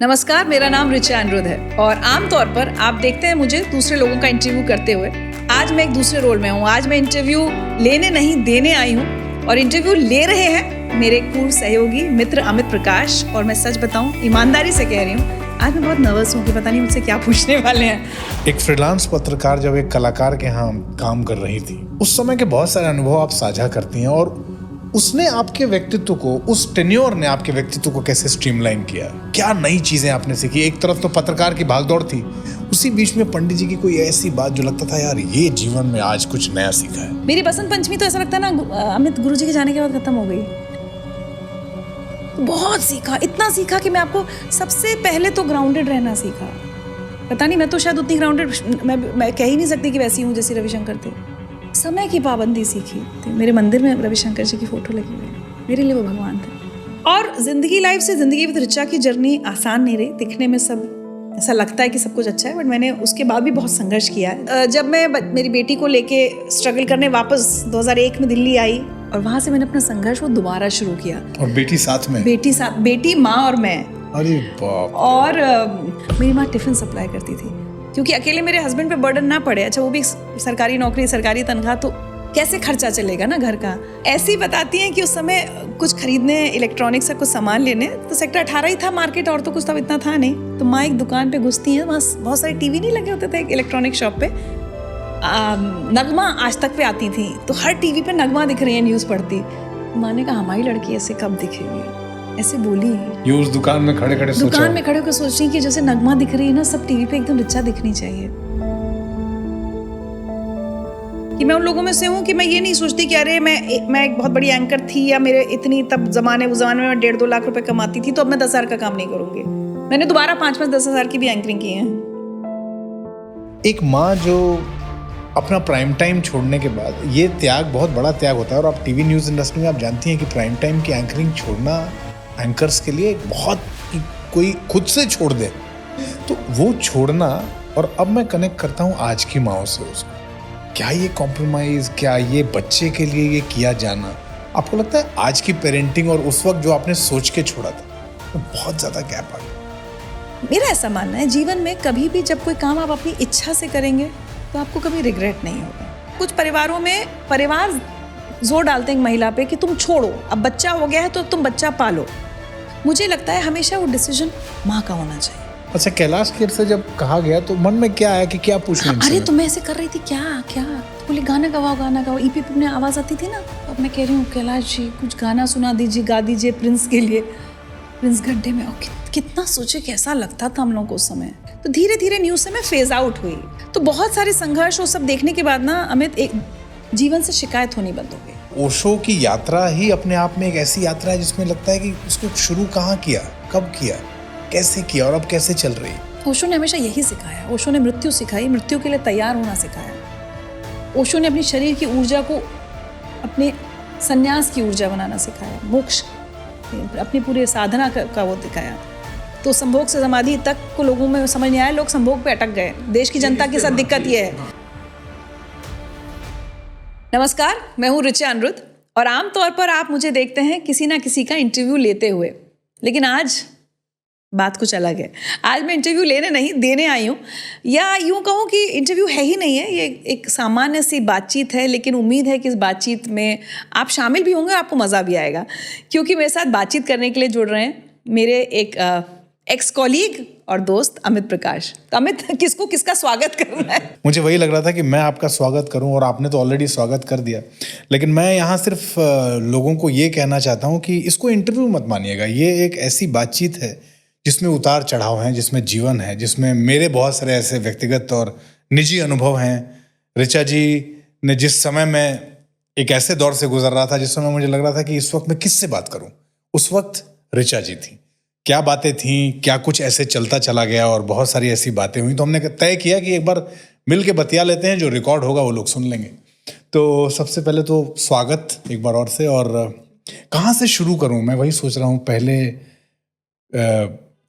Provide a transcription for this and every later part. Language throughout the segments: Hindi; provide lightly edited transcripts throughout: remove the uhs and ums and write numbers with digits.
नमस्कार, मेरा नाम ऋचा अनिरुद्ध है और आमतौर पर आप देखते हैं मुझे दूसरे लोगों का इंटरव्यू करते हुए। आज मैं एक दूसरे रोल में हूँ। आज मैं इंटरव्यू लेने नहीं देने आई हूँ और इंटरव्यू ले रहे हैं मेरे पूर्व सहयोगी मित्र अमित प्रकाश। और मैं सच बताऊँ, ईमानदारी से कह रही हूँ, आज मैं बहुत नर्वस हूँ कि पता नहीं मुझसे क्या पूछने वाले हैं। एक फ्रीलांस पत्रकार जब एक कलाकार के यहाँ काम कर रही थी, उस समय के बहुत सारे अनुभव आप साझा करती हैं और उसने आपके व्यक्तित्व को, उस टेन्योर ने आपके व्यक्तित्व को कैसे स्ट्रीमलाइन किया, क्या नई चीजें आपने सीखी। एक तरफ तो पत्रकार की भागदौड़ थी, उसी बीच में पंडित जी की कोई ऐसी बात जो लगता था यार ये जीवन में आज कुछ नया सीखा है। मेरी बसंत पंचमी तो ऐसा लगता है ना अमित गुरुजी के जाने के बाद खत्म हो गई। बहुत सीखा, इतना सीखा कि मैं आपको सबसे पहले तो ग्राउंडेड रहना सीखा। पता नहीं, मैं तो शायद उतनी ग्राउंडेड मैं कह ही नहीं सकती कि वैसी हूँ जैसी रविशंकर थे। समय की पाबंदी सीखी थी। मेरे मंदिर में रविशंकर जी की फोटो लगी हुई है, मेरे लिए वो भगवान थे। और जिंदगी लाइफ से जिंदगी विद ऋचा की जर्नी आसान नहीं रही। दिखने में सब ऐसा लगता है कि सब कुछ अच्छा है, बट मैंने उसके बाद भी बहुत संघर्ष किया है। जब मैं मेरी बेटी को लेके स्ट्रगल करने वापस 2001 में दिल्ली आई और वहां से मैंने अपना संघर्ष वो दोबारा शुरू किया। और बेटी साथ में? बेटी, माँ और मैं। अरे बाप। और मेरी माँ टिफिन सप्लाई करती थी क्योंकि अकेले मेरे हस्बैंड पे बर्डन ना पड़े। अच्छा, वो भी सरकारी नौकरी, सरकारी तनख्वाह, तो कैसे खर्चा चलेगा ना घर का। ऐसी बताती हैं कि उस समय कुछ खरीदने, इलेक्ट्रॉनिक्स का कुछ सामान लेने, तो सेक्टर 18 ही था मार्केट, और तो कुछ तब इतना था नहीं। तो माँ एक दुकान पे घुसती हैं, वहाँ बहुत सारे टीवी नहीं लगे होते थे इलेक्ट्रॉनिक शॉप पे। नगमा आज तक पे आती थी, तो हर टीवी पे नगमा दिख रही है, न्यूज़ पढ़ती। माँ ने कहा हमारी लड़की ऐसे कब दिखेगी, ऐसे बोली। ये उस दुकान में खड़े खड़े होकर सोच रही कि जैसे नगमा दिख रही है ना, सब टीवी पे एकदम ऋचा दिखनी चाहिए। कि मैं उन लोगों में से हूँ कि मैं ये नहीं सोचती कि अरे मैं एक बहुत बड़ी एंकर थी, या मेरे इतनी तब उस जमाने में मैं 1.5-2 लाख रुपए कमाती थी, तो अब मैं 10,000 का काम नहीं करूंगी। मैंने दोबारा 5-10 हज़ार की भी एंकरिंग की है। एक माँ जो अपना प्राइम टाइम छोड़ने के बाद, ये त्याग बहुत बड़ा त्याग होता है। और आप टीवी न्यूज़ इंडस्ट्री में आप जानती हैं कि प्राइम टाइम की एंकरिंग छोड़ना एंकर्स के लिए बहुत, कोई खुद से छोड़ दे तो वो छोड़ना। और अब मैं कनेक्ट करता हूँ आज की माओ से, उसको क्या ये कॉम्प्रोमाइज़, क्या ये बच्चे के लिए ये किया जाना, आपको लगता है आज की पेरेंटिंग और उस वक्त जो आपने सोच के छोड़ा था, तो बहुत ज़्यादा गैप आ गया? मेरा ऐसा मानना है, जीवन में कभी भी जब कोई काम आप अपनी इच्छा से करेंगे तो आपको कभी रिग्रेट नहीं होगा। कुछ परिवारों में परिवार जोर डालते हैं महिला पे कि तुम छोड़ो, अब बच्चा हो गया है तो तुम बच्चा पालो। मुझे लगता है हमेशा वो डिसीजन माँ का होना चाहिए। अच्छा, कैलाश खेर से जब कहा गया तो मन में क्या आया कि क्या पूछूं इनसे? अरे तुम ऐसे कर रही थी, क्या बोले गाना गवाओ। ईपी में आवाज आती थी ना, अब मैं कह रही हूँ कैलाश जी कुछ गाना सुना दीजिए, गा दीजिए प्रिंस के लिए, प्रिंस गड्ढे में। और कितना सोचे कैसा लगता था हम लोग को उस समय। तो धीरे धीरे न्यूज से मैं फेज आउट हुई। तो बहुत सारे संघर्ष वो सब देखने के बाद ना अमित, एक जीवन से शिकायत होनी बंद हो गई। ओशो की यात्रा ही अपने आप में एक ऐसी यात्रा है जिसमें लगता है कि उसको शुरू कहाँ किया, कब किया, कैसे किया और अब कैसे चल रही है। ओशो ने हमेशा यही सिखाया। ओशो ने मृत्यु सिखाई, मृत्यु के लिए तैयार होना सिखाया। ओशो ने अपनी शरीर की ऊर्जा को अपने संन्यास की ऊर्जा बनाना सिखाया, मोक्ष अपनी पूरी साधना का वो दिखाया। तो संभोग से समाधि तक को लोगों में समझ नहीं आया, लोग संभोग पे अटक गए। देश की जनता के साथ दिक्कत ये है। नमस्कार, मैं हूँ ऋचा अनिरुद्ध और आमतौर पर आप मुझे देखते हैं किसी ना किसी का इंटरव्यू लेते हुए, लेकिन आज बात कुछ अलग है। आज मैं इंटरव्यू लेने नहीं देने आई हूँ, या यूँ कहूँ कि इंटरव्यू है ही नहीं है, ये एक सामान्य सी बातचीत है। लेकिन उम्मीद है कि इस बातचीत में आप शामिल भी होंगे और आपको मज़ा भी आएगा, क्योंकि मेरे साथ बातचीत करने के लिए जुड़ रहे हैं मेरे एक एक्स कॉलीग और दोस्त अमित प्रकाश। तो अमित, किसका स्वागत करना है? मुझे वही लग रहा था कि मैं आपका स्वागत करूं, और आपने तो ऑलरेडी स्वागत कर दिया। लेकिन मैं यहाँ सिर्फ लोगों को ये कहना चाहता हूँ कि इसको इंटरव्यू मत मानिएगा। ये एक ऐसी बातचीत है जिसमें उतार चढ़ाव हैं, जिसमें जीवन है, जिसमें मेरे बहुत सारे ऐसे व्यक्तिगत और निजी अनुभव हैं। ऋचा जी ने जिस समय में एक ऐसे दौर से गुजर रहा था जिस समय मुझे लग रहा था कि इस वक्त मैं किससे बात करूं, उस वक्त ऋचा जी थी। क्या बातें थीं, क्या कुछ ऐसे चलता चला गया और बहुत सारी ऐसी बातें हुई। तो हमने तय किया कि एक बार मिल के बतिया लेते हैं, जो रिकॉर्ड होगा वो लोग सुन लेंगे। तो सबसे पहले तो स्वागत एक बार और से। और कहाँ से शुरू करूं, मैं वही सोच रहा हूँ। पहले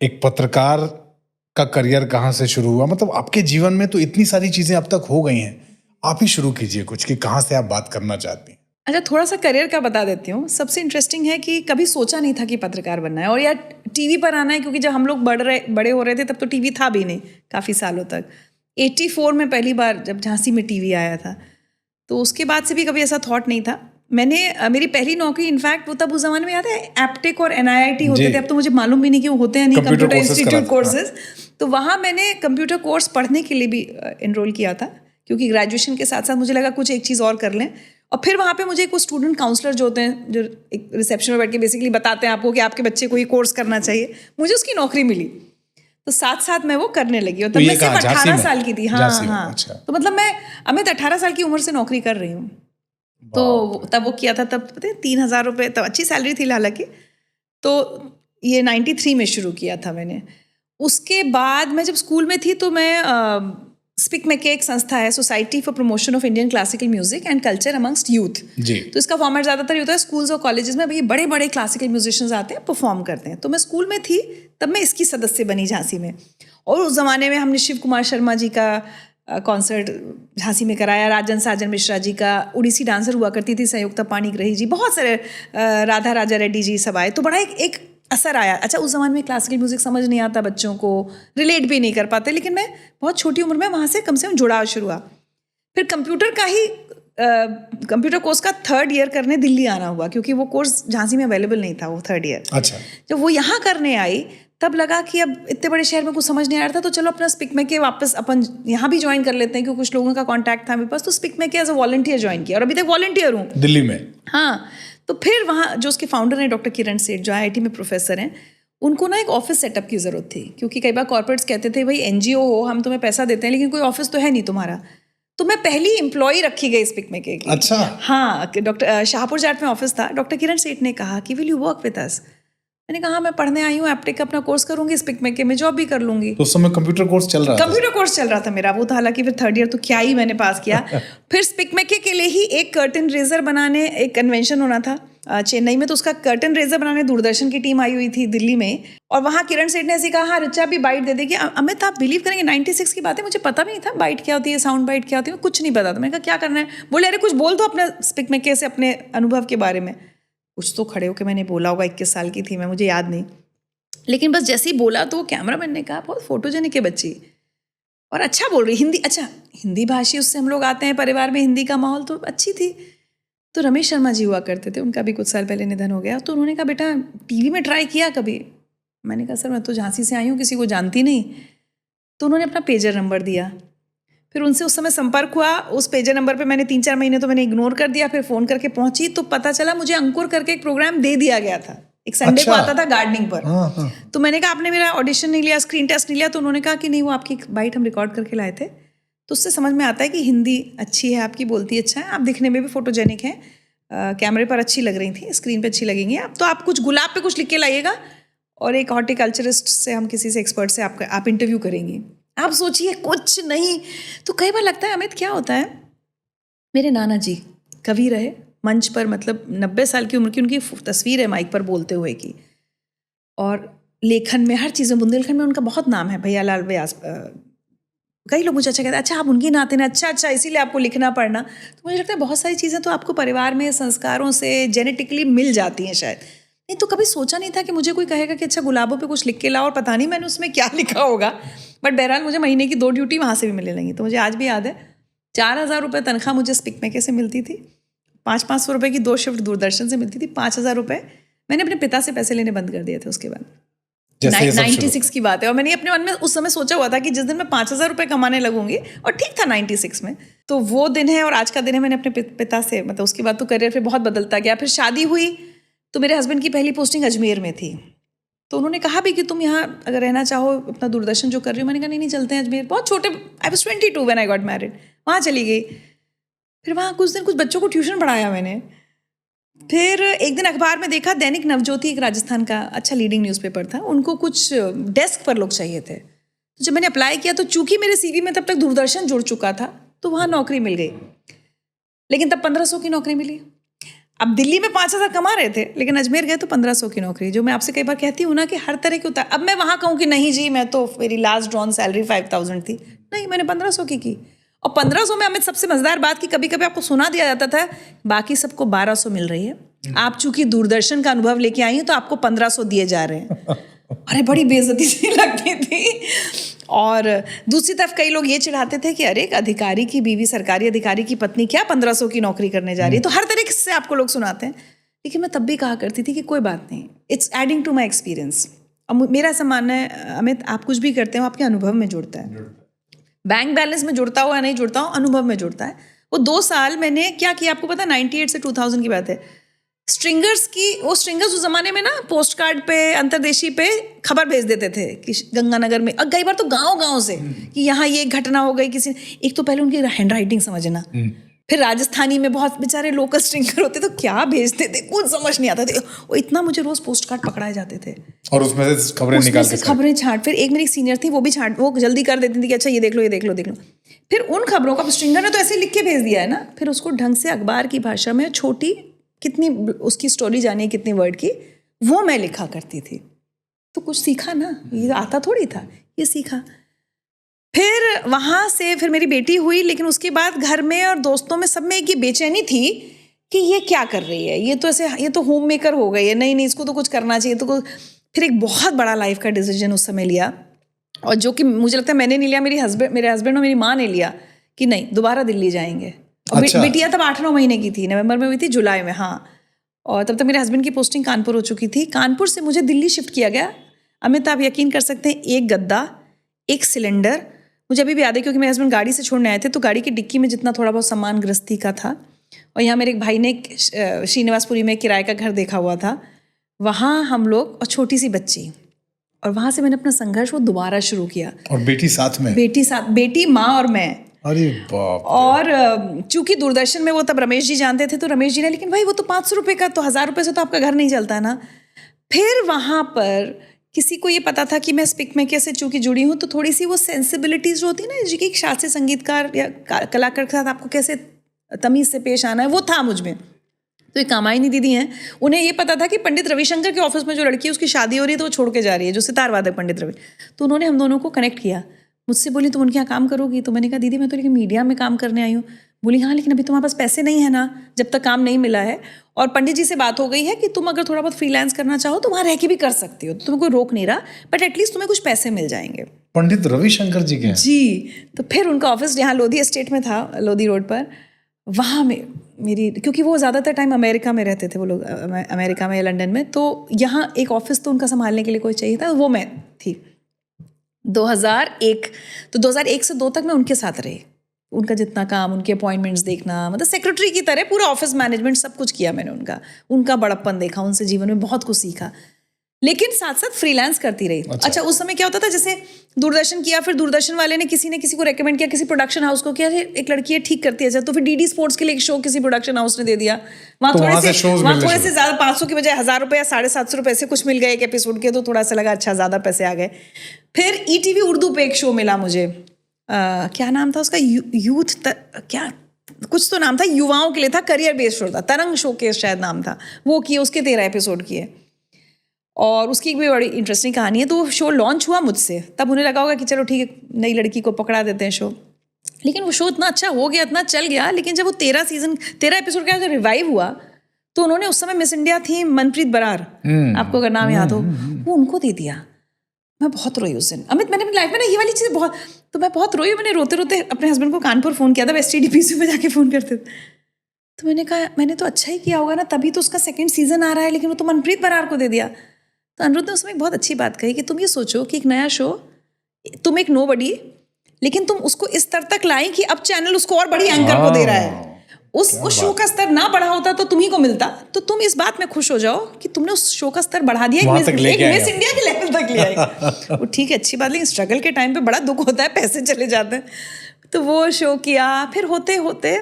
एक पत्रकार का करियर कहाँ से शुरू हुआ? मतलब आपके जीवन में तो इतनी सारी चीज़ें अब तक हो गई हैं, आप ही शुरू कीजिए कुछ कि कहाँ से आप बात करना चाहती हैं। अच्छा, थोड़ा सा करियर का बता देती हूँ। सबसे इंटरेस्टिंग है कि कभी सोचा नहीं था कि पत्रकार बनना है और या टीवी पर आना है, क्योंकि जब हम लोग बड़े हो रहे थे तब तो टीवी था भी नहीं काफ़ी सालों तक। 84 में पहली बार जब झांसी में टीवी आया था, तो उसके बाद से भी कभी ऐसा थॉट नहीं था। मेरी पहली नौकरी इनफैक्ट वो तब उस ज़माने में याद है एप्टेक और NIIT होते थे, अब तो मुझे मालूम भी नहीं कि वो होते हैं नहीं, कंप्यूटर इंस्टीट्यूट कोर्सेज। तो वहाँ मैंने कंप्यूटर कोर्स पढ़ने के लिए भी इनरोल किया था, क्योंकि ग्रेजुएशन के साथ साथ मुझे लगा कुछ एक चीज़ और कर लें। और फिर वहाँ पे मुझे कुछ स्टूडेंट काउंसलर जो होते हैं, जो एक रिसेप्शन में बैठ के बेसिकली बताते हैं आपको कि आपके बच्चे को ये कोर्स करना चाहिए, मुझे उसकी नौकरी मिली। तो साथ साथ मैं वो करने लगी और तब मैं सिर्फ 18 साल की थी। हाँ। अच्छा। तो मतलब मैं अमित 18 साल की उम्र से नौकरी कर रही हूँ। तो तब वो किया था, तब पता है 3,000 रुपये, तब अच्छी सैलरी थी हालांकि। तो ये 93 में शुरू किया था मैंने। उसके बाद मैं जब स्कूल में थी तो मैं स्पिक मैके एक संस्था है, society for promotion of Indian classical music and culture amongst youth जी। तो इसका फॉर्मेट ज़्यादातर ये होता है स्कूल्स और कॉलेजेस में भाई बड़े बड़े क्लासिकल म्यूजिशियंस आते हैं, परफॉर्म करते हैं। तो मैं स्कूल में थी तब मैं इसकी सदस्य बनी झांसी में, और उस ज़माने में हमने शिव कुमार शर्मा जी का कॉन्सर्ट झांसी में कराया, राजन साजन मिश्रा जी का, उड़ीसी डांसर हुआ करती थी संयुक्ता पाणिग्रही जी, बहुत सारे राधा राजा रेड्डी जी सब आए। तो बड़ा एक असर आया। अच्छा, उस ज़माने में क्लासिकल म्यूज़िक समझ नहीं आता बच्चों को, रिलेट भी नहीं कर पाते, लेकिन मैं बहुत छोटी उम्र में वहाँ से कम जुड़ाव शुरू हुआ। फिर कंप्यूटर का ही कंप्यूटर कोर्स का 3rd ईयर करने दिल्ली आना हुआ, क्योंकि वो कोर्स झांसी में अवेलेबल नहीं था, वो 3rd ईयर। अच्छा। जब वो यहाँ करने आई तब लगा कि अब इतने बड़े शहर में कुछ समझ नहीं आ रहा था, तो चलो अपना स्पिक मैके वापस अपन यहाँ भी ज्वाइन कर लेते हैं, क्योंकि कुछ लोगों का कॉन्टैक्ट था मेरे पास। तो स्पिक मैके एज अ वॉलंटियर ज्वाइन किया और अभी तक वॉलंटियर हूँ दिल्ली में। हाँ। तो फिर वहाँ जो उसके फाउंडर हैं डॉक्टर किरण सेठ, जो IIT में प्रोफेसर हैं, उनको ना एक ऑफिस सेटअप की ज़रूरत थी, क्योंकि कई बार कॉर्पोरेट्स कहते थे भाई NGO हो, हम तुम्हें पैसा देते हैं लेकिन कोई ऑफिस तो है नहीं तुम्हारा। तो मैं पहली एम्प्लॉय रखी गई स्पिक मैके की। अच्छा। हाँ, डॉक्टर शाहपुर जाट में ऑफिस था। डॉक्टर किरण सेठ ने कहा कि will you work with us. मैंने कहा मैं पढ़ने आई हूँ, एप्टेक का अपना कोर्स करूंगी, स्पिक मैके में जॉब भी कर लूंगी। तो उस समय कंप्यूटर कोर्स चल रहा था मेरा, वो था हालांकि फिर 3rd ईयर तो क्या ही मैंने पास किया। फिर स्पिक मैके के लिए ही एक कर्टन रेजर बनाने एक कन्वेंशन होना था चेन्नई में, तो उसका कर्टन रेजर बनाने दूरदर्शन की टीम आई हुई थी दिल्ली में, और वहाँ किरण सेठ ने ऐसे कहा हाँ रिचा भी बाइट दे देगी। अमित आप बिलीव करेंगे 96 की बात है, मुझे पता भी नहीं था बाइट क्या होती है, साउंड बाइट क्या होती है, कुछ नहीं पता था। मैंने कहा क्या करना है, बोले अरे कुछ बोल दो अपने स्पिक मैके से, अपने अनुभव के बारे में। कुछ तो खड़े होकर मैंने बोला होगा, 21 साल की थी मैं, मुझे याद नहीं, लेकिन बस जैसे ही बोला तो कैमरा मैन ने कहा बहुत फोटोजेनिक है बच्ची और अच्छा बोल रही हिंदी। अच्छा, हिंदी भाषी उससे हम लोग आते हैं, परिवार में हिंदी का माहौल तो अच्छी थी। तो रमेश शर्मा जी हुआ करते थे, उनका भी कुछ साल पहले निधन हो गया। तो उन्होंने कहा बेटा टीवी में ट्राई किया कभी? मैंने कहा सर मैं तो झांसी से आई हूँ, किसी को जानती नहीं। तो उन्होंने अपना पेजर नंबर दिया, फिर उनसे उस समय संपर्क हुआ। उस पेजर नंबर पे मैंने 3-4 महीने तो मैंने इग्नोर कर दिया, फिर फ़ोन करके पहुंची तो पता चला मुझे अंकुर करके एक प्रोग्राम दे दिया गया था, एक संडे को आता था गार्डनिंग पर। हाँ। तो मैंने कहा आपने मेरा ऑडिशन नहीं लिया, स्क्रीन टेस्ट नहीं लिया? तो उन्होंने कहा कि नहीं, वो आपकी बाइट हम रिकॉर्ड करके लाए थे। तो उससे समझ में आता है कि हिंदी अच्छी है आपकी, बोलती अच्छा है, आप दिखने में भी फोटोजेनिक हैं, कैमरे पर अच्छी लग रही थी, स्क्रीन पे अच्छी लगेंगी आप। तो आप कुछ गुलाब पे कुछ लिख के लाइएगा और एक हॉर्टिकल्चरिस्ट से, हम किसी से एक्सपर्ट से आप इंटरव्यू करेंगी। आप सोचिए कुछ नहीं। तो कई बार लगता है अमित क्या होता है, मेरे नाना जी कवि रहे, मंच पर मतलब 90 साल की उम्र की उनकी तस्वीर है माइक पर बोलते हुए की, और लेखन में हर चीज़ में, बुंदेलखंड में उनका बहुत नाम है, भैया लाल व्यास। कई लोग मुझे अच्छा कहते हैं अच्छा आप उनकी नाते ना, अच्छा इसीलिए आपको लिखना पढ़ना। तो मुझे लगता है बहुत सारी चीज़ें तो आपको परिवार में संस्कारों से जेनेटिकली मिल जाती हैं शायद। नहीं तो कभी सोचा नहीं था कि मुझे कोई कहेगा कि अच्छा गुलाबों पे कुछ लिख के लाओ, और पता नहीं मैंने उसमें क्या लिखा होगा। बट बहरहाल मुझे महीने की 2 ड्यूटी वहाँ से भी मिलने लगी। तो मुझे आज भी याद है 4,000 रुपये तनख्वाह मुझे स्पिक मैके से मिलती थी, 500-500 रुपये की 2 शिफ्ट दूरदर्शन से मिलती थी। 5,000 रुपये मैंने अपने पिता से पैसे लेने बंद कर दिए थे उसके बाद। 96 की बात है, और मैंने अपने मन में उस समय सोचा हुआ था कि जिस दिन मैं 5,000 रुपये कमाने लगूंगी, और ठीक था 96 में, तो वो दिन है और आज का दिन है। मैंने अपने पिता से, मतलब उसके बाद तो करियर फिर बहुत बदलता गया। फिर शादी हुई तो मेरे हस्बैंड की पहली पोस्टिंग अजमेर में थी, तो उन्होंने कहा भी कि तुम यहाँ अगर रहना चाहो, अपना दूरदर्शन जो कर रही हो। मैंने कहा नहीं चलते हैं अजमेर, बहुत छोटे, I was 22 when I got married, वहाँ चली गई। फिर वहाँ कुछ दिन कुछ बच्चों को ट्यूशन पढ़ाया मैंने। फिर एक दिन अखबार में देखा, दैनिक नवज्योति एक राजस्थान का अच्छा लीडिंग न्यूज़पेपर था, उनको कुछ डेस्क पर लोग चाहिए थे। तो जब मैंने अप्लाई किया तो चूंकि मेरे CV में तब तक दूरदर्शन जुड़ चुका था, तो वहाँ नौकरी मिल गई, लेकिन तब 1,500 की नौकरी मिली। अब दिल्ली में 5,000 कमा रहे थे, लेकिन अजमेर गए तो 1,500 की नौकरी। जो मैं आपसे कई बार कहती हूँ ना कि हर तरह की होता है। अब मैं वहाँ कहूँ कि नहीं जी मैं तो, मेरी लास्ट ड्रॉन सैलरी 5,000 थी, नहीं, मैंने 1,500 की। और 1500 में अमित सबसे मजेदार बात कि कभी कभी आपको सुना दिया जाता था बाकी सबको 1200 मिल रही है, आप चूंकि दूरदर्शन का अनुभव लेके आई हैं तो आपको 1500 दिए जा रहे हैं। अरे बड़ी बेइज्जती सी लगती थी। और दूसरी तरफ कई लोग ये चिढ़ाते थे कि अरे एक अधिकारी की बीवी, सरकारी अधिकारी की पत्नी क्या 1500 की नौकरी करने जा रही है। तो हर तरीके से आपको लोग सुनाते हैं, लेकिन मैं तब भी कहा करती थी कि कोई बात नहीं, it's adding to my experience. और मेरा ऐसा मानना है अमित, आप कुछ भी करते हो आपके अनुभव में जुड़ता है। बैंक बैलेंस में जुड़ता हो या नहीं जुड़ता हो, अनुभव में जुड़ता है। वो 2 साल मैंने क्या किया आपको पता, 98 से 2000 की बात है। स्ट्रिंगर्स उस ज़माने में ना पोस्ट कार्ड पे, अंतर्देशीय पे खबर भेज देते थे कि गंगानगर में, और कई बार तो गांव से कि यहाँ ये घटना हो गई किसी। एक तो पहले उनकी हैंड राइटिंग समझना, फिर राजस्थानी में बहुत बेचारे लोकल स्ट्रिंगर होते तो क्या भेजते थे कुछ समझ नहीं आता थे। वो इतना मुझे रोज पोस्ट कार्ड पकड़ाए जाते थे और उसमें से खबरें निकाल के खबरें छांट। फिर एक मेरी सीनियर थी, वो भी वो जल्दी कर देती थी कि अच्छा ये देख लो ये देख लो देख लो। फिर उन खबरों का स्ट्रिंगर ने तो ऐसे लिख के भेज दिया है ना, फिर उसको ढंग से अखबार की भाषा में, छोटी कितनी उसकी स्टोरी जानिए कितनी वर्ड की, वो मैं लिखा करती थी। तो कुछ सीखा ना, ये आता थोड़ी था, ये सीखा। फिर वहाँ से फिर मेरी बेटी हुई, लेकिन उसके बाद घर में और दोस्तों में सब में एक ये बेचैनी थी कि ये क्या कर रही है, ये तो ऐसे, ये तो होम मेकर हो गई है, नहीं इसको तो कुछ करना चाहिए। तो फिर एक बहुत बड़ा लाइफ का डिसीजन उस समय लिया, और जो कि मुझे लगता है मैंने नहीं लिया, मेरे हस्बैंड और मेरी माँ ने लिया कि नहीं दोबारा दिल्ली जाएंगे। और अच्छा। बिटिया तब 8-9 महीने की थी, नवंबर में हुई थी, जुलाई में, हाँ। और तब तक मेरे हस्बैंड की पोस्टिंग कानपुर हो चुकी थी। कानपुर से मुझे दिल्ली शिफ्ट किया गया। अमित आप यकीन कर सकते हैं, 1 गद्दा, 1 सिलेंडर, मुझे अभी भी याद है क्योंकि मेरे हस्बैंड गाड़ी से छोड़ने आए थे, तो गाड़ी की डिक्की में जितना थोड़ा बहुत सामान गृहस्थी का था, और यहाँ मेरे एक भाई ने श्रीनिवासपुरी में किराए का घर देखा हुआ था, वहाँ हम लोग, और छोटी सी बच्ची, और वहाँ से मैंने अपना संघर्ष वो दोबारा शुरू किया। और बेटी साथ में? बेटी, माँ और मैं। अरे बाप। और चूंकि दूरदर्शन में वो तब रमेश जी जानते थे, तो रमेश जी ने, लेकिन भाई वो तो 500 रुपये का, तो 1000 रुपये से तो आपका घर नहीं चलता ना। फिर वहाँ पर किसी को ये पता था कि मैं स्पिक में कैसे चूंकि जुड़ी हूँ, तो थोड़ी सी वो सेंसिबिलिटीज जो होती है ना जी, कि एक शास्त्रीय संगीतकार या कलाकार के साथ आपको कैसे तमीज़ से पेश आना है, वो था मुझ में। तो एक कामायनी दीदी हैं, उन्हें ये पता था कि पंडित रविशंकर के ऑफिस में जो लड़की है उसकी शादी हो रही है, तो वो छोड़ के जा रही है, जो सितार वादक पंडित रवि। तो उन्होंने हम दोनों को कनेक्ट किया। मुझसे बोली तुम उनके यहाँ काम करोगी? तो मैंने कहा दीदी मैं तो लेकिन मीडिया में काम करने आई हूँ। बोली हाँ लेकिन अभी तुम्हारे पास पैसे नहीं है ना, जब तक काम नहीं मिला है, और पंडित जी से बात हो गई है कि तुम अगर थोड़ा बहुत फ्रीलांस करना चाहो तो वहाँ रह के भी कर सकती हो, तो तुम्हें कोई रोक नहीं रहा, बट एटलीस्ट तुम्हें कुछ पैसे मिल जाएंगे। पंडित रविशंकर जी के? जी। तो फिर उनका ऑफिस यहाँ लोधी एस्टेट में था, लोधी रोड पर। वहाँ में मेरी, क्योंकि वो ज़्यादातर टाइम अमेरिका में रहते थे वो लोग, अमेरिका में या लंदन में, तो यहाँ एक ऑफिस तो उनका संभालने के लिए कोई चाहिए था, वो मैं थी। 2001, तो 2001 से 2 तक मैं उनके साथ रही। उनका जितना काम, उनके अपॉइंटमेंट्स देखना, मतलब सेक्रेटरी की तरह पूरा ऑफिस मैनेजमेंट सब कुछ किया मैंने उनका बड़प्पन देखा, उनसे जीवन में बहुत कुछ सीखा, लेकिन साथ साथ फ्रीलांस करती रही। अच्छा उस समय क्या होता था, जैसे दूरदर्शन किया, फिर दूरदर्शन वाले ने किसी को रेकमेंड किया किसी प्रोडक्शन हाउस को, क्या एक लड़की है ठीक करती है, तो फिर डीडी स्पोर्ट्स के लिए एक शो किसी प्रोडक्शन हाउस ने दे दिया। वहाँ थोड़े से ज़्यादा 500 की बजाय 1000 रुपये या 750 रुपये से कुछ मिल गए एक एपिसोड के, तो थोड़ा सा लगा अच्छा ज़्यादा पैसे आ गए। फिर ETV उर्दू पे एक शो मिला मुझे, क्या नाम था उसका, यूथ क्या कुछ तो नाम था, युवाओं के लिए था, करियर बेस्ड शो था, तरंग शो के शायद नाम था, वो किए, उसके 13 एपिसोड किए, और उसकी भी बड़ी इंटरेस्टिंग कहानी है। तो शो लॉन्च हुआ मुझसे, तब उन्हें लगा होगा कि चलो ठीक है नई लड़की को पकड़ा देते हैं शो, लेकिन वो शो इतना अच्छा हो गया, इतना चल गया, लेकिन जब वो 13 एपिसोड का जब रिवाइव हुआ, तो उन्होंने उस समय मिस इंडिया थी मनप्रीत बरार, आपको अगर नाम याद हो, वो उनको दे दिया। मैं बहुत रोई उस दिन अमित, मैंने अपनी लाइफ में ना ये वाली चीज़ें बहुत, तो मैं बहुत रोई। मैंने रोते रोते अपने हस्बैंड को कानपुर फ़ोन किया था, वो STDPC में जाके फ़ोन करते थे, तो मैंने कहा मैंने तो अच्छा ही किया होगा ना, तभी तो उसका 2nd सीज़न आ रहा है, लेकिन वो तो मनप्रीत बरार को दे दिया। तो अनिरुद्ध ने उसमें एक बहुत अच्छी बात कही कि तुम ये सोचो कि एक नया शो, तुम एक नोबडी, लेकिन तुम उसको इस स्तर तक लाई कि अब चैनल उसको और बड़ी एंकर को दे रहा है। उस शो का स्तर ना बढ़ा होता तो तुम्ही को मिलता, तो तुम इस बात में खुश हो जाओ कि तुमने उस शो का स्तर बढ़ा दिया, एक मिस इंडिया के लेवल तक ले आई। वो ठीक है अच्छी बात, लेकिन स्ट्रगल के टाइम पे बड़ा दुख होता है, पैसे चले जाते हैं। तो वो शो किया, फिर होते होते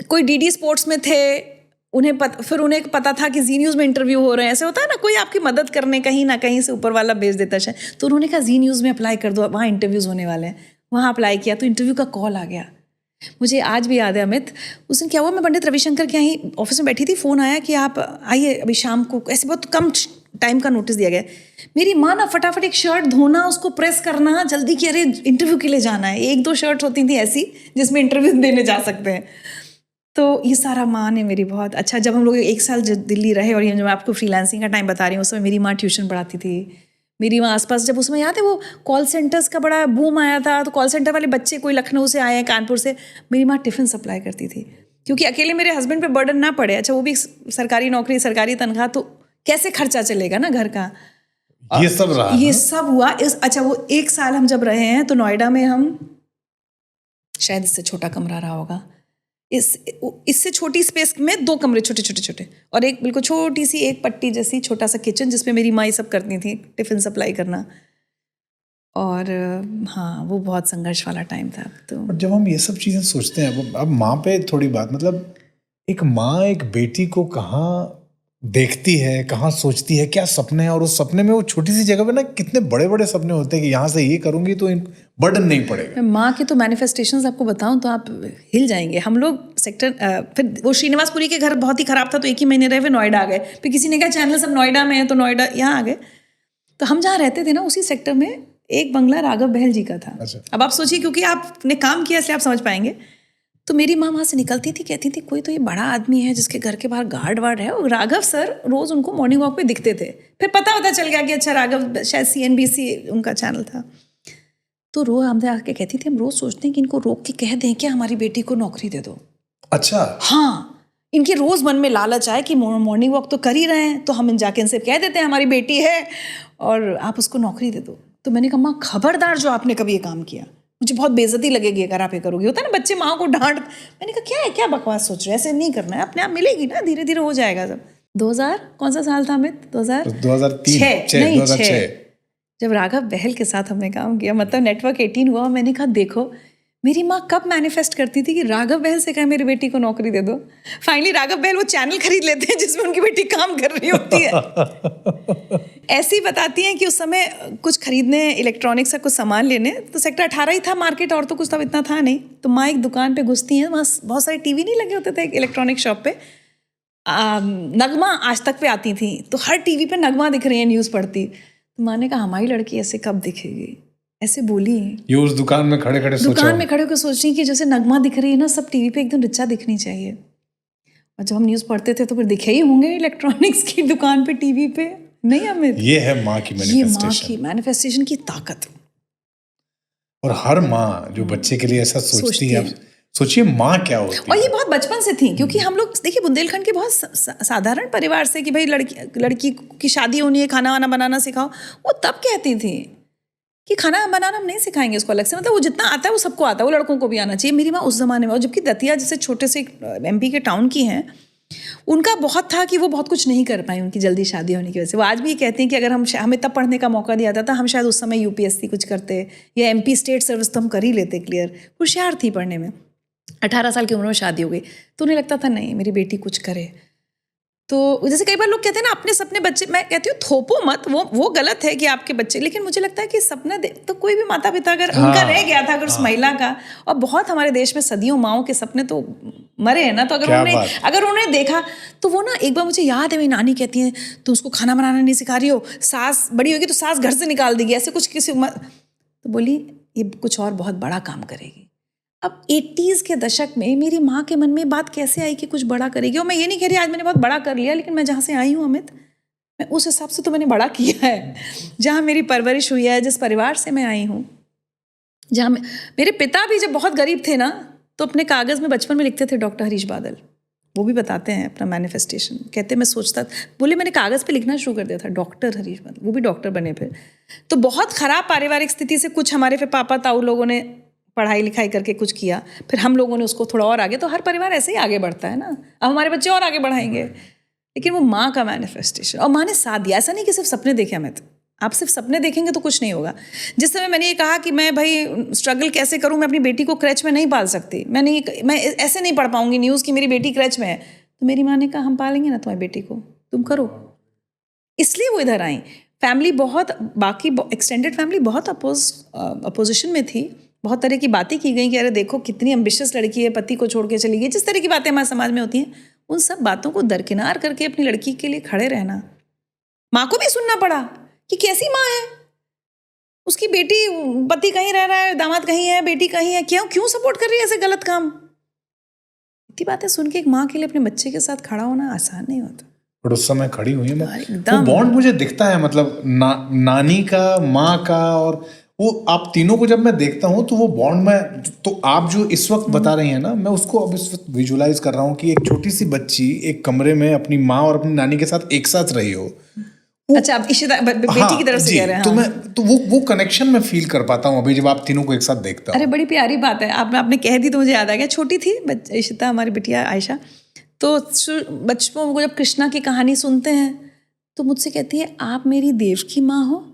कोई DD स्पोर्ट्स में थे, फिर उन्हें पता था कि जी न्यूज़ में इंटरव्यू हो रहे हैं, ऐसे होता है ना, कोई आपकी मदद करने कहीं ना कहीं से ऊपर वाला भेज देता है, तो उन्होंने कहा जी न्यूज़ में अप्लाई कर दो, वहाँ इंटरव्यूज़ होने वाले हैं। वहाँ अप्लाई किया तो इंटरव्यू का कॉल आ गया। मुझे आज भी याद है अमित, उस दिन क्या हुआ, मैं पंडित रविशंकर के यहाँ ऑफिस में बैठी थी, फ़ोन आया कि आप आइए अभी शाम को, ऐसे बहुत कम टाइम का नोटिस दिया गया है। मेरी माँ ना फटाफट एक शर्ट धोना, उसको प्रेस करना जल्दी कि अरे इंटरव्यू के लिए जाना है। 1-2 शर्ट्स होती थी ऐसी जिसमें इंटरव्यू देने जा सकते हैं। तो ये सारा माँ ने मेरी बहुत अच्छा, जब हम लोग 1 साल दिल्ली रहे, और ये जो मैं आपको फ्रीलांसिंग का टाइम बता रही हूँ, उस समय मेरी माँ ट्यूशन पढ़ाती थी। मेरी माँ आसपास, जब उसमें याद है वो कॉल सेंटर्स का बड़ा बूम आया था, तो कॉल सेंटर वाले बच्चे कोई लखनऊ से आए हैं, कानपुर से, मेरी माँ टिफ़िन सप्लाई करती थी, क्योंकि अकेले मेरे हस्बैंड पे बर्डन ना पड़े। अच्छा वो भी सरकारी नौकरी, सरकारी तनख्वाह, तो कैसे खर्चा चलेगा ना घर का। ये सब रहा ये ना? सब हुआ अच्छा वो 1 साल हम जब रहे हैं, तो नोएडा में हम, शायद इससे छोटा कमरा रहा होगा, इससे छोटी स्पेस में 2 कमरे छोटे छोटे छोटे, और एक बिल्कुल छोटी सी एक पट्टी जैसी छोटा सा किचन, जिसमें मेरी माँ ये सब करती थी, टिफ़िन सप्लाई करना। और हाँ, वो बहुत संघर्ष वाला टाइम था। तो और जब हम ये सब चीज़ें सोचते हैं, अब माँ पे थोड़ी बात, मतलब एक माँ एक बेटी को कहाँ देखती है, कहाँ सोचती है, क्या सपने हैं, और उस सपने में वो छोटी सी जगह पे ना कितने बड़े बड़े सपने होते हैं कि यहाँ से ये करूँगी तो बर्डन नहीं पड़ेगा। मैं माँ के तो मैनिफेस्टेशंस आपको बताऊँ तो आप हिल जाएंगे। हम लोग सेक्टर फिर वो श्रीनिवासपुरी के घर बहुत ही ख़राब था, तो 1 ही महीने रहे, फिर नोएडा आ गए। फिर किसी ने कहा चैनल सब नोएडा में है, तो नोएडा यहाँ आ गए। तो हम जहाँ रहते थे ना, उसी सेक्टर में एक बंगला राघव बहल जी का था। अच्छा। अब आप सोचिए, क्योंकि आपने काम किया इसलिए आप समझ पाएंगे। तो मेरी माँ वहाँ से निकलती थी, कहती थी कोई तो ये बड़ा आदमी है जिसके घर के बाहर गार्ड वार्ड है, और राघव सर रोज़ उनको मॉर्निंग वॉक पे दिखते थे। फिर पता चल गया कि अच्छा राघव शायद CNBC उनका चैनल था। तो रोज़ हम आके कहती थी, हम रोज़ सोचते हैं कि इनको रोक के कह दें कि हमारी बेटी को नौकरी दे दो। अच्छा। हाँ, इनके रोज़ मन में लालच आए कि मॉर्निंग वॉक तो कर ही रहे हैं, तो हम जाके इनसे कह देते हैं हमारी बेटी है और आप उसको नौकरी दे दो। तो मैंने कहा माँ खबरदार जो आपने कभी ये काम किया, मुझे बहुत बेइज्जती लगेगी अगर आप ये करोगी। होता है ना बच्चे माँ को डांट। मैंने कहा क्या है, क्या बकवास सोच रहे हैं, ऐसे नहीं करना है, अपने आप मिलेगी ना, धीरे धीरे हो जाएगा सब। 2000 कौन सा साल था अमित? 2006 जब राघव बहल के साथ हमने काम किया, मतलब नेटवर्क 18 हुआ। मैंने कहा देखो मेरी माँ कब मैनिफेस्ट करती थी कि राघव बहल से कहे मेरी बेटी को नौकरी दे दो। फाइनली राघव बहल वो चैनल खरीद लेते हैं जिसमें उनकी बेटी काम कर रही होती है। ऐसी बताती हैं कि उस समय कुछ खरीदने, इलेक्ट्रॉनिक्स का कुछ सामान लेने, तो सेक्टर 18 ही था मार्केट, और तो कुछ तब इतना था नहीं। तो माँ एक दुकान पे घुसती हैं, वहाँ बहुत सारे टीवी नहीं लगे होते थे इलेक्ट्रॉनिक शॉप पे। नगमा आज तक पे आती थी, तो हर टीवी पे नगमा दिख रही है, न्यूज़ पढ़ती। तो माँ ने कहा हमारी लड़की ऐसे कब दिखेगी, ऐसे बोली। ये उस दुकान में खड़े खड़े दुकान में खड़े होकर सोच रही कि जैसे नगमा दिख रही है ना, सब टीवी पे एकदम रिचा दिखनी चाहिए। और जब हम न्यूज़ पढ़ते थे तो फिर दिखे ही होंगे इलेक्ट्रॉनिक्स की दुकान पे, टीवी पे। नहीं अमित, ये है माँ की मैनिफेस्टेशन। ये माँ की मैनिफेस्टेशन की ताकत। और हर माँ जो बच्चे के लिए ऐसा सोचती है, सोचिए माँ क्या होती है। और ये बहुत बचपन से थी, क्योंकि हम लोग देखिए बुंदेलखंड के बहुत साधारण परिवार से, कि भाई लड़की की शादी होनी है, खाना वाना बनाना सिखाओ। वो तब कहती थी कि खाना बनाना हम नहीं सिखाएंगे उसको अलग से, मतलब वो जितना आता है वो सबको आता है, वो लड़कों को भी आना चाहिए। मेरी माँ उस ज़माने में, और जबकि दतिया जैसे छोटे से MP के टाउन की हैं, उनका बहुत था कि वो बहुत कुछ नहीं कर पाई उनकी जल्दी शादी होने की वजह से। वो आज भी कहते हैं कि अगर हमें तब पढ़ने का मौका दिया जाता, हम शायद उस समय UPSC कुछ करते, या MP स्टेट सर्विस तो हम कर ही लेते क्लियर। होशियार थी पढ़ने में। 18 साल की उम्र में शादी हो गई, तो उन्हें लगता था नहीं मेरी बेटी कुछ करे। तो जैसे कई बार लोग कहते हैं ना अपने सपने बच्चे, मैं कहती हूँ थोपो मत, वो गलत है कि आपके बच्चे, लेकिन मुझे लगता है कि सपना तो कोई भी माता पिता अगर उनका रह गया था, अगर उस महिला का, और बहुत हमारे देश में सदियों माओं के सपने तो मरे हैं ना, तो अगर उन्होंने देखा तो वो ना, एक बार मुझे याद है मेरी नानी कहती है तो उसको खाना बनाना नहीं सिखा रही हो, सास बड़ी होगी तो सास घर से निकाल देगी, ऐसे कुछ किसी तो बोली ये कुछ और बहुत बड़ा काम करेगी। अब 80s के दशक में मेरी माँ के मन में बात कैसे आई कि कुछ बड़ा करेगी। और मैं ये नहीं कह रही आज मैंने बहुत बड़ा कर लिया, लेकिन मैं जहाँ से आई हूँ अमित, मैं उस हिसाब से तो मैंने बड़ा किया है। जहाँ मेरी परवरिश हुई है, जिस परिवार से मैं आई हूँ, जहाँ मेरे पिता भी जब बहुत गरीब थे ना, तो अपने कागज़ में बचपन में लिखते थे डॉक्टर हरीश बादल। वो भी बताते हैं अपना मैनिफेस्टेशन, कहते मैं सोचता, बोले मैंने कागज़ पे लिखना शुरू कर दिया था डॉक्टर हरीश बादल, वो भी डॉक्टर बने फिर। तो बहुत ख़राब पारिवारिक स्थिति से कुछ हमारे फिर पापा ताऊ लोगों ने पढ़ाई लिखाई करके कुछ किया, फिर हम लोगों ने उसको थोड़ा और आगे, तो हर परिवार ऐसे ही आगे बढ़ता है ना। अब हमारे बच्चे और आगे बढ़ाएंगे, लेकिन वो माँ का मैनिफेस्टेशन, और माँ ने साथ दिया। ऐसा नहीं कि सिर्फ सपने देखे हमें, आप सिर्फ सपने देखेंगे तो कुछ नहीं होगा। जिस समय मैंने ये कहा कि मैं भाई स्ट्रगल कैसे करूँ, मैं अपनी बेटी को क्रैच में नहीं पाल सकती, मैं ऐसे नहीं पढ़ पाऊंगी न्यूज़ की मेरी बेटी क्रैच में है, तो मेरी माँ ने कहा हम पालेंगे ना तुम्हारी बेटी को, तुम करो। इसलिए वो इधर आई। फैमिली बहुत, बाकी एक्सटेंडेड फैमिली बहुत अपोजिशन में थी, बहुत तरह की बातें की गई कि अरे देखो कितनी एम्बिशियस लड़की है, पति को छोड़ के चली गई, जिस तरह की बातें हमारे समाज में होती हैं, उन सब बातों को दरकिनार करके अपनी लड़की के लिए खड़े रहना माँ को भी सुनना पड़ा कि कैसी माँ है, उसकी बेटी, पति कहीं रह रहा है, दामाद कहीं है, बेटी कहीं है, क्यों सपोर्ट कर रही है ऐसे गलत काम। इतनी बातें सुन के एक माँ के लिए अपने बच्चे के साथ खड़ा होना आसान नहीं होता। बट उस समय खड़ी हुई है, वो एकदम बॉन्ड मुझे दिखता है, मतलब नानी का, माँ का, और वो आप तीनों को जब मैं देखता हूँ तो वो बॉन्ड में, तो आप जो इस वक्त बता रही हैं ना, मैं उसको अब इस वक्त विजुलाइज कर रहा हूँ कि एक छोटी सी बच्ची एक कमरे में अपनी माँ और अपनी नानी के साथ एक साथ रही हो। अच्छा, आप इशिता बेटी की तरफ से कह रहे हैं। तो मैं तो वो कनेक्शन में फील कर पाता हूँ अभी जब आप तीनों को एक साथ देखता हूँ। अरे बड़ी प्यारी बात है, आपने कह दी तो मुझे याद आ गया। छोटी थी इशिता, हमारी बिटिया आयशा, तो बचपन को जब कृष्णा की कहानी सुनते हैं तो मुझसे कहती है, आप मेरी देव की माँ हो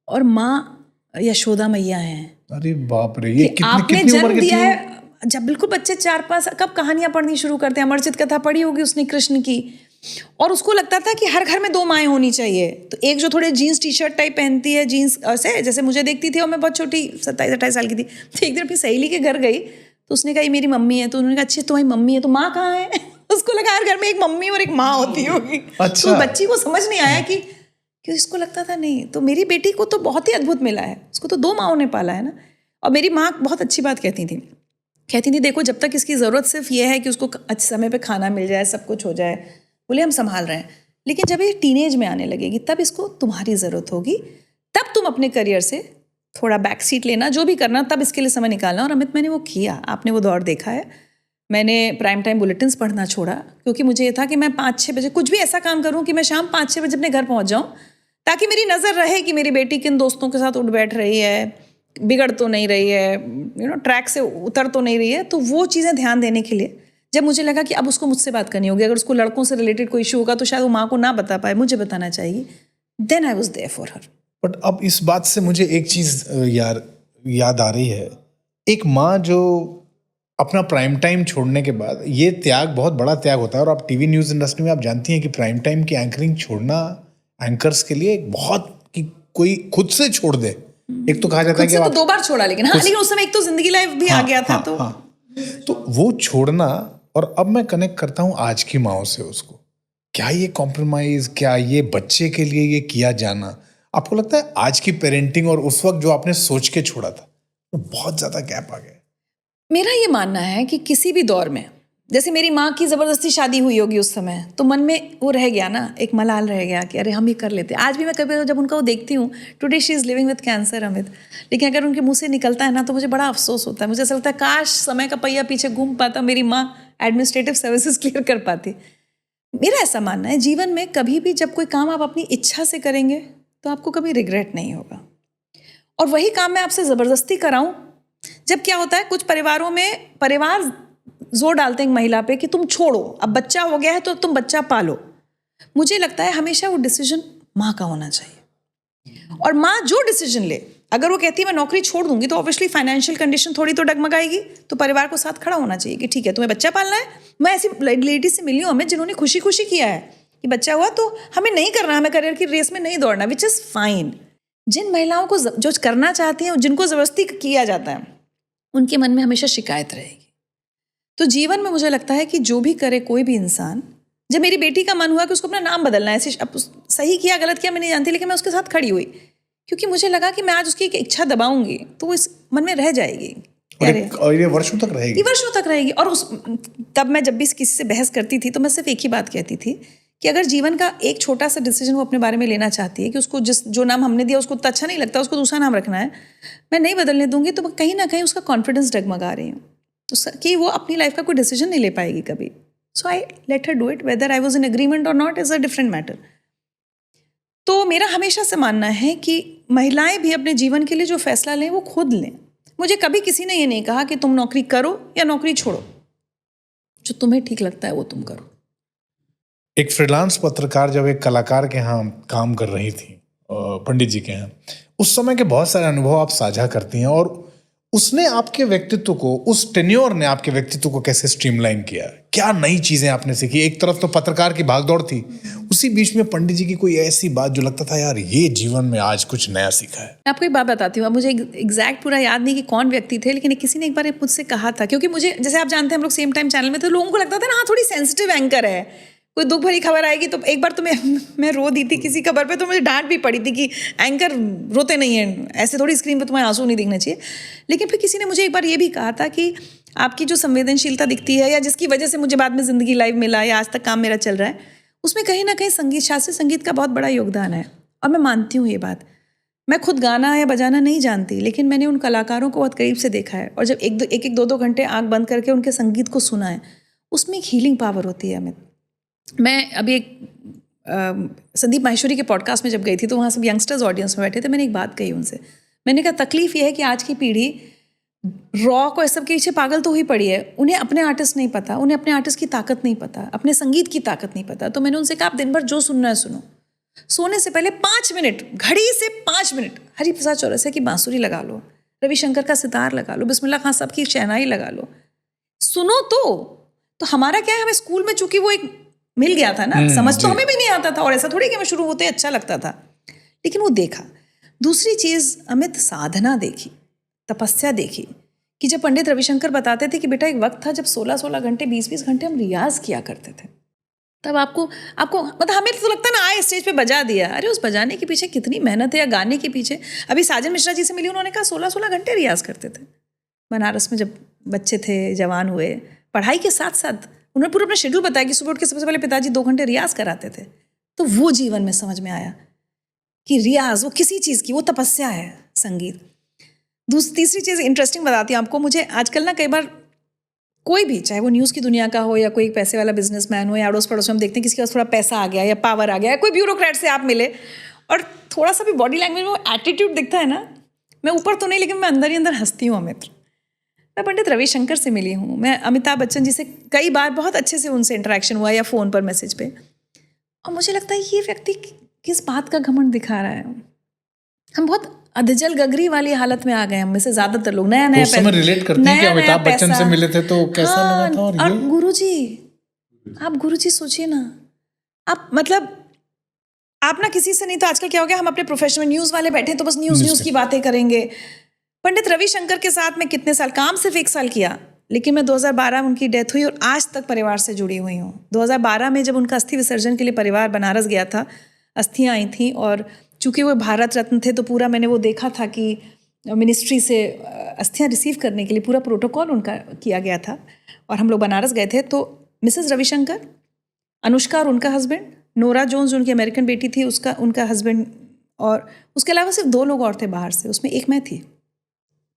और माँ यशोदा मैया हैं। अरे बाप रे, ये आपने कितनी उम्र जन्म की दिया थी? है। जब बिल्कुल बच्चे 4-5 कब कहानियां पढ़नी शुरू करते हैं, अमरचित कथा पढ़ी होगी उसने कृष्ण की, और उसको लगता था कि हर घर में 2 माएँ होनी चाहिए। तो एक जो थोड़े जीन्स टी शर्ट टाइप पहनती है, जीन्स ऐसे जैसे मुझे देखती थी, और मैं बहुत छोटी 27-28 साल की थी। तो एक दिन अपनी सहेली के घर गई तो उसने कहा ये मेरी मम्मी है। तो उन्होंने कहा अच्छी तुम्हारी मम्मी है, तो माँ कहाँ है? उसको लगा हर घर में एक मम्मी और एक माँ होती होगी। अच्छा। तो बच्ची को समझ नहीं आया कि इसको लगता था नहीं। तो मेरी बेटी को तो बहुत ही अद्भुत मिला है, उसको तो 2 माँओं ने पाला है ना। और मेरी माँ बहुत अच्छी बात कहती थी देखो जब तक इसकी ज़रूरत सिर्फ ये है कि उसको अच्छे समय पे खाना मिल जाए, सब कुछ हो जाए, बोले हम संभाल रहे हैं, लेकिन जब ये टीनेज में आने लगेगी तब इसको तुम्हारी ज़रूरत होगी, तब तुम अपने करियर से थोड़ा बैक सीट लेना, जो भी करना तब इसके लिए समय निकालना। और अमित, मैंने वो किया, आपने वो दौर देखा है। मैंने प्राइम टाइम बुलेटिन्स पढ़ना छोड़ा क्योंकि मुझे ये था कि मैं 5-6 बजे कुछ भी ऐसा काम करूँ कि मैं शाम 5-6 बजे अपने घर पहुँच जाऊँ, ताकि मेरी नज़र रहे कि मेरी बेटी किन दोस्तों के साथ उठ बैठ रही है, बिगड़ तो नहीं रही है, ट्रैक से उतर तो नहीं रही है। तो वो चीज़ें ध्यान देने के लिए जब मुझे लगा कि अब उसको मुझसे बात करनी होगी, अगर उसको लड़कों से रिलेटेड कोई इशू होगा तो शायद वो माँ को ना बता पाए, मुझे बताना चाहिए, then I was there for her. But अब इस बात से मुझे एक चीज़ याद आ रही है, एक माँ जो अपना प्राइम टाइम छोड़ने के बाद, ये त्याग बहुत बड़ा त्याग होता है, और आप टीवी न्यूज़ इंडस्ट्री में आप जानती हैं कि प्राइम टाइम की एंकरिंग छोड़ना एंकर्स के लिए एक बहुत, कि कोई खुद से छोड़ दे। एक तो कहा जाता है कि तो 2 बार छोड़ा, लेकिन उस समय एक तो जिंदगी लाइफ भी आ गया था। तो वो छोड़ना, और अब मैं कनेक्ट करता हूँ आज की माओ से उसको, क्या ये कॉम्प्रोमाइज, क्या ये बच्चे के लिए ये किया जाना, आपको लगता है आज की पेरेंटिंग और उस वक्त जो आपने सोच के छोड़ा था वो बहुत ज्यादा गैप आ गया? मेरा ये मानना है कि किसी भी दौर में, जैसे मेरी माँ की ज़बरदस्ती शादी हुई होगी उस समय, तो मन में वो रह गया ना, एक मलाल रह गया कि अरे हम ही कर लेते। आज भी मैं कभी जब उनका वो देखती हूँ, today she is living with cancer Amit, लेकिन अगर उनके मुंह से निकलता है ना तो मुझे बड़ा अफसोस होता है। मुझे ऐसा लगता है काश समय का पहिया पीछे घूम पाता, मेरी माँ एडमिनिस्ट्रेटिव सर्विसेज क्लियर कर पाती। मेरा ऐसा मानना है जीवन में कभी भी जब कोई काम आप अपनी इच्छा से करेंगे तो आपको कभी रिग्रेट नहीं होगा। और वही काम मैं आपसे ज़बरदस्ती कराऊं, जब क्या होता है कुछ परिवारों में परिवार जोर डालते हैं महिला पे कि तुम छोड़ो, अब बच्चा हो गया है तो तुम बच्चा पालो। मुझे लगता है हमेशा वो डिसीजन माँ का होना चाहिए, और माँ जो डिसीजन ले, अगर वो कहती है मैं नौकरी छोड़ दूंगी तो ऑब्वियसली फाइनेंशियल कंडीशन थोड़ी तो डगमगाएगी, तो परिवार को साथ खड़ा होना चाहिए कि ठीक है तुम्हें बच्चा पालना है। मैं ऐसी लेडीज से मिली हूँ हमें जिन्होंने खुशी खुशी किया है कि बच्चा हुआ तो हमें नहीं करना, हमें करियर की रेस में नहीं दौड़ना, विच इज़ फाइन। जिन महिलाओं को जो करना चाहती हैं, जिनको ज़बरदस्ती किया जाता है, उनके मन में हमेशा शिकायत रहेगी। तो जीवन में मुझे लगता है कि जो भी करे कोई भी इंसान, जब मेरी बेटी का मन हुआ कि उसको अपना नाम बदलना है, ऐसे अब सही किया गलत किया मैं नहीं जानती, लेकिन मैं उसके साथ खड़ी हुई क्योंकि मुझे लगा कि मैं आज उसकी एक इच्छा दबाऊंगी तो वो इस मन में रह जाएगी, और ये वर्षों तक रहेगी, वर्षों तक रहेगी। और तब मैं जब भी किसी से बहस करती थी तो मैं सिर्फ एक ही बात कहती थी कि अगर जीवन का एक छोटा सा डिसीजन वो अपने बारे में लेना चाहती है कि उसको जो नाम हमने दिया उसको तो अच्छा नहीं लगता, उसको दूसरा नाम रखना है, मैं नहीं बदलने दूंगी, तो कहीं ना कहीं उसका कॉन्फिडेंस डगमगा रही हूँ कि वो अपनी लाइफ का कोई डिसीजन नहीं ले पाएगी कभी। So I let her do it, whether I was in agreement or not is a different matter. तो मेरा हमेशा से मानना है कि महिलाएं भी अपने जीवन के लिए जो फैसला लें वो खुद लें। मुझे कभी किसी ने ये नहीं कहा कि तुम नौकरी करो या नौकरी छोड़ो, जो तुम्हें ठीक लगता है वो तुम करो। एक फ्रीलांस पत्रकार जब एक कलाकार के यहाँ काम कर रही थी, पंडित जी के यहाँ, उस समय के बहुत सारे अनुभव आप साझा करती हैं, और उसने आपके व्यक्तित्व को, उस टेन्योर ने आपके व्यक्तित्व को कैसे स्ट्रीमलाइन किया, क्या नई चीजें आपने सीखी? एक तरफ तो पत्रकार की भागदौड़ थी, उसी बीच में पंडित जी की कोई ऐसी बात जो लगता था यार ये जीवन में आज कुछ नया सीखा है। मैं आपको एक बात बताती हूँ, अब मुझे एग्जैक्ट पूरा याद नहीं कि कौन व्यक्ति थे, लेकिन किसी ने एक बार मुझसे कहा था, क्योंकि मुझे, जैसे आप जानते हैं हम लोग सेम टाइम चैनल में थे, लोगों को लगता था ना हाँ थोड़ी सेंसिटिव एंकर है, कोई दुख भरी खबर आएगी तो एक बार तो मैं रो दी थी किसी खबर पे, तो मुझे डांट भी पड़ी थी कि एंकर रोते नहीं हैं, ऐसे थोड़ी स्क्रीन पे तुम्हें आंसू नहीं दिखना चाहिए। लेकिन फिर किसी ने मुझे एक बार ये भी कहा था कि आपकी जो संवेदनशीलता दिखती है, या जिसकी वजह से मुझे बाद में ज़िंदगी लाइव मिला या आज तक काम मेरा चल रहा है, उसमें कहीं ना कहीं संगीत, शास्त्रीय संगीत का बहुत बड़ा योगदान है। और मैं मानती हूँ ये बात। मैं खुद गाना या बजाना नहीं जानती, लेकिन मैंने उन कलाकारों को बहुत करीब से देखा है, और जब एक दो घंटे आंख बंद करके उनके संगीत को सुना है, उसमें एक हीलिंग पावर होती है अमित। मैं अभी एक संदीप माहेश्वरी के पॉडकास्ट में जब गई थी, तो वहाँ सब यंगस्टर्स ऑडियंस में बैठे थे। मैंने एक बात कही उनसे, मैंने कहा तकलीफ ये है कि आज की पीढ़ी रॉक और सब के पीछे पागल तो हुई पड़ी है, उन्हें अपने आर्टिस्ट नहीं पता, उन्हें अपने आर्टिस्ट की ताकत नहीं पता, अपने संगीत की ताकत नहीं पता। तो मैंने उनसे कहा आप दिन भर जो सुनना है सुनो, सोने से पहले 5 मिनट, घड़ी से 5 मिनट हरिप्रसाद चौरसिया की बांसुरी लगा लो, रविशंकर का सितार लगा लो, बिस्मिल्लाह खान साहब की शहनाई लगा लो, सुनो। तो हमारा क्या है, हमें स्कूल में चूंकि वो एक मिल गया था ना, समझ तो हमें भी नहीं आता था, और ऐसा थोड़ी कि हमें शुरू होते अच्छा लगता था, लेकिन वो देखा। दूसरी चीज़ अमित, साधना देखी, तपस्या देखी, कि जब पंडित रविशंकर बताते थे कि बेटा एक वक्त था जब 16-16 घंटे 20-20 घंटे हम रियाज किया करते थे, तब आपको मतलब हमें तो लगता ना आए स्टेज पे बजा दिया, अरे उस बजाने के पीछे कितनी मेहनत है, या गाने के पीछे। अभी साजन मिश्रा जी से मिली, उन्होंने कहा 16-16 घंटे रियाज करते थे बनारस में, जब बच्चे थे, जवान हुए, पढ़ाई के साथ साथ उन्होंने पूरा अपना शेड्यूल बताया कि सुबह उठ के सबसे पहले पिताजी 2 घंटे रियाज कराते थे। तो वो जीवन में समझ में आया कि रियाज वो किसी चीज़ की, वो तपस्या है संगीत। तीसरी चीज़ इंटरेस्टिंग बताती हूँ आपको, मुझे आजकल ना कई बार कोई भी, चाहे वो न्यूज़ की दुनिया का हो या कोई पैसे वाला बिजनेसमैन हो, या अड़ोस पड़ोस में हम देखते हैं किसी के पास थोड़ा पैसा आ गया या पावर आ गया, या कोई ब्यूरोक्रेट से आप मिले और थोड़ा सा भी बॉडी लैंग्वेज में वो एटीट्यूड दिखता है ना, मैं ऊपर तो नहीं लेकिन मैं अंदर ही अंदर हंसती हूँ अमित। मैं पंडित रविशंकर से मिली हूँ, मैं अमिताभ बच्चन जी से कई बार बहुत अच्छे से उनसे इंटरेक्शन हुआ, या फ़ोन पर मैसेज पे, और मुझे लगता है ये व्यक्ति किस बात का घमंड दिखा रहा है। हम बहुत अधजल गगरी वाली हालत में आ गए, हम में से ज्यादातर लोग नया नया पैसा रिलेट करते हैं कि अमिताभ बच्चन से मिले थे तो कैसा लगा था। और गुरुजी, आप गुरुजी सोचिए ना, आप मतलब आप ना किसी से नहीं, तो आजकल क्या हो गया, हम अपने प्रोफेशन में न्यूज़ वाले बैठे तो बस न्यूज़ की बातें करेंगे। पंडित रविशंकर के साथ मैं कितने साल, काम सिर्फ 1 साल किया, लेकिन मैं 2012 में उनकी डेथ हुई और आज तक परिवार से जुड़ी हुई हूँ। 2012 में जब उनका अस्थि विसर्जन के लिए परिवार बनारस गया था, अस्थियाँ आई थी, और चूँकि वो भारत रत्न थे तो पूरा मैंने वो देखा था कि मिनिस्ट्री से अस्थियाँ रिसीव करने के लिए पूरा प्रोटोकॉल उनका किया गया था, और हम लोग बनारस गए थे। तो मिसेस रविशंकर, अनुष्का और उनका हस्बैंड, नोरा जोन्स जो उनकी अमेरिकन बेटी थी, उनका हस्बैंड, और उसके अलावा सिर्फ 2 लोग और थे बाहर से, उसमें एक मैं थी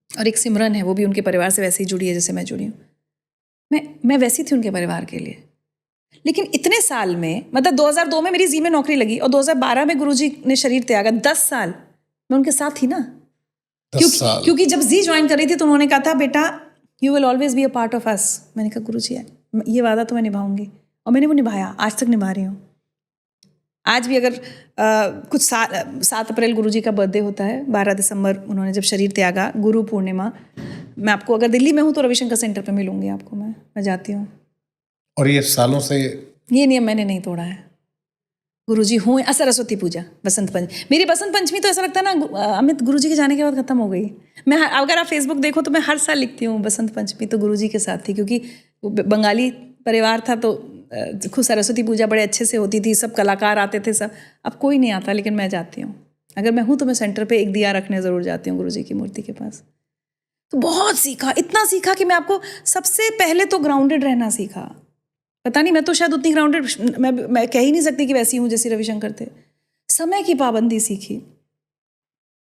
और एक सिमरन है, वो भी उनके परिवार से वैसे ही जुड़ी है जैसे मैं जुड़ी हूँ। मैं वैसी थी उनके परिवार के लिए। लेकिन इतने साल में, मतलब 2002 में मेरी जी में नौकरी लगी और 2012 में गुरुजी ने शरीर त्यागा, 10 साल मैं उनके साथ थी ना। क्योंकि जब जी ज्वाइन कर रही थी तो उन्होंने कहा था, बेटा you will always be a part of us. मैंने कहा गुरुजी ये वादा तो मैं निभाऊंगी, और मैंने वो निभाया, आज तक निभा रही हूँ। आज भी अगर कुछ 7 अप्रैल गुरुजी का बर्थडे होता है, 12 दिसंबर उन्होंने जब शरीर त्यागा, गुरु पूर्णिमा, मैं आपको अगर दिल्ली में हूँ तो रविशंकर सेंटर पे मिलूंगी आपको, मैं जाती हूँ। और ये सालों से ये नियम मैंने नहीं तोड़ा है। गुरुजी हूँ, सरस्वती पूजा, बसंत पंचमी, मेरी बसंत पंचमी तो ऐसा लगता है ना अमित, गुरुजी के जाने के बाद खत्म हो गई। मैं अगर आप फेसबुक देखो तो मैं हर साल लिखती हूँ बसंत पंचमी तो गुरुजी के साथ थी, क्योंकि बंगाली परिवार था तो खुद सरस्वती पूजा बड़े अच्छे से होती थी, सब कलाकार आते थे सब। अब कोई नहीं आता, लेकिन मैं जाती हूँ। अगर मैं हूँ तो मैं सेंटर पे एक दिया रखने ज़रूर जाती हूँ गुरुजी की मूर्ति के पास। तो बहुत सीखा, इतना सीखा कि मैं आपको सबसे पहले तो ग्राउंडेड रहना सीखा। पता नहीं, मैं तो शायद उतनी ग्राउंडेड मैं कह ही नहीं सकती कि वैसी हूँ जैसे रविशंकर थे। समय की पाबंदी सीखी।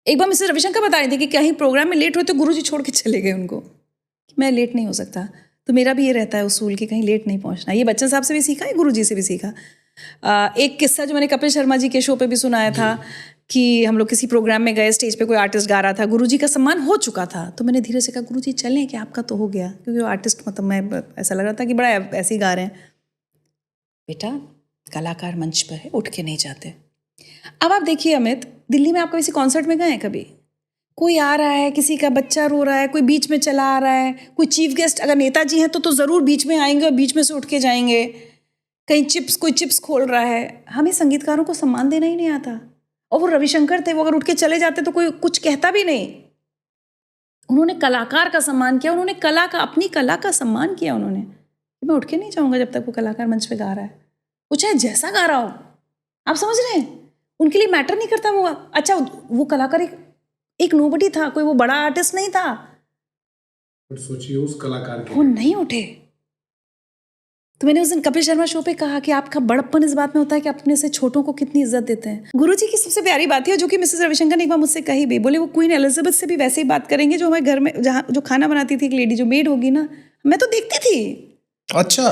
एक बार मिसेस रविशंकर बता रही थी कि कहीं प्रोग्राम में लेट हुए तो गुरुजी छोड़ के चले गए उनको, कि मैं लेट नहीं हो सकता। तो मेरा भी ये रहता है उसूल कि कहीं लेट नहीं पहुंचना। ये बच्चन साहब से भी सीखा, ये गुरुजी से भी सीखा। एक किस्सा जो मैंने कपिल शर्मा जी के शो पे भी सुनाया था कि हम लोग किसी प्रोग्राम में गए, स्टेज पे कोई आर्टिस्ट गा रहा था, गुरुजी का सम्मान हो चुका था, तो मैंने धीरे से कहा गुरुजी चलें कि आपका तो हो गया, क्योंकि वो आर्टिस्ट, मतलब मैं ऐसा लग रहा था कि बड़ा ऐसे ही गा रहे हैं। बेटा कलाकार मंच पर है, उठ के नहीं जाते। अब आप देखिए अमित, दिल्ली में आप कभी किसी कॉन्सर्ट में गए हैं? कभी कोई आ रहा है, किसी का बच्चा रो रहा है, कोई बीच में चला आ रहा है, कोई चीफ गेस्ट अगर नेताजी हैं तो ज़रूर बीच में आएंगे और बीच में से उठ के जाएंगे। कहीं कोई चिप्स खोल रहा है। हमें संगीतकारों को सम्मान देना ही नहीं आता। और वो रविशंकर थे, वो अगर उठ के चले जाते तो कोई कुछ कहता भी नहीं। उन्होंने कलाकार का सम्मान किया, उन्होंने अपनी कला का सम्मान किया। उन्होंने, मैं उठ के नहीं जाऊँगा जब तक वो कलाकार मंच पे गा रहा है। वो चाहे जैसा गा रहा हो, आप समझ रहे हैं, उनके लिए मैटर नहीं करता वो। अच्छा वो कलाकार एक नोबडी था, कोई वो बड़ा आर्टिस्ट नहीं था, सोचिए उस कलाकार वो नहीं उठे। तो मैंने उस दिन कपिल शर्मा शो पे कहा कि आपका बड़प्पन इस बात में होता है कि अपने से छोटों को कितनी इज्जत देते हैं। गुरुजी की सबसे प्यारी बात है जो कि मिसेस रविशंकर ने एक बार मुझसे कही भी, बोले वो क्वीन एलिजाबेथ से भी वैसे ही बात करेंगे जो हमारे घर में जहाँ जो खाना बनाती थी एक लेडी, जो मेड होगी ना, मैं तो देखती थी, अच्छा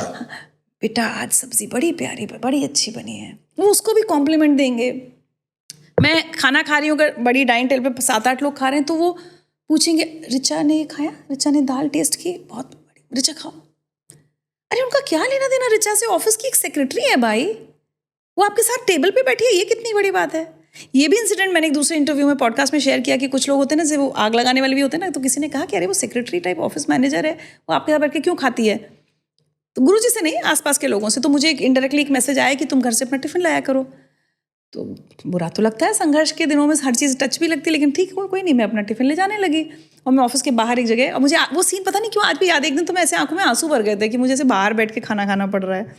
बेटा आज सब्जी बड़ी प्यारी बड़ी अच्छी बनी है, वो उसको भी कॉम्प्लीमेंट देंगे। मैं खाना खा रही हूँ, अगर बड़ी डाइनिंग टेबल पे 7-8 लोग खा रहे हैं तो वो पूछेंगे रिचा ने ये खाया, रिचा ने दाल टेस्ट की, बहुत बड़ी, रिचा खाओ। अरे उनका क्या लेना देना रिचा से, ऑफिस की एक सेक्रेटरी है भाई, वो आपके साथ टेबल पे बैठी है, ये कितनी बड़ी बात है। ये भी इंसिडेंट मैंने एक दूसरे इंटरव्यू में पॉडकास्ट में शेयर किया कि कुछ लोग होते हैं ना, जैसे वो आग लगाने वाले भी होते हैं ना, तो किसी ने कहा कि अरे वो सेक्रेटरी टाइप ऑफिस मैनेजर है, वो आपके साथ बैठ के क्यों खाती है। तो गुरुजी से नहीं, आसपास के लोगों से। तो मुझे इनडायरेक्टली एक मैसेज आया कि तुम घर से अपना टिफिन लाया करो। तो बुरा तो लगता है, संघर्ष के दिनों में हर चीज़ टच भी लगती है, लेकिन ठीक है कोई नहीं, मैं अपना टिफिन ले जाने लगी। और मैं ऑफिस के बाहर एक जगह, और मुझे वो सीन पता नहीं क्यों आज भी याद है, एक दिन तो मैं ऐसे आंखों में आंसू भर गए थे कि मुझे ऐसे बाहर बैठ के खाना खाना पड़ रहा है।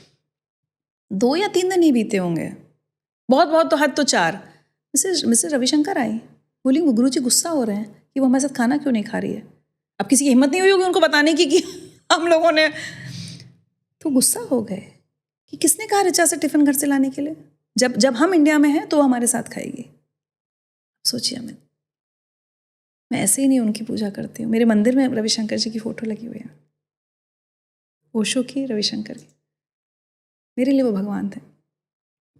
2 या 3 दिन ही बीते होंगे, बहुत बहुत तो हद तो 4। मिसेस रविशंकर आई, बोली वो गुरुजी गुस्सा हो रहे हैं कि वो हमारे साथ खाना क्यों नहीं खा रही है। अब किसी की हिम्मत नहीं हुई होगी उनको बताने की कि हम लोगों ने, तो गुस्सा हो गए कि किसने कहा रिचा से टिफिन घर से लाने के लिए, जब हम इंडिया में हैं तो वो हमारे साथ खाएगी। सोचिए, मैं ऐसे ही नहीं उनकी पूजा करती हूँ। मेरे मंदिर में रविशंकर जी की फोटो लगी हुई है, ओशो की, रविशंकर की। मेरे लिए वो भगवान थे,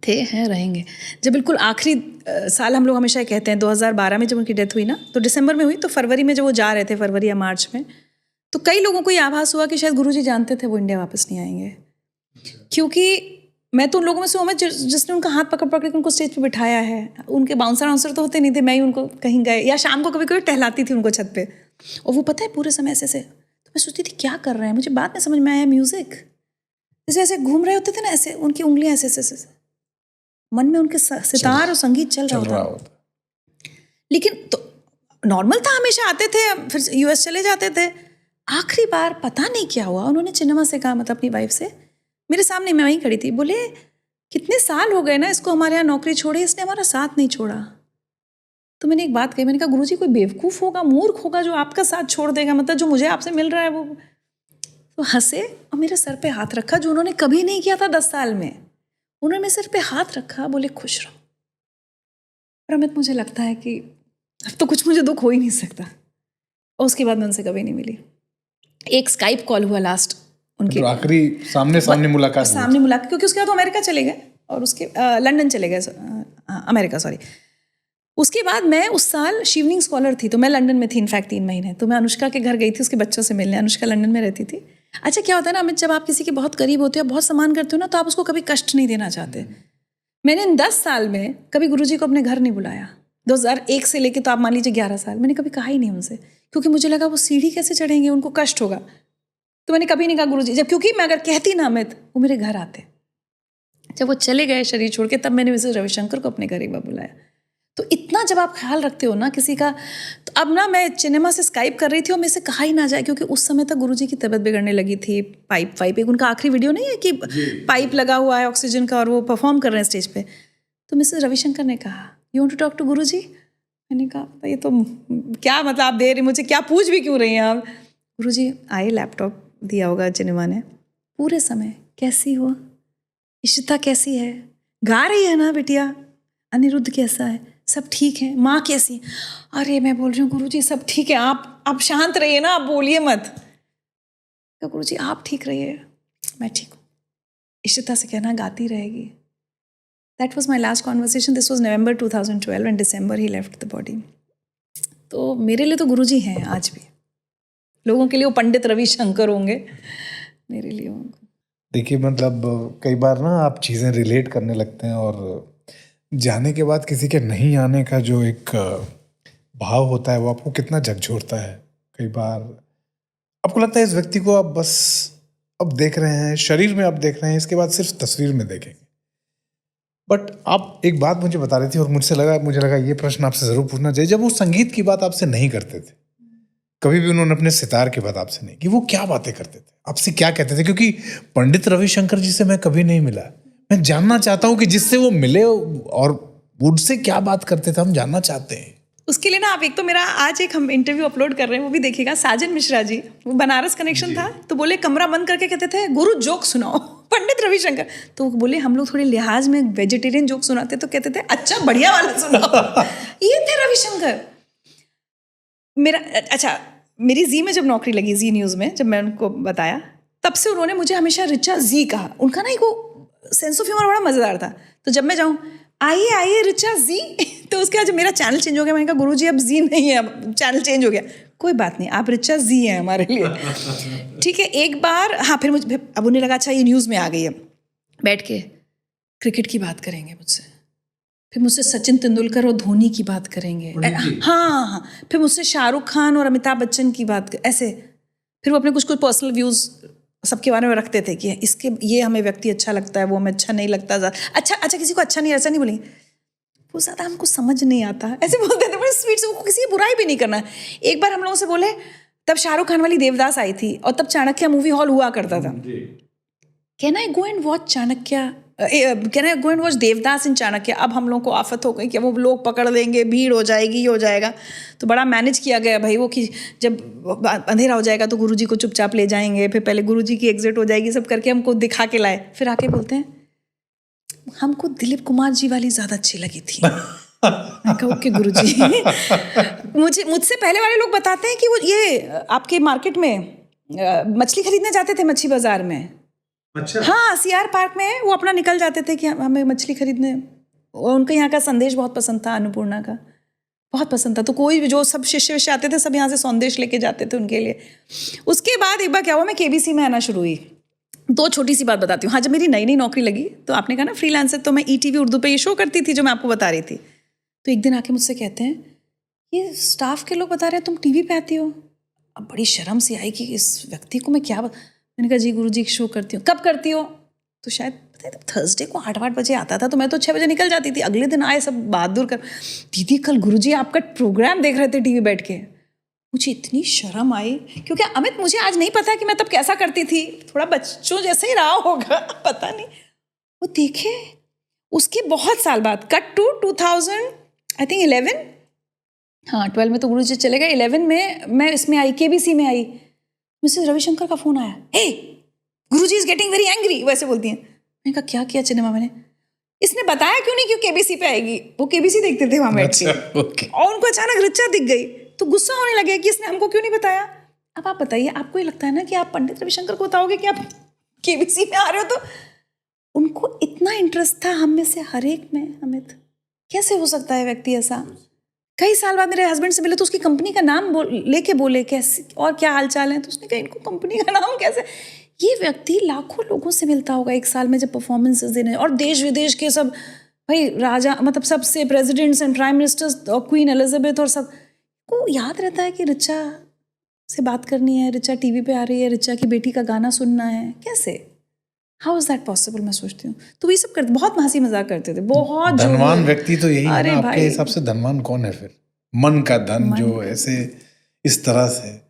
हैं, रहेंगे। जब बिल्कुल आखिरी साल, हम लोग हमेशा कहते हैं 2012 में जब उनकी डेथ हुई ना, तो दिसंबर में हुई, तो फरवरी में जब वो जा रहे थे, फरवरी या मार्च में, तो कई लोगों को ये आभास हुआ कि शायद गुरुजी जानते थे वो इंडिया वापस नहीं आएंगे। क्योंकि मैं तो उन लोगों में से हूँ, मैं जिसने उनका हाथ पकड़ पकड़ के उनको स्टेज पे बिठाया है। उनके बाउंसर तो होते नहीं थे, मैं ही उनको कहीं गए, या शाम को कभी कभी टहलाती थी उनको छत पे, और वो पता है पूरे समय ऐसे। तो मैं सोचती थी क्या कर रहे हैं, मुझे बाद में समझ में आया म्यूजिक। जैसे ऐसे घूम रहे होते थे ना, ऐसे उनकी उंगलियां ऐसे ऐसे, मन में उनके सितार और संगीत चल रहा होता। लेकिन तो नॉर्मल था, हमेशा आते थे, फिर यूएस चले जाते थे। आखिरी बार पता नहीं क्या हुआ, उन्होंने चिन्नमा से कहा, मतलब अपनी वाइफ से, मेरे सामने, मैं वहीं खड़ी थी, बोले कितने साल हो गए ना इसको हमारे यहाँ नौकरी छोड़े, इसने हमारा साथ नहीं छोड़ा। तो मैंने एक बात कही, मैंने कहा गुरुजी कोई बेवकूफ़ होगा, मूर्ख होगा जो आपका साथ छोड़ देगा, मतलब जो मुझे आपसे मिल रहा है वो। तो हंसे और मेरे सर पे हाथ रखा, जो उन्होंने कभी नहीं किया था 10 साल में। उन्होंने मेरे सर पे हाथ रखा, बोले खुश रहो। और अमित, मुझे लगता है कि अब तो कुछ मुझे दुख हो ही नहीं सकता। और उसके बाद मैं उनसे कभी नहीं मिली। एक स्काइप कॉल हुआ लास्ट उनकी, तो आखिरी सामने मुलाकात, क्योंकि उसके बाद वो अमेरिका चले गए, और उसके लंदन चले गए, अमेरिका सॉरी। उसके बाद मैं उस साल शिवनिंग स्कॉलर थी, तो मैं लंदन में थी इनफैक्ट 3 महीने। तो मैं अनुष्का के घर गई थी उसके बच्चों से मिलने, अनुष्का लंदन में रहती थी। अच्छा क्या होता है ना अमित, जब आप किसी के बहुत करीब होते हो, बहुत सम्मान करते हो ना, तो आप उसको कभी कष्ट नहीं देना चाहते। मैंने इन 10 साल में कभी गुरुजी को अपने घर नहीं बुलाया। 2001 से लेके तो आप मान लीजिए 11 साल, मैंने कभी कहा ही नहीं उनसे, क्योंकि मुझे लगा वो सीढ़ी कैसे चढ़ेंगे, उनको कष्ट होगा। तो मैंने कभी नहीं कहा गुरुजी, जब क्योंकि मैं अगर कहती ना अमित, वो मेरे घर आते। जब वो चले गए शरीर छोड़ के, तब मैंने मिसेस रविशंकर को अपने घर एक बार बुलाया। तो इतना जब आप ख्याल रखते हो ना किसी का, तो अब ना मैं चिन्नमा से स्काइप कर रही थी और मेरे से कहा ही ना जाए, क्योंकि उस समय तक गुरुजी की तबीयत बिगड़ने लगी थी। पाइप एक उनका आखिरी वीडियो नहीं है कि पाइप लगा हुआ है ऑक्सीजन का और वो परफॉर्म कर रहे हैं स्टेज पे। तो मिसेस रविशंकर ने कहा, you want to talk to Guruji? मैंने कहा ये तो क्या मतलब आप दे रही, मुझे क्या पूछ भी क्यों रही हैं आप? गुरुजी आए, लैपटॉप दिया होगा चिन्नमा ने, पूरे समय कैसी हो, इशिता कैसी है, गा रही है ना बिटिया, अनिरुद्ध कैसा है, सब ठीक है, माँ कैसी? अरे मैं बोल रही हूँ गुरुजी सब ठीक है, आप शांत रहिए ना, आप बोलिए मत। तो गुरुजी आप ठीक रहिए, मैं ठीक हूँ। इशिता से कहना गाती रहेगी। That was my last conversation. This was November 2012 and December he left the body. तो मेरे लिए तो गुरुजी हैं आज भी। लोगों के लिए वो पंडित रविशंकर होंगे, मेरे लिए होंगे। देखिए मतलब कई बार ना आप चीज़ें रिलेट करने लगते हैं, और जाने के बाद किसी के नहीं आने का जो एक भाव होता है वो आपको कितना झकझोरता है। कई बार आपको लगता है इस व्यक्ति को आप बस अब देख रहे हैं, शरीर में आप देख रहे हैं, इसके बाद सिर्फ तस्वीर में देखेंगे। बट आप एक बात मुझे बता रही थी और मुझे लगा ये प्रश्न आपसे ज़रूर पूछना चाहिए। जब वो संगीत की बात आपसे नहीं करते थे, कभी भी उन्होंने अपने सितार की बात आपसे नहीं की, वो क्या बातें करते थे, आपसे क्या कहते थे? क्योंकि पंडित रविशंकर जी से मैं कभी नहीं मिला, मैं जानना चाहता हूँ कि जिससे वो मिले और उनसे क्या बात करते थे, हम जानना चाहते हैं। उसके लिए ना आप एक तो मेरा आज एक हम इंटरव्यू अपलोड कर रहे हैं, वो भी देखिएगा। साजन मिश्रा जी, वो बनारस कनेक्शन था, तो बोले कमरा बंद करके कहते थे गुरु जोक सुनाओ पंडित रविशंकर। तो बोले हम लोग थोड़े लिहाज में वेजिटेरियन जोक सुनाते, तो कहते थे अच्छा बढ़िया वाला सुनाओ। ये थे रविशंकर। मेरा अच्छा, मेरी जी में जब नौकरी लगी, जी न्यूज़ में, जब मैं उनको बताया, तब से उन्होंने मुझे हमेशा रिचा जी कहा। उनका ना एक वो सेंस ऑफ ह्यूमर बड़ा मज़ेदार था। तो जब मैं जाऊँ आइए आइए रिचा जी, तो उसके बाद जब मेरा चैनल चेंज हो गया, मैंने कहा गुरुजी अब जी नहीं है, अब चैनल चेंज हो गया। कोई बात नहीं, आप रिचा जी हैं हमारे लिए। ठीक है। एक बार हाँ, फिर मुझे अब उन्हें लगा अच्छा ये न्यूज़ में आ गई है, बैठ के क्रिकेट की बात करेंगे मुझसे, फिर मुझसे सचिन तेंदुलकर और धोनी की बात करेंगे, हाँ, फिर मुझसे शाहरुख खान और अमिताभ बच्चन की बात, ऐसे। फिर वो अपने कुछ कुछ पर्सनल व्यूज़ सबके बारे में रखते थे कि इसके ये हमें व्यक्ति अच्छा लगता है, वो हमें अच्छा नहीं लगता। अच्छा किसी को अच्छा नहीं, ऐसा नहीं बोलेंगे, वो ज़्यादा हमको समझ नहीं आता, ऐसे बोलते थे बड़े स्वीट से। वो किसी की बुराई भी नहीं करना। एक बार हम लोगों से बोले, तब शाहरुख खान वाली देवदास आई थी और तब चाणक्य मूवी हॉल हुआ करता था। Can I go and watch Chanakya, can I go and watch Devdas in Chanakya? अब हम लोग को आफत हो गई कि वो लोग पकड़ लेंगे, भीड़ हो जाएगी, ये हो जाएगा। तो बड़ा मैनेज किया गया भाई वो कि जब अंधेरा हो जाएगा तो गुरुजी को चुपचाप ले जाएंगे, फिर पहले गुरुजी की एग्जिट हो जाएगी, सब करके हमको दिखा के लाए। फिर आके बोलते हैं हमको दिलीप कुमार जी वाली ज़्यादा अच्छी लगी थी। मैं कहा ओके गुरुजी। मुझसे पहले वाले लोग बताते हैं कि वो ये आपके मार्केट में मछली खरीदने जाते थे, मच्छी बाजार में। अच्छा। हाँ, सीआर पार्क में वो अपना निकल जाते थे कि हमें मछली खरीदने। उनके यहाँ का संदेश बहुत पसंद था, अन्नपूर्णा का बहुत पसंद था। तो कोई भी जो सब शिष्य विष्य आते थे, सब यहाँ से संदेश लेके जाते थे उनके लिए। उसके बाद एक बार क्या हुआ, मैं केबीसी में आना शुरू हुई। दो छोटी सी बात बताती हूँ। हाँ, जब मेरी नई नई नौकरी लगी तो आपने कहा ना फ्रीलांसर, तो मैं ईटीवी उर्दू पे ये शो करती थी जो मैं आपको बता रही थी। तो एक दिन आके मुझसे कहते हैं ये स्टाफ के लोग बता रहे हैं तुम टीवी पे आती हो। अब बड़ी शर्म सी आई कि इस व्यक्ति को मैं क्या मैंने कहा जी गुरुजी एक शो करती हूँ। कब करती हो? तो शायद पता है थर्सडे को 8 बजे आता था, तो मैं तो 6 बजे निकल जाती थी। अगले दिन आए सब बहादुर कर, दीदी कल गुरुजी आपका प्रोग्राम देख रहे थे टीवी बैठ के। मुझे इतनी शर्म आई, क्योंकि अमित मुझे आज नहीं पता कि मैं तब कैसा करती थी, थोड़ा बच्चों जैसे ही रहा होगा, पता नहीं। वो देखे उसके बहुत साल बाद, कट टू 2011, हाँ 12 में तो गुरुजी चले गए, 11 में मैं इसमें आई, केबीसी में आई। मिसेस रविशंकर का फोन आया, हे गुरुजी इज गेटिंग वेरी एंग्री, वैसे बोलती हैं। मैंने कहा क्या किया चिनेमा मैंने? इसने बताया क्यों नहीं, क्यों केबीसी पे आएगी? वो केबीसी देखते थे वहां बैठ के, और उनको अचानक रिचा दिख गई, तो गुस्सा होने लगे कि इसने हमको क्यों नहीं बताया। अब आप बताइए, आपको ये लगता है ना कि आप पंडित रविशंकर को बताओगे कि आप केबीसी में आ रहे हो? तो उनको इतना इंटरेस्ट था हम में से हर एक में। अमित, कैसे हो सकता है व्यक्ति ऐसा? कई साल बाद मेरे हस्बैंड से मिले तो उसकी कंपनी का नाम लेके बोले कैसे और क्या हालचाल है, तो उसने कहा इनको कंपनी का नाम कैसे? ये व्यक्ति लाखों लोगों से मिलता होगा एक साल में जब परफॉर्मेंसेस देने, और देश विदेश के सब भाई राजा, मतलब सबसे प्रेसिडेंट्स एंड प्राइम मिनिस्टर्स और क्वीन एलिजाबेथ और सब को याद रहता है कि रिचा से बात करनी है, रिचा टीवी पे आ रही है, रिचा की बेटी का गाना सुनना है। कैसे, हाउ इज दैट पॉसिबल? मैं सोचती हूँ। तो ये सब करते, बहुत हंसी मजाक करते थे, बहुत। धनवान व्यक्ति तो यही है ना आपके भाई, हिसाब से? धनवान कौन है फिर? मन का धन, जो ऐसे इस तरह से।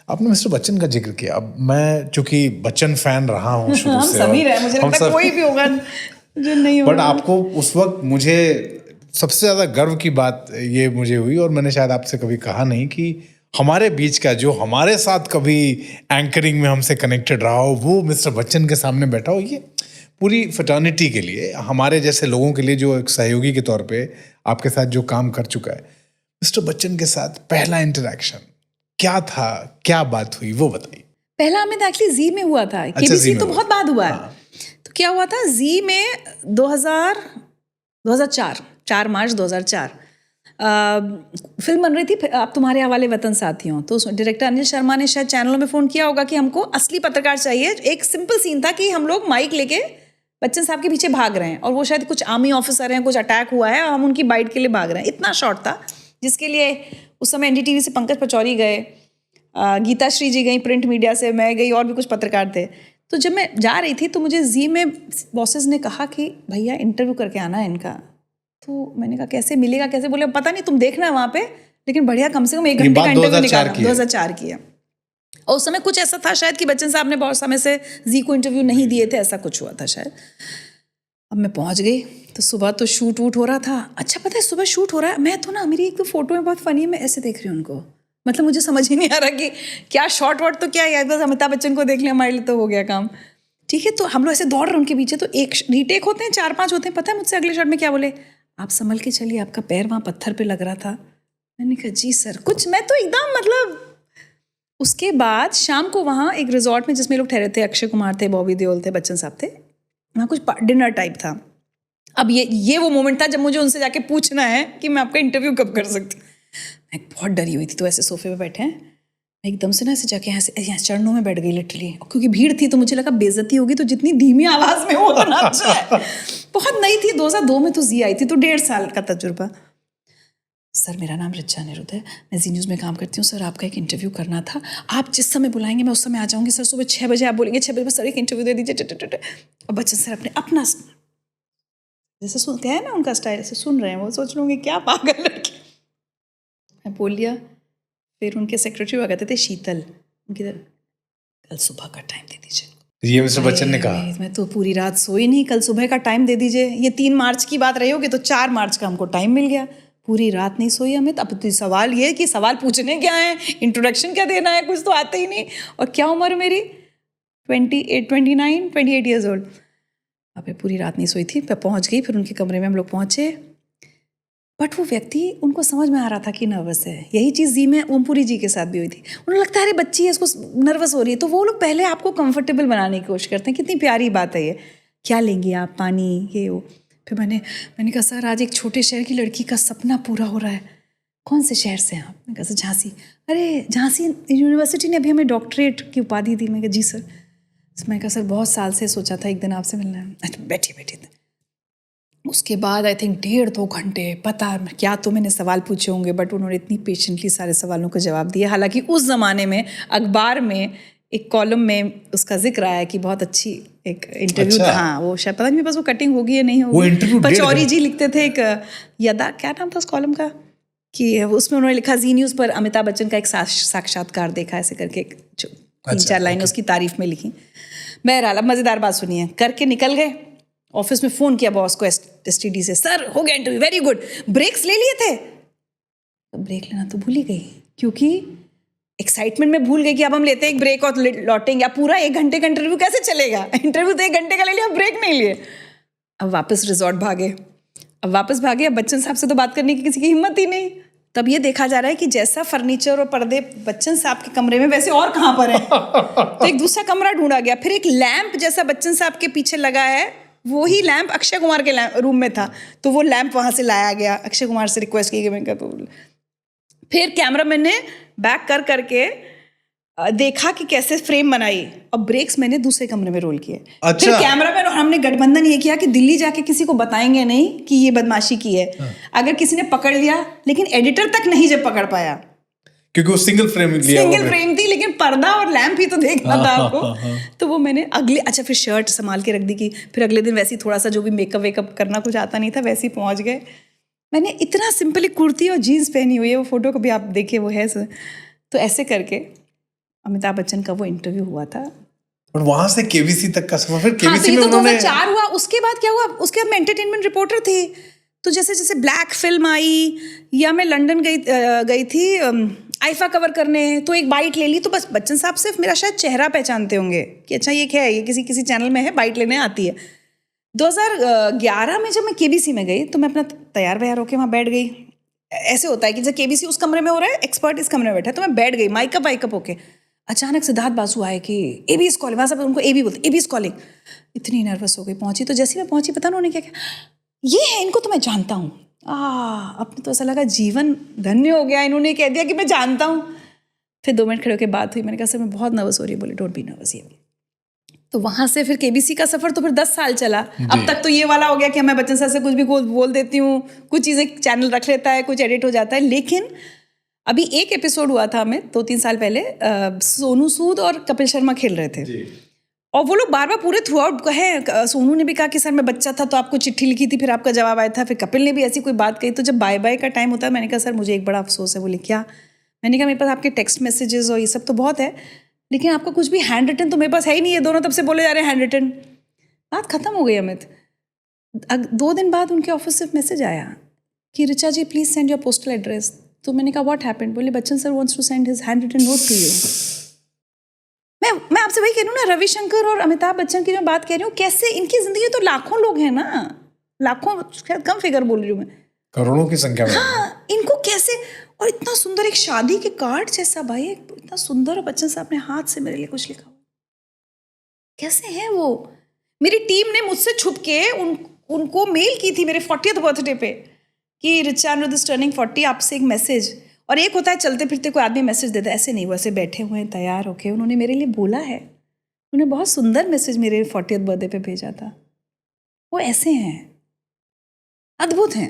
आपने मिस्टर बच्चन का जिक्र किया। अब मैं चूंकि बच्चन फैन रहा हूँ शुरू हम से, सभी रहे, मुझे लगता है कोई भी होगा जो नहीं होगा। बट आपको उस वक्त, मुझे सबसे ज्यादा गर्व की बात ये मुझे हुई, और मैंने शायद आपसे कभी कहा नहीं, कि हमारे बीच का जो हमारे साथ कभी एंकरिंग में हमसे कनेक्टेड रहा हो, वो मिस्टर बच्चन के सामने बैठा हो। ये पूरी फ्रेटर्निटी के लिए, हमारे जैसे लोगों के लिए, जो एक सहयोगी के तौर पे आपके साथ जो काम कर चुका है, मिस्टर बच्चन के साथ पहला इंटरेक्शन क्या था, क्या बात हुई, वो बताइए। पहला हमें एक्चुअली जी में हुआ था, केबीसी तो बहुत बाद हुआ है। तो क्या हुआ था, जी में 2004 4 मार्च 2004 फिल्म बन रही थी, आप तुम्हारे हवाले वतन साथियों। तो डायरेक्टर अनिल शर्मा ने शायद चैनलों में फ़ोन किया होगा कि हमको असली पत्रकार चाहिए। एक सिंपल सीन था कि हम लोग माइक लेके बच्चन साहब के पीछे भाग रहे हैं, और वो शायद कुछ आर्मी ऑफिसर हैं, कुछ अटैक हुआ है, और हम उनकी बाइट के लिए भाग रहे हैं। इतना शॉर्ट था, जिसके लिए उस समय एनडीटीवी से पंकज पचौरी गए, गीता श्री जी गई प्रिंट मीडिया से, मैं गई, और भी कुछ पत्रकार थे। तो जब मैं जा रही थी तो मुझे जी में बॉसेस ने कहा कि भैया इंटरव्यू करके आना है इनका। तो मैंने कहा कैसे मिलेगा, कैसे? बोले पता नहीं, तुम देखना वहाँ पे, लेकिन बढ़िया कम से कम 1 घंटे का इंटरव्यू निकालना। 2004 की है, और उस समय कुछ ऐसा था शायद कि बच्चन साहब ने बहुत समय से जी को इंटरव्यू नहीं दिए थे, ऐसा कुछ हुआ था शायद। अब मैं पहुंच गई तो सुबह तो शूट वूट हो रहा था। अच्छा पता है सुबह शूट हो रहा है, मैं तो ना मेरी एक तो फोटो में बहुत फनी है, मैं ऐसे देख रही हूँ उनको, मतलब मुझे समझ ही नहीं आ रहा कि क्या शॉर्ट वॉट तो क्या है, बस अमिताभ बच्चन को देख लिया हमारे लिए तो हो गया काम। ठीक है, तो हम लोग ऐसे दौड़ रहे हैं उनके पीछे, तो एक रीटेक होते हैं 4-5 होते हैं, पता है मुझसे अगले शॉट में क्या बोले, आप संभल के चलिए, आपका पैर वहाँ पत्थर पे लग रहा था। मैंने कहा जी सर कुछ, मैं तो एकदम मतलब। उसके बाद शाम को वहाँ एक रिजॉर्ट में जिसमें लोग ठहरे थे, अक्षय कुमार थे, बॉबी देओल थे, बच्चन साहब थे, वहाँ कुछ डिनर टाइप था। अब ये वो मोमेंट था जब मुझे उनसे जाके पूछना है कि मैं आपका इंटरव्यू कब कर सकती हूँ। मैं बहुत डरी हुई थी, तो ऐसे सोफे पे बैठे हैं, मैं एकदम से ना ऐसे जाके यहाँ चरणों में बैठ गई लिटरली, क्योंकि भीड़ थी तो मुझे लगा बेइज्जती होगी, तो जितनी धीमी आवाज़ में हो उतना अच्छा है। बहुत नई थी, 2002 में तो जी आई थी, तो 1.5 साल का तजुर्बा। सर मेरा नाम रिचा अनिरुद्ध है, मैं जी न्यूज़ में काम करती हूँ, सर आपका एक इंटरव्यू करना था, आप जिस समय बुलाएंगे मैं उस समय आ जाऊँगी सर, सुबह 6 बजे आप बोलेंगे 6 बजे, सर एक इंटरव्यू दे दीजिए। और बच्चन सर अपना जैसे सुन क्या है ना उनका स्टाइल, ऐसे सुन रहे हैं, वो सोच रहे होंगे क्या पागल लड़की। मैं बोल लिया। फिर उनके सेक्रेटरी हुआ करते थे शीतल, उनकी कल सुबह का टाइम दे दीजिए। ये मिस्टर बच्चन ने कहा। मैं तो पूरी रात सोई नहीं, कल सुबह का टाइम दे दीजिए। ये 3 मार्च की बात रही होगी, तो 4 मार्च का हमको टाइम मिल गया। पूरी रात नहीं सोई हमें। अब तो सवाल ये कि सवाल पूछने क्या है, इंट्रोडक्शन क्या देना है, कुछ तो आता ही नहीं। और क्या उम्र मेरी 28 ईयर्स ओल्ड। अब पूरी रात नहीं सोई थी, मैं पहुंच गई, फिर उनके कमरे में हम लोग पहुंचे। बट वो व्यक्ति, उनको समझ में आ रहा था कि नर्वस है। यही चीज़ जी में ओमपुरी जी के साथ भी हुई थी। उन्हें लगता है अरे बच्ची है, इसको नर्वस हो रही है, तो वो लोग पहले आपको कंफर्टेबल बनाने की कोशिश करते हैं। कितनी प्यारी बात है ये, क्या लेंगी आप, पानी, ये वो। फिर मैंने कहा सर आज एक छोटे शहर की लड़की का सपना पूरा हो रहा है। कौन से शहर से हैं आप? मैंने कहा सर झांसी। अरे झांसी यूनिवर्सिटी ने अभी हमें डॉक्टरेट की उपाधि दी। मैंने कहा जी सर। मैंने कहा सर बहुत साल से सोचा था एक दिन आपसे मिलना है। अच्छा बैठिए। उसके बाद आई थिंक 1.5-2 घंटे, पता क्या तो मैंने सवाल पूछे होंगे, बट उन्होंने इतनी पेशेंटली सारे सवालों का जवाब दिया। हालांकि उस ज़माने में अखबार में एक कॉलम में उसका जिक्र आया कि बहुत अच्छी एक इंटरव्यू था। हाँ वो शायद पता नहीं बस वो कटिंग होगी या नहीं होगी। पचौरी जी लिखते थे एक यदा, क्या नाम था उस कॉलम का, कि उसमें उन्होंने लिखा जी न्यूज़ पर अमिताभ बच्चन का एक साक्षात्कार देखा, ऐसे करके 3-4 लाइनें उसकी तारीफ में लिखी। बहरहाल अब मज़ेदार बात सुनिए, करके निकल गए। ऑफिस में फ़ोन किया बॉस को एसटीडी से, सर हो गया इंटरव्यू, वेरी गुड, ब्रेक्स ले लिए थे? तो ब्रेक लेना तो भूल ही गई, क्योंकि एक्साइटमेंट में भूल गई कि अब हम लेते हैं एक ब्रेक और लौटेंगे। अब पूरा 1 घंटे का इंटरव्यू कैसे चलेगा? इंटरव्यू तो 1 घंटे का ले लिया, ब्रेक नहीं लिए। अब वापस रिजॉर्ट भागे। अब बच्चन साहब से तो बात करने की किसी की हिम्मत ही नहीं। तब ये देखा जा रहा है कि जैसा फर्नीचर और पर्दे बच्चन साहब के कमरे में, वैसे और कहाँ पर है। तो एक दूसरा कमरा ढूंढा गया। फिर एक लैंप जैसा बच्चन साहब के पीछे लगा है, वही लैंप अक्षय कुमार के रूम में था, तो वो लैंप वहाँ से लाया गया। अक्षय कुमार से रिक्वेस्ट की गई। फिर कैमरामैन ने बैक करके देखा कि कैसे फ्रेम बनाई, और ब्रेक्स मैंने दूसरे कमरे में रोल किए। अच्छा। फिर कैमरामैन और हमने गठबंधन ये किया कि दिल्ली जाके किसी को बताएंगे नहीं कि ये बदमाशी की है। अगर किसी ने पकड़ लिया, लेकिन एडिटर तक नहीं जब पकड़ पाया, क्योंकि वो सिंगल फ्रेम थी, लेकिन पर्दा और लैंप ही तो देखना था आपको। तो वो मैंने अच्छा फिर शर्ट संभाल के रख दी कि फिर अगले दिन वैसे ही थोड़ा सा जो भी मेकअप वेकअप करना कुछ आता नहीं था, वैसे ही पहुंच गए। मैंने इतना सिंपली कुर्ती और जीन्स पहनी हुई है, वो फोटो कभी आप देखिए, वो है सर। तो ऐसे करके अमिताभ बच्चन का वो इंटरव्यू हुआ था। और वहां से केबीसी तक का सफर, फिर केबीसी में तो 2004 हुआ। उसके बाद क्या हुआ, उसके बाद मैं एंटरटेनमेंट रिपोर्टर थी। तो जैसे जैसे ब्लैक फिल्म आई, या मैं लंदन गई थी आईफा कवर करने, तो एक बाइट ले ली। तो बस बच्चन साहब सिर्फ मेरा शायद चेहरा पहचानते होंगे कि अच्छा ये क्या है, ये किसी चैनल में है, बाइट लेने आती है। 2011 में जब मैं केबीसी में गई, तो मैं अपना तैयार व्यार होकर वहाँ बैठ गई। ऐसे होता है कि जब केबीसी उस कमरे में हो रहा है, एक्सपर्ट इस कमरे में बैठा है, तो मैं बैठ गई माइकअप वाइकअप होके। अचानक सिद्धार्थ बासु आए कि एबी इज कॉलिंग, वहाँ सब उनको एबी बोलते, एबी इज कॉलिंग। इतनी नर्वस हो गई, पहुंची तो जैसे मैं पहुंची, पता उन्होंने क्या ये है, इनको तो मैं जानता हूँ। अपने तो ऐसा लगा जीवन धन्य हो गया, इन्होंने कह दिया कि मैं जानता हूँ। फिर 2 मिनट खड़े होकर बात हुई। मैंने कहा सर मैं बहुत नर्वस हो रही है। बोले डोंट बी नर्वस। ये तो वहाँ से फिर केबीसी का सफ़र तो फिर 10 साल चला। अब तक तो ये वाला हो गया कि मैं बच्चन साहब से कुछ भी बोल देती हूँ, कुछ चीज़ें चैनल रख लेता है, कुछ एडिट हो जाता है। लेकिन अभी एक एपिसोड हुआ था हमें 2-3 साल पहले, सोनू सूद और कपिल शर्मा खेल रहे थे, और वो लोग बार बार पूरे थ्रू आउट कहे। सोनू ने भी कहा कि सर मैं बच्चा था तो आपको चिट्ठी लिखी थी, फिर आपका जवाब आया था। फिर कपिल ने भी ऐसी कोई बात कही। तो जब बाय बाय का टाइम होता है, मैंने कहा सर मुझे एक बड़ा अफसोस है। बोले क्या? मैंने कहा मेरे पास आपके टेक्स्ट मैसेजेस और ये सब तो बहुत है, लेकिन आपका कुछ भी हैंड रिटन तो मेरे पास है ही नहीं है। दोनों तब से बोले जा रहे हैं हैंड रिटन। बात खत्म हो गई अमित। 2 दिन बाद उनके ऑफिस से मैसेज आया कि Richa ji please send your postal address. तो मैंने कहा व्हाट हैपेंड? बोले Bachchan sir wants to send his handwritten note to you. मैं आपसे वही कह रही हूँ ना, रविशंकर और अमिताभ बच्चन की जो बात कह रही हूँ, कैसे इनकी जिंदगी में तो लाखों लोग हैं ना, लाखों, शायद कम फिगर बोल रही हूँ मैं, करोड़ों की संख्या में। हाँ, इनको कैसे, और इतना सुंदर एक शादी के कार्ड जैसा भाई, इतना सुंदर, और बच्चन साहब ने हाथ से मेरे लिए कुछ लिखा हुआ, कैसे हैं वो। मेरी टीम ने मुझसे छुप के उनको मेल की थी मेरे 40th बर्थडे पे कि ऋचा अनिरुद्ध इज टर्निंग 40, आपसे एक मैसेज। और एक होता है चलते फिरते कोई आदमी मैसेज देता है, ऐसे नहीं, वो ऐसे बैठे हुए हैं तैयार होके, उन्होंने मेरे लिए बोला है, उन्होंने बहुत सुंदर मैसेज मेरे 40th बर्थडे पे भेजा था। वो ऐसे हैं, अद्भुत हैं,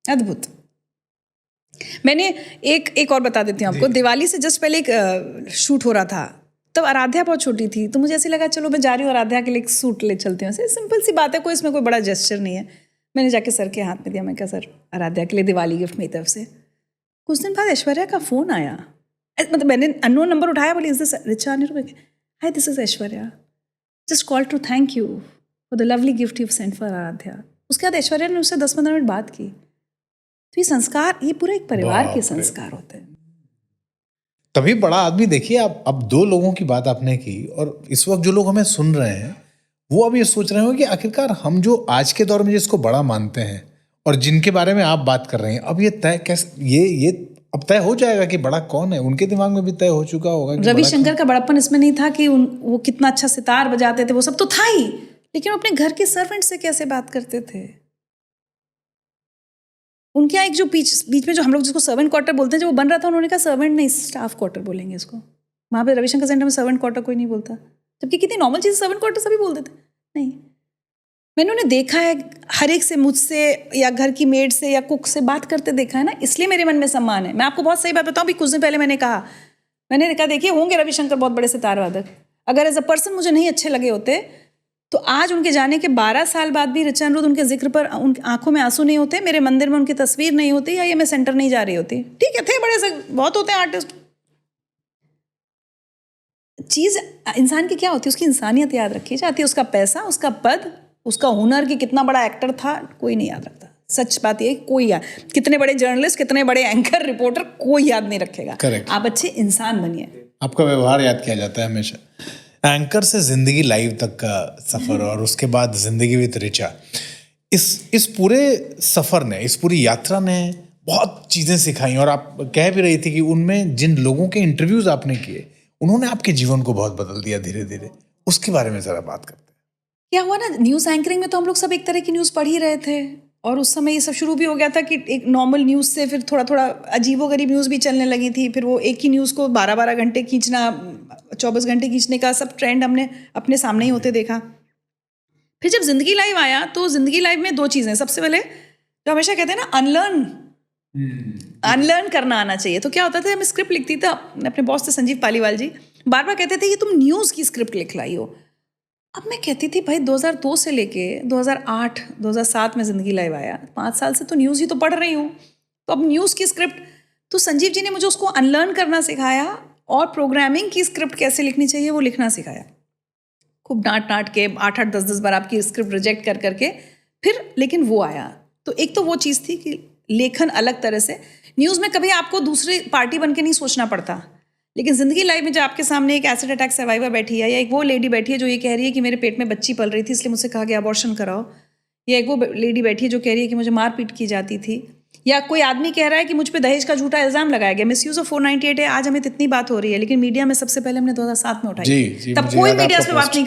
अद्भुत। मैंने एक और बता देती हूँ आपको, दिवाली से जस्ट पहले एक शूट हो रहा था, तब आराध्या बहुत छोटी थी, तो मुझे ऐसे लगा चलो मैं जा रही हूँ आराध्या के लिए एक सूट ले चलती हूँ, सिंपल सी बात है, कोई इसमें कोई बड़ा जेस्चर नहीं है। मैंने जाके सर के हाथ में दिया, मैं कहा सर आराध्या के लिए दिवाली गिफ्ट मेरी तरफ से। कुछ दिन बाद ऐश्वर्या का फ़ोन आया, मतलब मैंने अननोन नंबर उठाया, बोली is this Richa Aniruddh? Hi this is Aishwarya, just call to thank you for the lovely gift you sent for Aaradhya. उसके बाद ऐश्वर्या ने उससे 10-15 मिनट बात की। तो ये संस्कार, ये पूरा एक परिवार के संस्कार होते हैं। तभी बड़ा आदमी, देखिए आप, अब 2 लोगों की बात आपने की, और इस वक्त जो लोग हमें सुन रहे हैं वो अब ये सोच रहे हो कि आखिरकार हम जो आज के दौर में जिसको बड़ा मानते हैं और जिनके बारे में आप बात कर रहे हैं, अब ये तय कैसे, ये अब तय हो जाएगा कि बड़ा कौन है। उनके दिमाग में भी तय हो चुका होगा कि रविशंकर का बड़प्पन इसमें नहीं था कि वो कितना अच्छा सितार बजाते थे, वो सब तो था ही, लेकिन वो अपने घर के सर्वेंट से कैसे बात करते थे। उनके यहाँ एक जो बीच में जो हम लोग जिसको सर्वेंट क्वार्टर बोलते हैं, जो वो बन रहा था, उन्होंने कहा सर्वेंट नहीं, स्टाफ क्वार्टर बोलेंगे इसको। वहाँ पे रविशंकर सेंटर में सर्वेंट क्वार्टर कोई नहीं बोलता, जबकि कितनी नॉर्मल चीज़ सर्वेंट क्वार्टर सभी बोलते थे। नहीं, मैंने उन्हें देखा है, हर एक से, मुझसे या घर की मेड से या कुक से बात करते देखा है ना, इसलिए मेरे मन में सम्मान है। मैं आपको बहुत सही बात बताऊँ, अभी कुछ दिन पहले मैंने कहा देखिए होंगे रविशंकर बहुत बड़े सितार वादक, अगर एज अ पर्सन मुझे नहीं अच्छे लगे होते तो आज उनके जाने के 12 साल बाद भी ऋचा अनिरुद्ध उनके जिक्र पर उनकी आंखों में आंसू नहीं होते, मेरे मंदिर में उनकी तस्वीर नहीं होती, या ये मैं सेंटर नहीं जा रही होती। ठीक है, थे बड़े से बहुत होते हैं आर्टिस्ट। चीज़ इंसान की क्या होती है, उसकी इंसानियत याद रखी जाती है, उसका पैसा, उसका पद, उसका हुनर, कि कितना बड़ा एक्टर था, कोई नहीं याद रखता। सच बात ये, कोई याद, कितने बड़े जर्नलिस्ट, कितने बड़े एंकर, रिपोर्टर, कोई याद नहीं रखेगा। Correct. आप अच्छे इंसान बनिए। आपका व्यवहार याद किया जाता है हमेशा। एंकर से जिंदगी लाइव तक का सफर, और उसके बाद जिंदगी विद ऋचा, इस पूरे सफर ने, इस पूरी यात्रा ने बहुत चीजें सिखाई। और आप कह भी रही थी कि उनमें जिन लोगों के इंटरव्यूज आपने किए, उन्होंने आपके जीवन को बहुत बदल दिया धीरे धीरे। उसके बारे में जरा बात करते हैं। क्या हुआ ना, न्यूज़ एंकरिंग में तो हम लोग सब एक तरह की न्यूज़ पढ़ ही रहे थे, और उस समय ये सब शुरू भी हो गया था कि एक नॉर्मल न्यूज़ से फिर थोड़ा थोड़ा अजीबोगरीब न्यूज़ भी चलने लगी थी। फिर वो एक ही न्यूज़ को 12-12 घंटे खींचना, 24 घंटे खींचने का सब ट्रेंड हमने अपने सामने ही होते देखा। फिर जब जिंदगी लाइव आया, तो जिंदगी लाइव में 2 चीज़ें, सबसे पहले तो हमेशा कहते हैं ना, अनलर्न करना आना चाहिए। तो क्या होता था, मैं स्क्रिप्ट लिखती थी, अपने बॉस थे संजीव पालीवाल जी, बार बार कहते थे कि तुम न्यूज़ की स्क्रिप्ट लिख लाई हो। अब मैं कहती थी भाई 2002 से लेके 2008-2007 में ज़िंदगी लाइव आया, 5 साल से तो न्यूज़ ही तो पढ़ रही हूँ, तो अब न्यूज़ की स्क्रिप्ट। तो संजीव जी ने मुझे उसको अनलर्न करना सिखाया, और प्रोग्रामिंग की स्क्रिप्ट कैसे लिखनी चाहिए वो लिखना सिखाया। खूब डांट के 8-8, 10-10 बार आपकी स्क्रिप्ट रिजेक्ट कर करके फिर, लेकिन वो आया। तो एक तो वो चीज़ थी कि लेखन अलग तरह से, न्यूज़ में कभी आपको दूसरी पार्टी बन के नहीं सोचना पड़ता, लेकिन ज़िंदगी लाइव में जब आपके सामने एक एसिड अटैक सर्वाइवर बैठी है, या एक वो लेडी बैठी है जो ये कह रही है कि मेरे पेट में बच्ची पल रही थी इसलिए मुझसे कहा गया अबॉर्शन कराओ, या एक वो लेडी बैठी है जो कह रही है कि मुझे मारपीट की जाती थी, या कोई आदमी कह रहा है कि मुझ पे दहेज का झूठा इल्ज़ाम लगाया गया, मिसयूज़ ऑफ 498 है, आज हमें इतनी बात हो रही है, लेकिन मीडिया में सबसे पहले हमने 2007 में उठाई। तब कोई मीडिया इस पर बात नहीं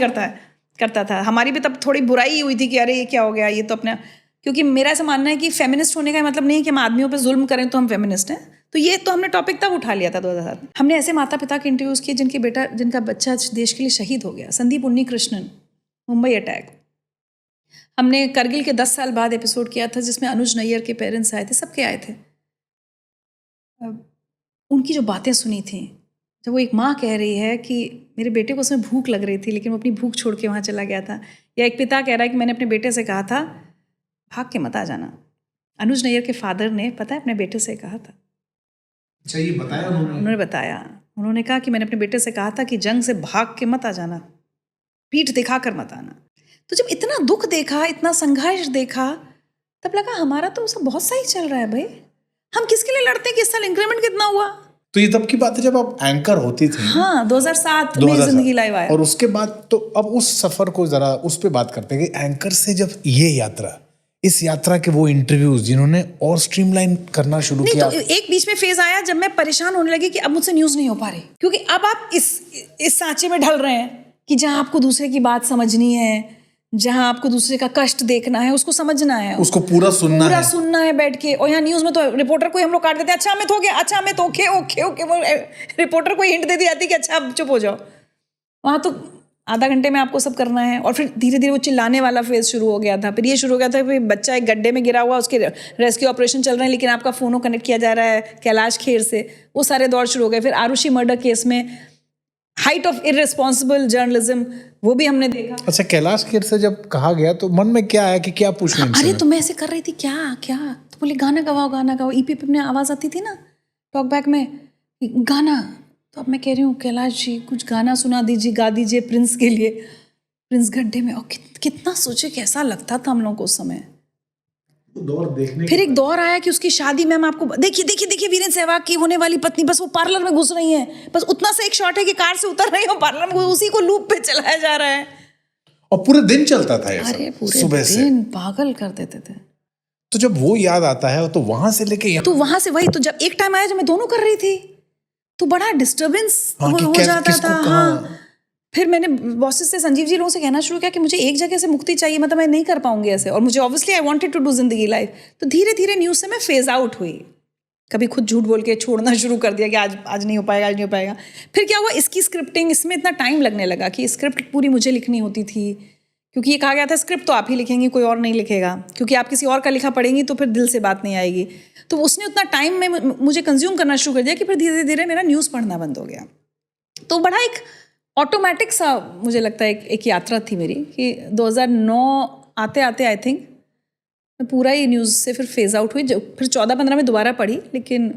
करता था। हमारी भी तब थोड़ी बुराई हुई थी कि अरे ये क्या हो गया, ये तो अपना, क्योंकि मेरा ऐसा मानना है कि फेमिनिस्ट होने का मतलब नहीं है कि हम आदमियों पे जुल्म करें तो हम फेमिनिस्ट हैं। तो ये तो हमने टॉपिक तब उठा लिया था 2007 में। हमने ऐसे माता पिता के इंटरव्यूज़ किए जिनका बच्चा देश के लिए शहीद हो गया। संदीप उन्नीकृष्णन, मुंबई अटैक। हमने करगिल के 10 साल बाद एपिसोड किया था जिसमें अनुज नैयर के पेरेंट्स आए थे, सबके आए थे। उनकी जो बातें सुनी थी, जब वो एक माँ कह रही है कि मेरे बेटे को उसमें भूख लग रही थी लेकिन वो अपनी भूख छोड़ के वहाँ चला गया था, या एक पिता कह रहा है कि मैंने अपने बेटे से कहा था भाग के मत आ जाना। अनुज नैयर के फादर ने, पता है, अपने बेटे से कहा था। अच्छा, ये बताया उन्होंने बताया, उन्होंने कहा कि मैंने अपने बेटे से कहा था कि जंग से भाग के मत आ जाना, पीठ दिखाकर मत आना। तो जब इतना दुख देखा, इतना संघर्ष देखा, तब लगा हमारा तो सब बहुत सही चल रहा है भाई। हम किसके लिए लड़ते हैं कि इस साल इंक्रीमेंट कितना हुआ? तो ये तब की बात है जब आप एंकर होती थी। हाँ, 2007 में जिंदगी लाइव आया। और उसके बाद तो अब उस सफर को जरा उस पे बात करते हैं कि एंकर से जब ये यात्रा, इस यात्रा के वो इंटरव्यूज जिन्होंने और स्ट्रीमलाइन करना शुरू किया। तो एक बीच में फेज आया जब मैं परेशान होने लगी कि अब मुझसे न्यूज नहीं हो पा रही, क्योंकि अब आप इस सांचे में ढल रहे हैं कि जहां आपको दूसरे की बात समझनी है, जहां आपको दूसरे का कष्ट देखना है, उसको समझना है, उसको पूरा सुनना है बैठ के। और यहाँ न्यूज में तो रिपोर्टर को हम लोग काट देते हैं, अच्छा अमित हो गया, अच्छा अमित ओके ओके ओके, वो रिपोर्टर को हिंट दे दी जाती कि अच्छा अब चुप हो जाओ। वहाँ तो आधा घंटे में आपको सब करना है। और फिर धीरे धीरे वो चिल्लाने वाला फेज शुरू हो गया था। फिर ये शुरू हो गया था कि बच्चा एक गड्ढे में गिरा हुआ, उसके रेस्क्यू ऑपरेशन चल रहे हैं, लेकिन आपका फोन कनेक्ट किया जा रहा है कैलाश खेर से। वो सारे दौर शुरू हो गए। फिर आरुषि मर्डर केस में हाइट ऑफ इररिस्पॉन्सिबल जर्नलिज्म, वो भी हमने देखा। अच्छा, कैलाश खेर से जब कहा गया तो मन में क्या आया कि क्या पूछूं इनसे? अरे तो मैं ऐसे कर रही थी, क्या तो बोले गाना गवाओ। ईपीपी में आवाज आती थी ना टॉक बैक में, गाना। तो अब मैं कह रही हूँ कैलाश जी कुछ गाना सुना दीजिए, गा दीजिए प्रिंस के लिए, प्रिंस गड्ढे में। और कितना सोचे कैसा लगता था हम लोगों को उस समय। दौर देखने फिर एक दौर आया कि उसकी शादी में हम आपको देखिए वीरेंद्र सहवाग की होने वाली पत्नी बस वो पार्लर में घुस रही है, बस उतना सा एक शॉट है कि कार से उतर रही है पार्लर में, उसी को लूप पे चलाया जा रहा है। और पूरे दिन चलता था ये सब। अरे पूरे सुबह से दिन पागल कर देते थे। तो जब वो याद आता है तो वहां से लेके तो वहां से वही, तो जब एक टाइम आया जब मैं दोनों कर रही थी तो बड़ा डिस्टर्बेंस हो जाता था। हाँ, फिर मैंने बॉसेस से, संजीव जी लोगों से कहना शुरू किया कि मुझे एक जगह से मुक्ति चाहिए, मतलब मैं नहीं कर पाऊंगी ऐसे। और मुझे obviously I wanted to do जिंदगी लाइफ। तो धीरे धीरे न्यूज़ से मैं फेज आउट हुई। कभी खुद झूठ बोल के छोड़ना शुरू कर दिया कि आज नहीं हो पाएगा। फिर क्या हुआ, इसकी स्क्रिप्टिंग, इसमें इतना टाइम लगने लगा कि स्क्रिप्ट पूरी मुझे लिखनी होती थी, क्योंकि ये कहा गया था स्क्रिप्ट तो आप ही लिखेंगी, कोई और नहीं लिखेगा, क्योंकि आप किसी और का लिखा पढ़ेंगी तो फिर दिल से बात नहीं आएगी। तो उसने उतना टाइम में मुझे कंज्यूम करना शुरू कर दिया कि फिर धीरे धीरे मेरा न्यूज़ पढ़ना बंद हो गया। तो बड़ा एक ऑटोमेटिक सा मुझे लगता है एक यात्रा थी मेरी कि 2009 आते आते आई थिंक मैं पूरा ही न्यूज़ से फिर फेज आउट हुई। फिर 14-15 में दोबारा पढ़ी, लेकिन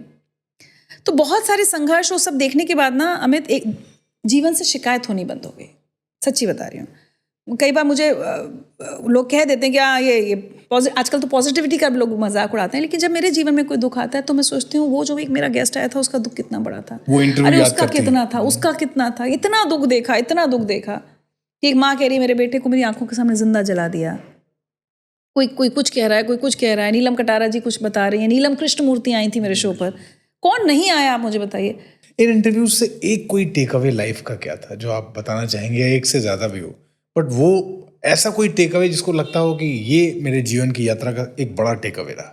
तो बहुत सारे संघर्ष वो सब देखने के बाद ना अमित, एक जीवन से शिकायत होनी बंद हो गई। सच्ची बता रही हूँ। कई बार मुझे लोग कह देते हैं कि ये आजकल तो पॉजिटिविटी का लोग मजाक उड़ाते हैं, लेकिन जब मेरे जीवन में कोई दुख आता है तो मैं सोचती हूँ वो जो एक मेरा गेस्ट आया था उसका दुख कितना बड़ा था, वो इंटरव्यू अरे याद उसका करती कितना था, उसका कितना था, इतना दुख देखा कि एक माँ कह रही मेरे बेटे को मेरी आंखों के सामने जिंदा जला दिया। कोई कुछ कह रहा है, कोई कुछ कह रहा है। नीलम कटारा जी कुछ बता रही है, नीलम कृष्णमूर्ति आई थी मेरे शो पर, कौन नहीं आया आप मुझे बताइए। इन इंटरव्यूज से एक कोई टेक अवे लाइफ का क्या था जो आप बताना चाहेंगे, या एक से ज्यादा भी हो, बट वो ऐसा कोई टेक अवे जिसको लगता हो कि ये मेरे जीवन की यात्रा का एक बड़ा टेक अवे था,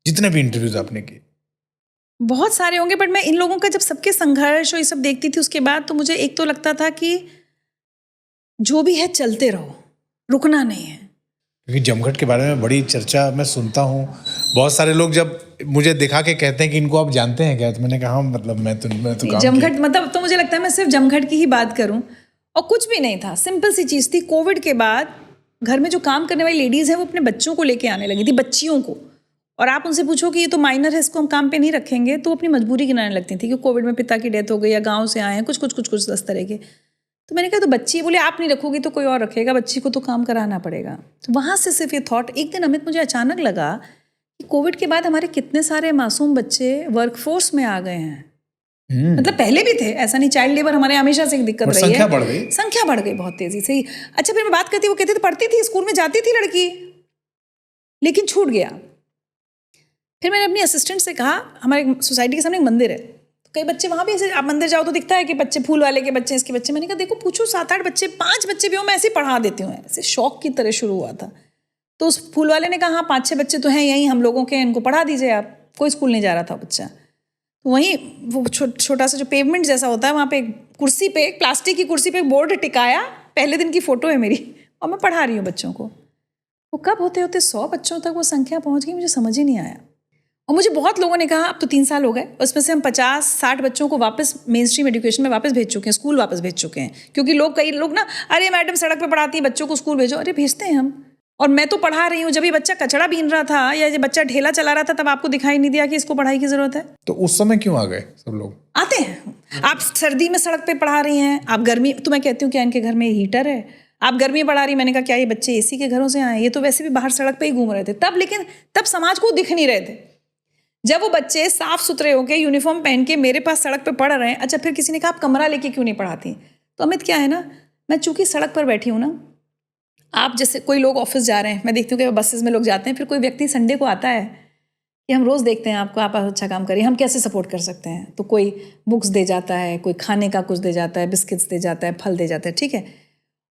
जितने भी इंटरव्यूज आपने किए? बहुत सारे होंगे, बट मैं इन लोगों का जब सबके संघर्ष और ये सब देखती थी उसके बाद तो मुझे एक तो लगता था कि जो भी है चलते रहो, रुकना नहीं है। क्योंकि जमघट के बारे में बड़ी चर्चा मैं सुनता हूँ, बहुत सारे लोग जब मुझे दिखा के कहते हैं कि इनको आप जानते हैं क्या, तो मैंने कहा मतलब मैं तो काम जमघट मतलब तो मुझे लगता है मैं सिर्फ जमघट की ही बात करूं, और कुछ भी नहीं था। सिंपल सी चीज़ थी, कोविड के बाद घर में जो काम करने वाली लेडीज़ हैं वो अपने बच्चों को लेके आने लगी थी, बच्चियों को। और आप उनसे पूछो कि ये तो माइनर है, इसको हम काम पे नहीं रखेंगे, तो अपनी मजबूरी गिनाने लगती थी कि कोविड में पिता की डेथ हो गई या गाँव से आए हैं, कुछ 10 तरह के। तो मैंने कहा तो बच्ची, बोले आप नहीं रखोगी तो कोई और रखेगा, बच्ची को तो काम कराना पड़ेगा। तो वहाँ से सिर्फ ये थॉट, एक दिन अमित मुझे अचानक लगा कि कोविड के बाद हमारे कितने सारे मासूम बच्चे वर्कफोर्स में आ गए हैं। मतलब पहले भी थे, ऐसा नहीं, चाइल्ड लेबर हमारे हमेशा से एक दिक्कत रही है, संख्या बढ़ गई बहुत तेजी से। अच्छा फिर मैं बात करती, वो कहते थे पढ़ती थी, स्कूल में जाती थी लड़की, लेकिन छूट गया। फिर मैंने अपनी असिस्टेंट से कहा, हमारे सोसाइटी के सामने एक मंदिर है, तो कई बच्चे वहाँ भी ऐसे, आप मंदिर जाओ तो दिखता है कि बच्चे फूल वाले के बच्चे, इसके बच्चे। मैंने कहा देखो पूछो 7-8 बच्चे, 5 बच्चे भी हो मैं ऐसे पढ़ा देती हूँ। ऐसे शौक की तरह शुरू हुआ था। तो उस फूल वाले ने कहा हाँ 5-6 बच्चे तो हैं यहीं हम लोगों के, इनको पढ़ा दीजिए आप। कोई स्कूल नहीं जा रहा था बच्चा। वहीं वो छोटा सा जो पेवमेंट जैसा होता है वहाँ पे कुर्सी पे, एक प्लास्टिक की कुर्सी पे एक बोर्ड टिकाया, पहले दिन की फ़ोटो है मेरी, और मैं पढ़ा रही हूँ बच्चों को। वो कब होते होते 100 बच्चों तक वो संख्या पहुँच गई, मुझे समझ ही नहीं आया। और मुझे बहुत लोगों ने कहा अब तो 3 साल हो गए, उसमें से हम 50-60 बच्चों को वापस मेन स्ट्रीम एजुकेशन में वापस भेज चुके हैं, स्कूल वापस भेज चुके हैं। क्योंकि कई लोग ना, अरे मैडम सड़क पे पढ़ाती है, बच्चों को स्कूल भेजो। अरे भेजते हैं हम, और मैं तो पढ़ा रही हूँ। जब ये बच्चा कचड़ा बीन रहा था या ये बच्चा ठेला चला रहा था, तब आपको दिखाई नहीं दिया कि इसको पढ़ाई की जरूरत है? तो उस समय क्यों आ गए सब लोग? आते हैं। आप सर्दी में सड़क पे पढ़ा रही हैं, आप गर्मी, तो मैं कहती हूँ क्या इनके घर में हीटर है, आप गर्मी बढ़ा रही, मैंने कहा क्या ये बच्चे एसी के घरों से आए, ये तो वैसे भी बाहर सड़क पे ही घूम रहे थे तब, लेकिन तब समाज को दिख नहीं रहे थे। जब वो बच्चे साफ सुथरे होके यूनिफॉर्म पहन के मेरे पास सड़क पे पढ़ रहे हैं, अच्छा फिर किसी ने कहा आप कमरा लेके क्यों नहीं पढ़ाती? तो अमित क्या है ना, मैं चूंकि सड़क पर बैठी हूँ ना, आप जैसे कोई लोग ऑफिस जा रहे हैं, मैं देखती हूँ कि बसेस में लोग जाते हैं, फिर कोई व्यक्ति संडे को आता है कि हम रोज़ देखते हैं आपको, आप अच्छा काम करिए, हम कैसे सपोर्ट कर सकते हैं, तो कोई बुक्स दे जाता है, कोई खाने का कुछ दे जाता है, बिस्किट्स दे जाता है, फल दे जाता है, ठीक है।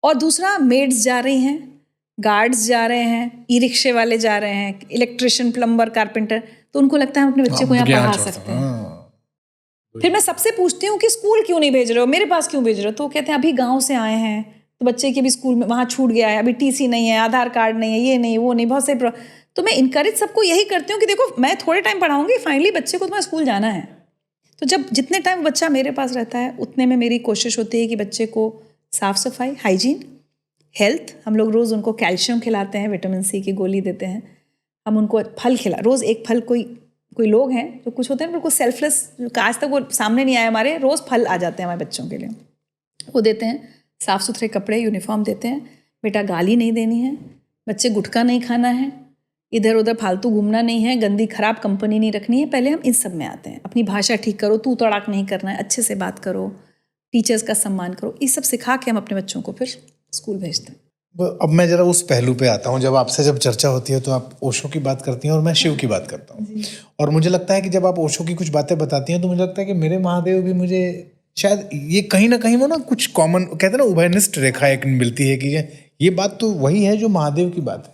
और दूसरा, मेड्स जा रही हैं, गार्ड्स जा रहे हैं, ई रिक्शे वाले जा रहे हैं, इलेक्ट्रिशियन, प्लम्बर, कारपेंटर, तो उनको लगता है हम अपने बच्चे को यहाँ पढ़ा सकते हैं। फिर मैं सबसे पूछती हूँ कि स्कूल क्यों नहीं भेज रहे हो, मेरे पास क्यों भेज रहे हो? तो वो कहते हैं अभी गाँव से आए हैं तो बच्चे की भी स्कूल में वहाँ छूट गया है, अभी टीसी नहीं है, आधार कार्ड नहीं है, ये नहीं वो नहीं, बहुत से। तो मैं इनकरेज सबको यही करती हूँ कि देखो मैं थोड़े टाइम पढ़ाऊँगी, फाइनली बच्चे को तुम्हें स्कूल जाना है। तो जब जितने टाइम बच्चा मेरे पास रहता है उतने में मेरी कोशिश होती है कि बच्चे को साफ़ सफाई, हाइजीन, हेल्थ, हम लोग रोज़ उनको कैल्शियम खिलाते हैं, विटामिन सी की गोली देते हैं, हम उनको फल रोज़ एक फल, कोई लोग हैं जो कुछ होते हैं बिल्कुल सेल्फलेस, आज तक वो सामने नहीं आए हमारे, रोज़ फल आ जाते हैं हमारे बच्चों के लिए, वो देते हैं, साफ़ सुथरे कपड़े, यूनिफॉर्म देते हैं, बेटा गाली नहीं देनी है, बच्चे गुटखा नहीं खाना है, इधर उधर फालतू घूमना नहीं है, गंदी खराब कंपनी नहीं रखनी है। पहले हम इन सब में आते हैं, अपनी भाषा ठीक करो, तू तड़ाक नहीं करना है, अच्छे से बात करो, टीचर्स का सम्मान करो, ये सब सिखा के हम अपने बच्चों को फिर स्कूल भेजते हैं। अब मैं जरा उस पहलू पे आता हूँ, जब आपसे जब चर्चा होती है तो आप ओशो की बात करती हैं और मैं शिव की बात करता हूँ, और मुझे लगता है कि जब आप ओशो की कुछ बातें बताती हैं तो मुझे लगता है कि मेरे महादेव भी मुझे शायद ये कहीं ना कहीं वो ना कुछ कॉमन, कहते हैं ना उभयनिष्ठ रेखा एक मिलती है कि ये बात तो वही है जो महादेव की बात है।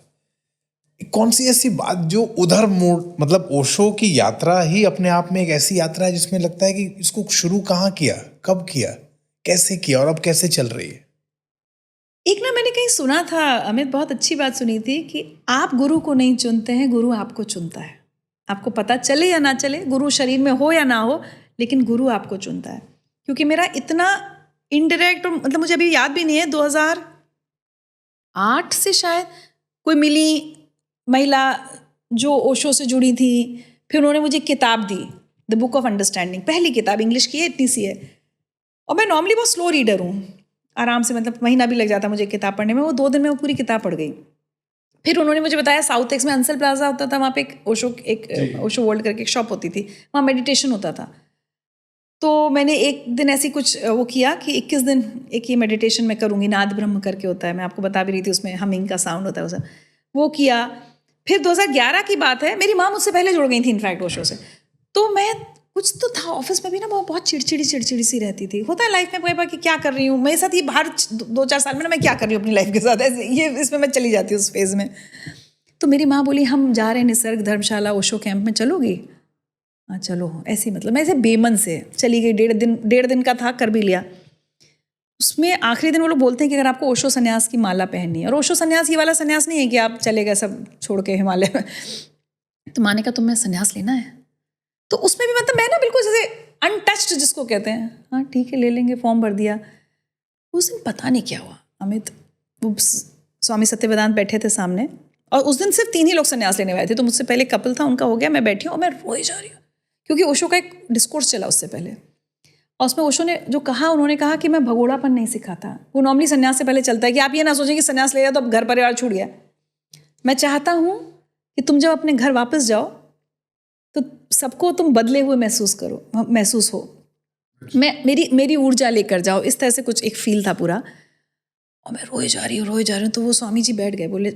कौन सी ऐसी बात जो उधर मोड़, मतलब ओशो की यात्रा ही अपने आप में एक ऐसी यात्रा है जिसमें लगता है कि इसको शुरू कहाँ किया, कब किया, कैसे किया और अब कैसे चल रही है? एक ना मैंने कहीं सुना था अमित, बहुत अच्छी बात सुनी थी कि आप गुरु को नहीं चुनते हैं, गुरु आपको चुनता है। आपको पता चले या ना चले, गुरु शरीर में हो या ना हो, लेकिन गुरु आपको चुनता है। क्योंकि मेरा इतना इनडायरेक्ट, मतलब मुझे अभी याद भी नहीं है, 2008 से शायद कोई मिली महिला जो ओशो से जुड़ी थी, फिर उन्होंने मुझे किताब दी, द बुक ऑफ अंडरस्टैंडिंग, पहली किताब, इंग्लिश की है, इतनी सी है, और मैं नॉर्मली बहुत स्लो रीडर हूँ, आराम से, मतलब महीना भी लग जाता मुझे किताब पढ़ने में, वो 2 दिन में वो पूरी किताब पढ़ गई। फिर उन्होंने मुझे बताया साउथ एक्स में अंसल प्लाजा होता था, वहाँ पे एक ओशो वर्ल्ड करके एक शॉप होती थी, वहाँ मेडिटेशन होता था। तो मैंने एक दिन ऐसी कुछ वो किया कि 21 दिन एक ये मेडिटेशन मैं करूँगी, नाद ब्रह्म करके होता है, मैं आपको बता भी रही थी, उसमें हमिंग का साउंड होता है, उसे वो किया। फिर 2011 की बात है, मेरी माँ मुझसे पहले जुड़ गई थी इनफैक्ट ओशो से, तो मैं कुछ तो था ऑफिस में भी ना, बहुत चिड़चिड़ी सी रहती थी। होता है लाइफ में कई बार कि क्या कर रही हूँ मेरे साथ, ये बाहर 2-4 साल में ना मैं क्या कर रही हूँ अपनी लाइफ के साथ, ऐसे ये इसमें मैं चली जाती हूँ उस फेज़ में। तो मेरी माँ बोली हम जा रहे हैं निसर्ग धर्मशाला ओशो कैंप में, चलोगी? हाँ चलो। ऐसी, मतलब मैं ऐसे बेमन से चली गई, 1.5 दिन का था, कर भी लिया। उसमें आखिरी दिन वो लोग बोलते हैं कि अगर आपको ओशो संन्यास की माला पहननी है, और ओशो संन्यास ये वाला संन्यास नहीं है कि आप चले गए सब छोड़ के हिमालय में, तो माने का तुम्हें संन्यास लेना है, तो उसमें भी मतलब मैं ना बिल्कुल जैसे अनटच्ड जिसको कहते हैं, हाँ ठीक है ले लेंगे, फॉर्म भर दिया। उस दिन पता नहीं क्या हुआ अमित, वो स्वामी सत्यवेदांत बैठे थे सामने, और उस दिन सिर्फ 3 ही लोग संन्यास लेने वाले थे, तो मुझसे पहले कपल था, उनका हो गया, मैं बैठी हूँ और मैं रोई जा रही हूँ, क्योंकि ओशो का एक डिस्कोर्स चला उससे पहले, और उसमें ओशो ने जो कहा, उन्होंने कहा कि मैं भगोड़ापन नहीं सिखाता। वो नॉर्मली संन्यास से पहले चलता है कि आप ये ना सोचें कि संन्यास ले लिया तो अब घर परिवार छूट गया। मैं चाहता हूँ कि तुम जब अपने घर वापस जाओ तो सबको तुम बदले हुए महसूस हो, मेरी ऊर्जा लेकर जाओ, इस तरह से कुछ एक फील था पूरा। और मैं रोए जा रही हूँ, तो वो स्वामी जी बैठ गए, बोले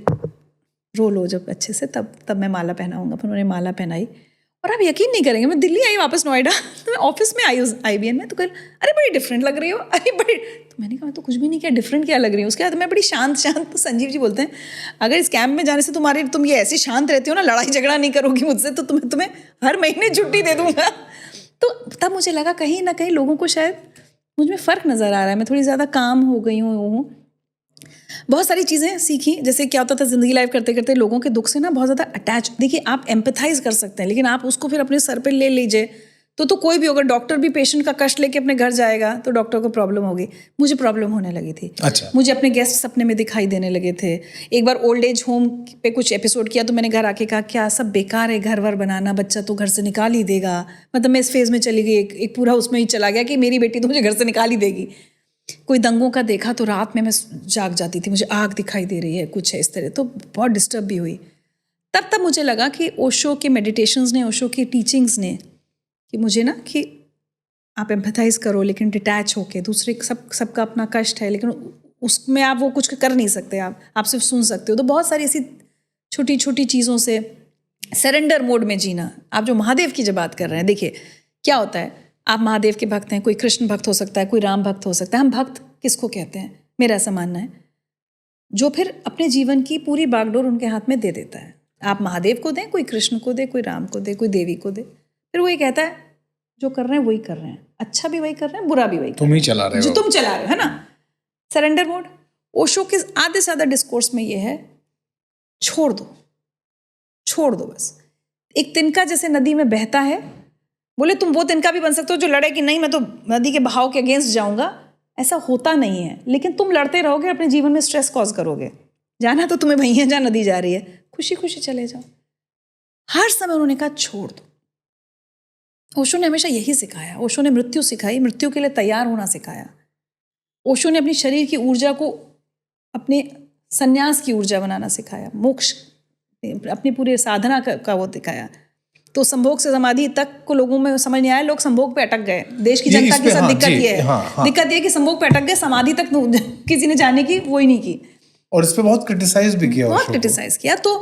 रो लो जब अच्छे से, तब मैं माला पहनाऊंगा। फिर उन्होंने माला पहनाई, और आप यकीन नहीं करेंगे, मैं दिल्ली आई वापस नोएडा, तो मैं ऑफिस में आई उस IBN में, तो कल अरे बड़ी डिफरेंट लग रही हो, अरे बड़ी, तो मैंने कहा मैं तो कुछ भी नहीं किया, डिफरेंट क्या लग रही हूँ। उसके बाद मैं बड़ी शांत, तो संजीव जी बोलते हैं अगर इस कैंप में जाने से तुम ये ऐसी शांत रहती हो ना, लड़ाई झगड़ा नहीं करोगी मुझसे, तो तुम्हें हर महीने छुट्टी दे दूंगा। तो तब मुझे लगा कहीं ना कहीं लोगों को शायद मुझ में फ़र्क नज़र आ रहा है, मैं थोड़ी ज़्यादा काम हो गई हूँ। बहुत सारी चीज़ें सीखी, जैसे क्या होता था ज़िंदगी लाइफ करते करते लोगों के दुख से ना बहुत ज़्यादा अटैच, देखिए आप एम्पैथाइज कर सकते हैं, लेकिन आप उसको फिर अपने सर पे ले लीजिए तो कोई भी, अगर डॉक्टर भी पेशेंट का कष्ट लेके अपने घर जाएगा तो डॉक्टर को प्रॉब्लम होगी। मुझे प्रॉब्लम होने लगी थी। अच्छा। मुझे अपने गेस्ट सपने में दिखाई देने लगे थे। एक बार ओल्ड एज होम पे कुछ एपिसोड किया तो मैंने घर आके कहा क्या सब बेकार है, घर वर बनाना, बच्चा तो घर से निकाल ही देगा। मतलब मैं इस फेज़ में चली गई, एक पूरा उसमें ही चला गया कि मेरी बेटी तो मुझे घर से निकाल ही देगी। कोई दंगों का देखा तो रात में मैं जाग जाती थी, मुझे आग दिखाई दे रही है, कुछ है इस तरह, तो बहुत डिस्टर्ब भी हुई। तब मुझे लगा कि ओशो के मेडिटेशंस ने, ओशो की टीचिंग्स ने, कि मुझे ना कि आप एम्पैथाइज करो लेकिन डिटैच होके, दूसरे सबका अपना कष्ट है लेकिन उसमें आप वो कुछ कर नहीं सकते, आप सिर्फ सुन सकते हो। तो बहुत सारी ऐसी छोटी छोटी चीज़ों से सरेंडर मोड में जीना। आप जो महादेव की जब बात कर रहे हैं, देखिए क्या होता है, आप महादेव के भक्त हैं, कोई कृष्ण भक्त हो सकता है, कोई राम भक्त हो सकता है। हम भक्त किसको कहते हैं? मेरा ऐसा मानना है जो फिर अपने जीवन की पूरी बागडोर उनके हाथ में दे देता है। आप महादेव को दें, कोई कृष्ण को दे, कोई राम को दे, कोई देवी को दे, फिर वो ये कहता है जो कर रहे हैं वही कर रहे हैं, अच्छा भी वही कर रहे हैं, बुरा भी वही, तुम ही चला रहे हो, जो तुम चला रहे हो, है ना। Surrender mode. ओशो के आधे से ज़्यादा डिस्कोर्स में ये है, छोड़ दो, छोड़ दो बस। एक तिनका जैसे नदी में बहता है, बोले तुम वो तिनका भी बन सकते हो जो लड़े कि नहीं मैं तो नदी के बहाव के अगेंस्ट जाऊंगा, ऐसा होता नहीं है। लेकिन तुम लड़ते रहोगे, अपने जीवन में स्ट्रेस कॉज करोगे। जाना तो तुम्हें वहीं है जहाँ नदी जा रही है, खुशी खुशी चले जाओ। हर समय उन्होंने कहा छोड़ दो। ओशो ने हमेशा यही सिखाया। ओशो ने मृत्यु सिखाई, मृत्यु के लिए तैयार होना सिखाया। ओशो ने अपनी शरीर की ऊर्जा को अपने संन्यास की ऊर्जा बनाना सिखाया, मोक्ष अपनी पूरी साधना का वो दिखाया। तो संभोग से समाधि तक को लोगों में समझ नहीं आया, लोग संभोग पे अटक गए। देश की जनता के साथ दिक्कत ये है, दिक्कत ये कि संभोग पे अटक गए, समाधि तक किसी ने जाने की वो ही नहीं की, और इस पे बहुत क्रिटिसाइज भी किया, बहुत क्रिटिसाइज किया। तो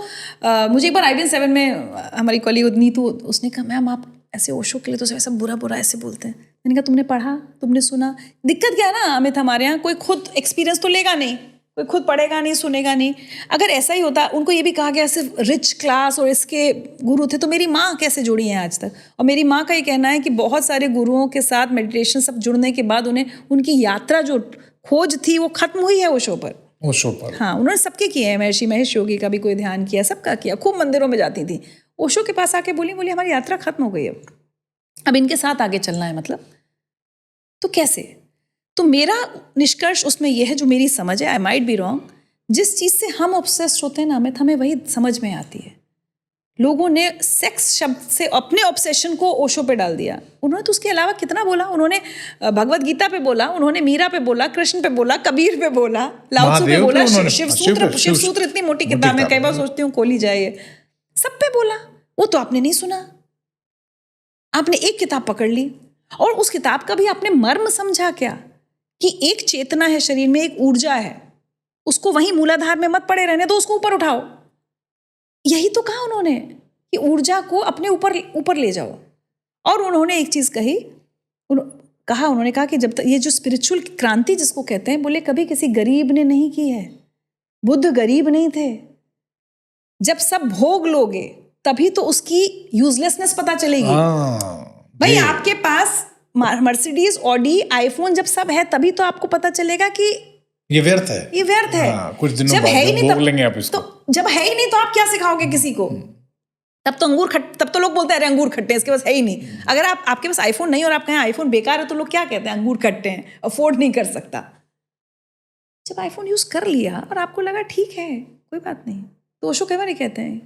मुझे एक बार IBN 7 में हमारी कॉलीग नीतू, उसने कहा मैम आप ऐसे ओशो के लिए तो ऐसा बुरा बुरा ऐसे बोलते हैं। मैंने कहा तुमने पढ़ा, तुमने सुना, दिक्कत क्या है ना अमित, हमारे यहाँ कोई खुद एक्सपीरियंस तो लेगा नहीं, कोई खुद पढ़ेगा नहीं, सुनेगा नहीं। अगर ऐसा ही होता, उनको ये भी कहा गया सिर्फ रिच क्लास और इसके गुरु थे, तो मेरी माँ कैसे जुड़ी हैं आज तक। और मेरी माँ का ये कहना है कि बहुत सारे गुरुओं के साथ मेडिटेशन सब जुड़ने के बाद उन्हें उनकी यात्रा जो खोज थी वो खत्म हुई है ओशो पर। हाँ, उन्होंने सबके किए हैं, महर्षि महेश योगी का भी कोई ध्यान किया, सबका किया, खूब मंदिरों में जाती थी। ओशो के पास आके बोली हमारी यात्रा खत्म हो गई, अब इनके साथ आगे चलना है। मतलब तो कैसे? तो मेरा निष्कर्ष उसमें यह है, जो मेरी समझ है, आई माइट बी रॉन्ग, जिस चीज़ से हम ऑब्सेस्ड होते हैं ना अमित, हमें वही समझ में आती है। लोगों ने सेक्स शब्द से अपने ऑब्सेशन को ओशो पे डाल दिया। उन्होंने तो उसके अलावा कितना बोला, उन्होंने भगवत गीता पे बोला, उन्होंने मीरा पे बोला, कृष्ण पे बोला, कबीर पे बोला, लाओ त्सु पे बोला, शिव सूत्र इतनी मोटी किताब है, कई बार सोचती हूँ खोली जाए, सब पे बोला। वो तो आपने नहीं सुना, आपने एक किताब पकड़ ली और उस किताब का भी आपने मर्म समझा क्या, कि एक चेतना है शरीर में, एक ऊर्जा है, उसको वहीं मूलाधार में मत पड़े रहने दो, उसको ऊपर उठाओ। यही तो कहा उन्होंने कि ऊर्जा को अपने ऊपर ले जाओ। और उन्होंने एक चीज उन्होंने कहा कि जब तक ये जो स्पिरिचुअल क्रांति जिसको कहते हैं, बोले कभी किसी गरीब ने नहीं की है। बुद्ध गरीब नहीं थे। जब सब भोग लोगे तभी तो उसकी यूजलेसनेस पता चलेगी। भाई आपके पास मर्सिडीज, ऑडी, आईफोन जब सब है तभी तो आपको पता चलेगा कि ये व्यर्थ है, ये व्यर्थ है। कुछ दिनों जब बाद है ही नहीं भोग लेंगे आप इसको। तो जब है ही नहीं तो आप क्या सिखाओगे किसी को? तब तो लोग बोलते हैं अरे अंगूर खट्टे हैं, इसके पास है ही नहीं। अगर आपके पास आईफोन नहीं और आप कहें आईफोन बेकार है, तो लोग क्या कहते हैं? अंगूर खट्टे हैं, अफोर्ड नहीं कर सकता। जब आईफोन यूज कर लिया और आपको लगा ठीक है कोई बात नहीं, तो ओशो कई बार कहते हैं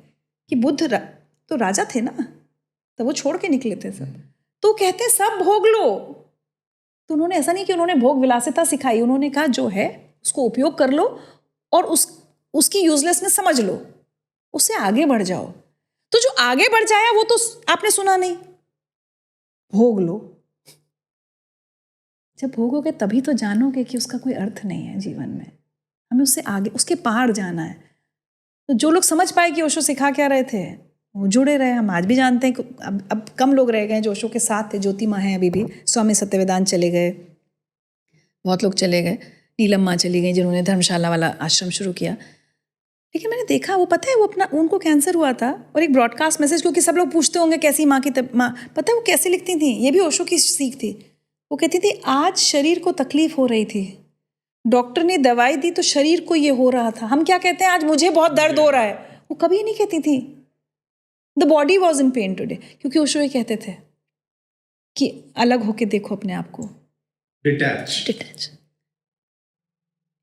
कि बुद्ध तो राजा थे ना, तो वो छोड़ के निकले थे सब, तो कहते हैं सब भोग लो। तो उन्होंने ऐसा नहीं कि उन्होंने भोग विलासिता सिखाई, उन्होंने कहा जो है उसको उपयोग कर लो और उसकी यूजलेसनेस समझ लो, उससे आगे बढ़ जाओ। तो जो आगे बढ़ जाया वो तो आपने सुना नहीं, भोग लो। जब भोगोगे तभी तो जानोगे कि उसका कोई अर्थ नहीं है जीवन में, हमें उससे आगे, उसके पार जाना है। तो जो लोग समझ पाए कि ओशो सिखा क्या रहे थे, वो जुड़े रहे। हम आज भी जानते हैं कि अब कम लोग रह गए जो ओशो के साथ थे। ज्योति माँ हैं अभी भी, स्वामी सत्यवेदांत चले गए, बहुत लोग चले गए, नीलम माँ चली गई जिन्होंने धर्मशाला वाला आश्रम शुरू किया। लेकिन मैंने देखा, वो पता है वो उनको कैंसर हुआ था, और एक ब्रॉडकास्ट मैसेज, क्योंकि सब लोग पूछते होंगे कैसी माँ की माँ, पता है वो कैसे लिखती थी? ये भी ओशो की सीख थी। वो कहती थी आज शरीर को तकलीफ हो रही थी, डॉक्टर ने दवाई दी तो शरीर को ये हो रहा था। हम क्या कहते हैं आज मुझे बहुत दर्द हो रहा है, वो कभी नहीं कहती थी the body was in pen today, क्योंकि ओशो ये कहते थे कि अलग होके देखो अपने आप को, डिटैच।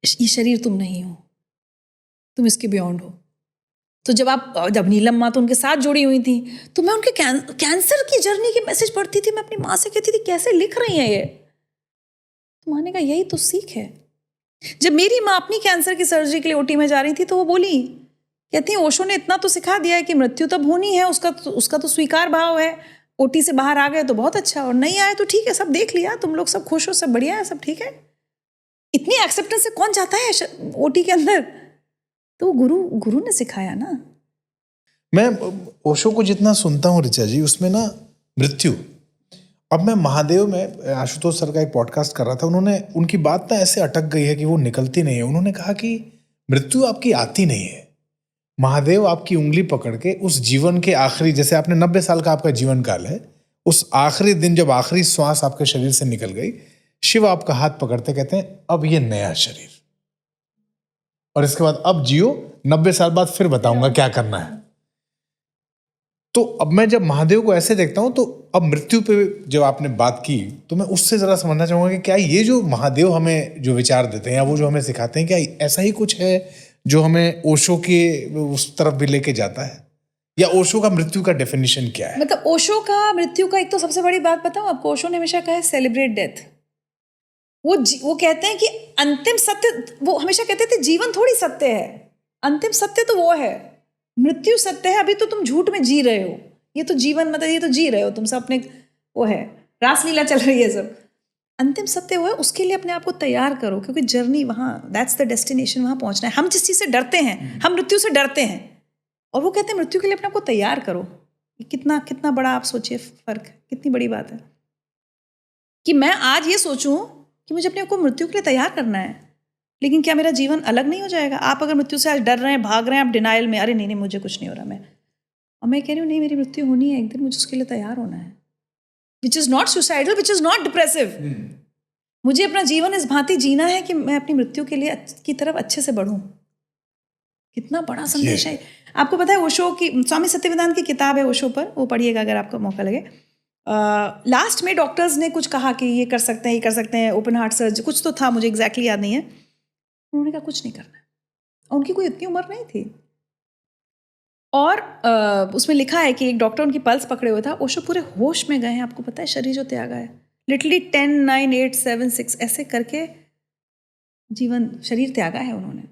ये शरीर तुम नहीं हो, तुम इसके बियॉन्ड हो। तो जब नीलम माँ तो उनके साथ जुड़ी हुई थी, तो मैं उनके कैंसर की जर्नी की मैसेज पढ़ती थी, मैं अपनी माँ से कहती थी कैसे लिख रही हैं ये। तो माँ ने कहा यही तो सीख है। जब मेरी माँ अपनी कैंसर की सर्जरी के लिए ओटी में जा रही थी तो वो बोली, कहती है ओशो ने इतना तो सिखा दिया है कि मृत्यु तब होनी है, उसका तो स्वीकार भाव है। ओटी से बाहर आ गए तो बहुत अच्छा, और नहीं आए तो ठीक है, सब देख लिया, तुम लोग सब खुश हो, सब बढ़िया है, सब ठीक है। इतनी एक्सेप्टेंस से कौन चाहता है ओटी के अंदर? तो गुरु ने सिखाया ना। मैं ओशो को जितना सुनता हूँ ऋचा जी, उसमें ना मृत्यु, अब मैं महादेव में आशुतोष सर का एक पॉडकास्ट कर रहा था, उनकी बात ना ऐसे अटक गई है कि वो निकलती नहीं है। उन्होंने कहा कि मृत्यु आपकी आती नहीं है, महादेव आपकी उंगली पकड़ के उस जीवन के आखिरी, जैसे आपने 90 साल का आपका जीवन काल है, उस आखिरी दिन जब आखिरी श्वास आपके शरीर से निकल गई, शिव आपका हाथ पकड़ते कहते हैं अब ये नया शरीर, और इसके बाद अब जियो, 90 साल बाद फिर बताऊंगा क्या करना है। तो अब मैं जब महादेव को ऐसे देखता हूं, तो अब मृत्यु पे जब आपने बात की तो मैं उससे जरा समझना चाहूंगा कि क्या ये जो महादेव हमें जो विचार देते हैं या वो जो हमें सिखाते हैं, क्या ऐसा ही कुछ है जो हमें ओशो के उस तरफ भी लेके जाता है, या ओशो का मृत्यु का डेफिनेशन क्या है? मतलब ओशो का मृत्यु का एक तो सबसे बड़ी बात बताऊं आपको, ओशो ने हमेशा कहा है सेलिब्रेट डेथ। वो कहते हैं कि अंतिम सत्य, वो हमेशा कहते थे जीवन थोड़ी सत्य है, अंतिम सत्य तो वो है, मृत्यु सत्य है। अभी तो तुम झूठ में जी रहे हो, ये तो जीवन मतलब ये तो जी रहे हो तुम सब अपने, वो है रासलीला चल रही है सब। अंतिम सत्य वो है, उसके लिए अपने आप को तैयार करो, क्योंकि जर्नी वहाँ, दैट्स द डेस्टिनेशन, वहाँ पहुँचना है। हम जिस चीज़ से डरते हैं, हम मृत्यु से डरते हैं, और वो कहते हैं मृत्यु के लिए अपने आप को तैयार करो। कितना बड़ा आप सोचिए फर्क, कितनी बड़ी बात है कि मैं आज ये सोचूं कि मुझे अपने आप को मृत्यु के लिए तैयार करना है, लेकिन क्या मेरा जीवन अलग नहीं हो जाएगा? आप अगर मृत्यु से आज डर रहे हैं, भाग रहे हैं, आप डिनाइल में, अरे नहीं मुझे कुछ नहीं हो रहा, और मैं कह रही हूँ नहीं मेरी मृत्यु होनी है एक दिन, मुझे उसके लिए तैयार होना है, which is not suicidal, which is not depressive. मुझे अपना जीवन इस भांति जीना है कि मैं अपनी मृत्यु के लिए की तरफ अच्छे से बढ़ूं। कितना बड़ा संदेश है। आपको पता है ओशो की, स्वामी सत्यवेदांत की किताब है ओशो पर, वो पढ़िएगा अगर आपको मौका लगे। लास्ट में डॉक्टर्स ने कुछ कहा कि ये कर सकते हैं, ये कर सकते हैं, ओपन हार्ट सर्जरी कुछ तो था, मुझे एग्जैक्टली याद नहीं है। उन्होंने कहा कुछ नहीं करना है, और उनकी कोई इतनी उम्र नहीं थी। और उसमें लिखा है कि एक डॉक्टर उनकी पल्स पकड़े हुए था, ओशो पूरे होश में गए हैं, आपको पता है, शरीर जो त्यागा है, लिटरली 10, 9, 8, 7, 6 ऐसे करके जीवन, शरीर त्यागा है उन्होंने।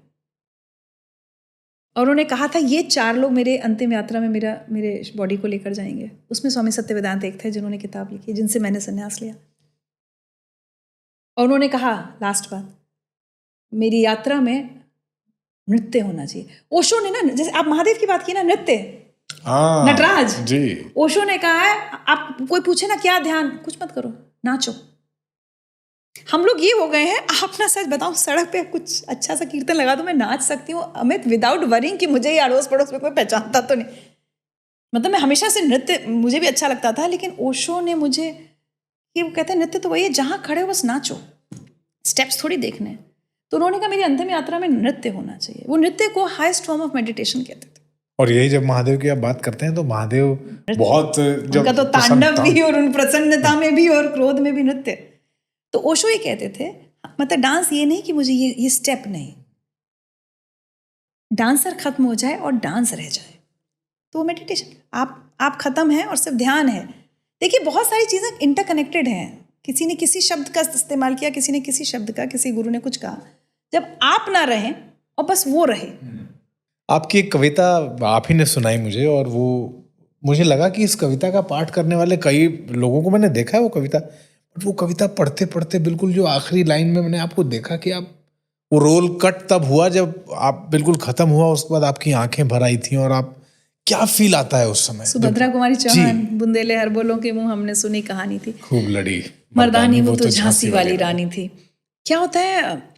और उन्होंने कहा था ये 4 लोग मेरे अंतिम यात्रा में मेरे बॉडी को लेकर जाएंगे। उसमें स्वामी सत्यवेदांत एक थे जिन्होंने किताब लिखी, जिनसे मैंने संन्यास लिया। और उन्होंने कहा लास्ट बात, मेरी यात्रा में नृत्य होना चाहिए। ओशो ने ना, जैसे आप महादेव की बात की ना, नृत्य, नटराज जी, ओशो ने कहा है, आप कोई पूछे ना क्या ध्यान, कुछ मत करो, नाचो। हम लोग ये हो गए हैं, आप ना सच बताऊं, सड़क पे कुछ अच्छा सा कीर्तन लगा तो मैं नाच सकती हूँ अमित, विदाउट वरिंग कि मुझे ये अड़ोस पड़ोस में कोई पहचानता तो नहीं। मतलब मैं हमेशा से नृत्य मुझे भी अच्छा लगता था, लेकिन ओशो ने मुझे ये, वो कहते हैं नृत्य तो वही है, जहाँ खड़े हो बस नाचो, स्टेप्स थोड़ी देखने। तो उन्होंने कहा मेरी अंतिम यात्रा में नृत्य होना चाहिए। वो नृत्य को हाईएस्ट फॉर्म ऑफ मेडिटेशन कहते थे। और यही जब महादेव की आप बात करते हैं तो महादेव बहुत, उनका तो तांडव भी, और उन प्रसन्नता में भी और क्रोध में भी नृत्य। तो ओशो ये कहते थे, मतलब डांस ये नहीं कि मुझे ये स्टेप नहीं, डांसर खत्म हो जाए और डांस रह जाए तो मेडिटेशन। आप खत्म हैं और सिर्फ ध्यान है। देखिए बहुत सारी चीज़ें इंटरकनेक्टेड हैं। किसी ने किसी शब्द का इस्तेमाल किया, किसी ने किसी शब्द का, किसी गुरु ने कुछ कहा। जब आप ना रहें और बस वो रहे। आपकी एक कविता आप ही ने सुनाई मुझे, और वो मुझे लगा कि इस कविता का पाठ करने वाले कई लोगों को मैंने देखा है वो कविता, बट वो कविता पढ़ते पढ़ते बिल्कुल जो आखिरी लाइन में मैंने आपको देखा कि आप, वो रोल कट तब हुआ जब आप बिल्कुल खत्म हुआ, उसके बाद आपकी आंखें भर आई थी, और आप, क्या फील आता है उस समय? सुभद्रा कुमारी चौहान, बुंदेले हर बोलों के मुंह हमने सुनी कहानी थी, खूब लड़ी मर्दानी वो तो झांसी वाली रानी थी। क्या होता है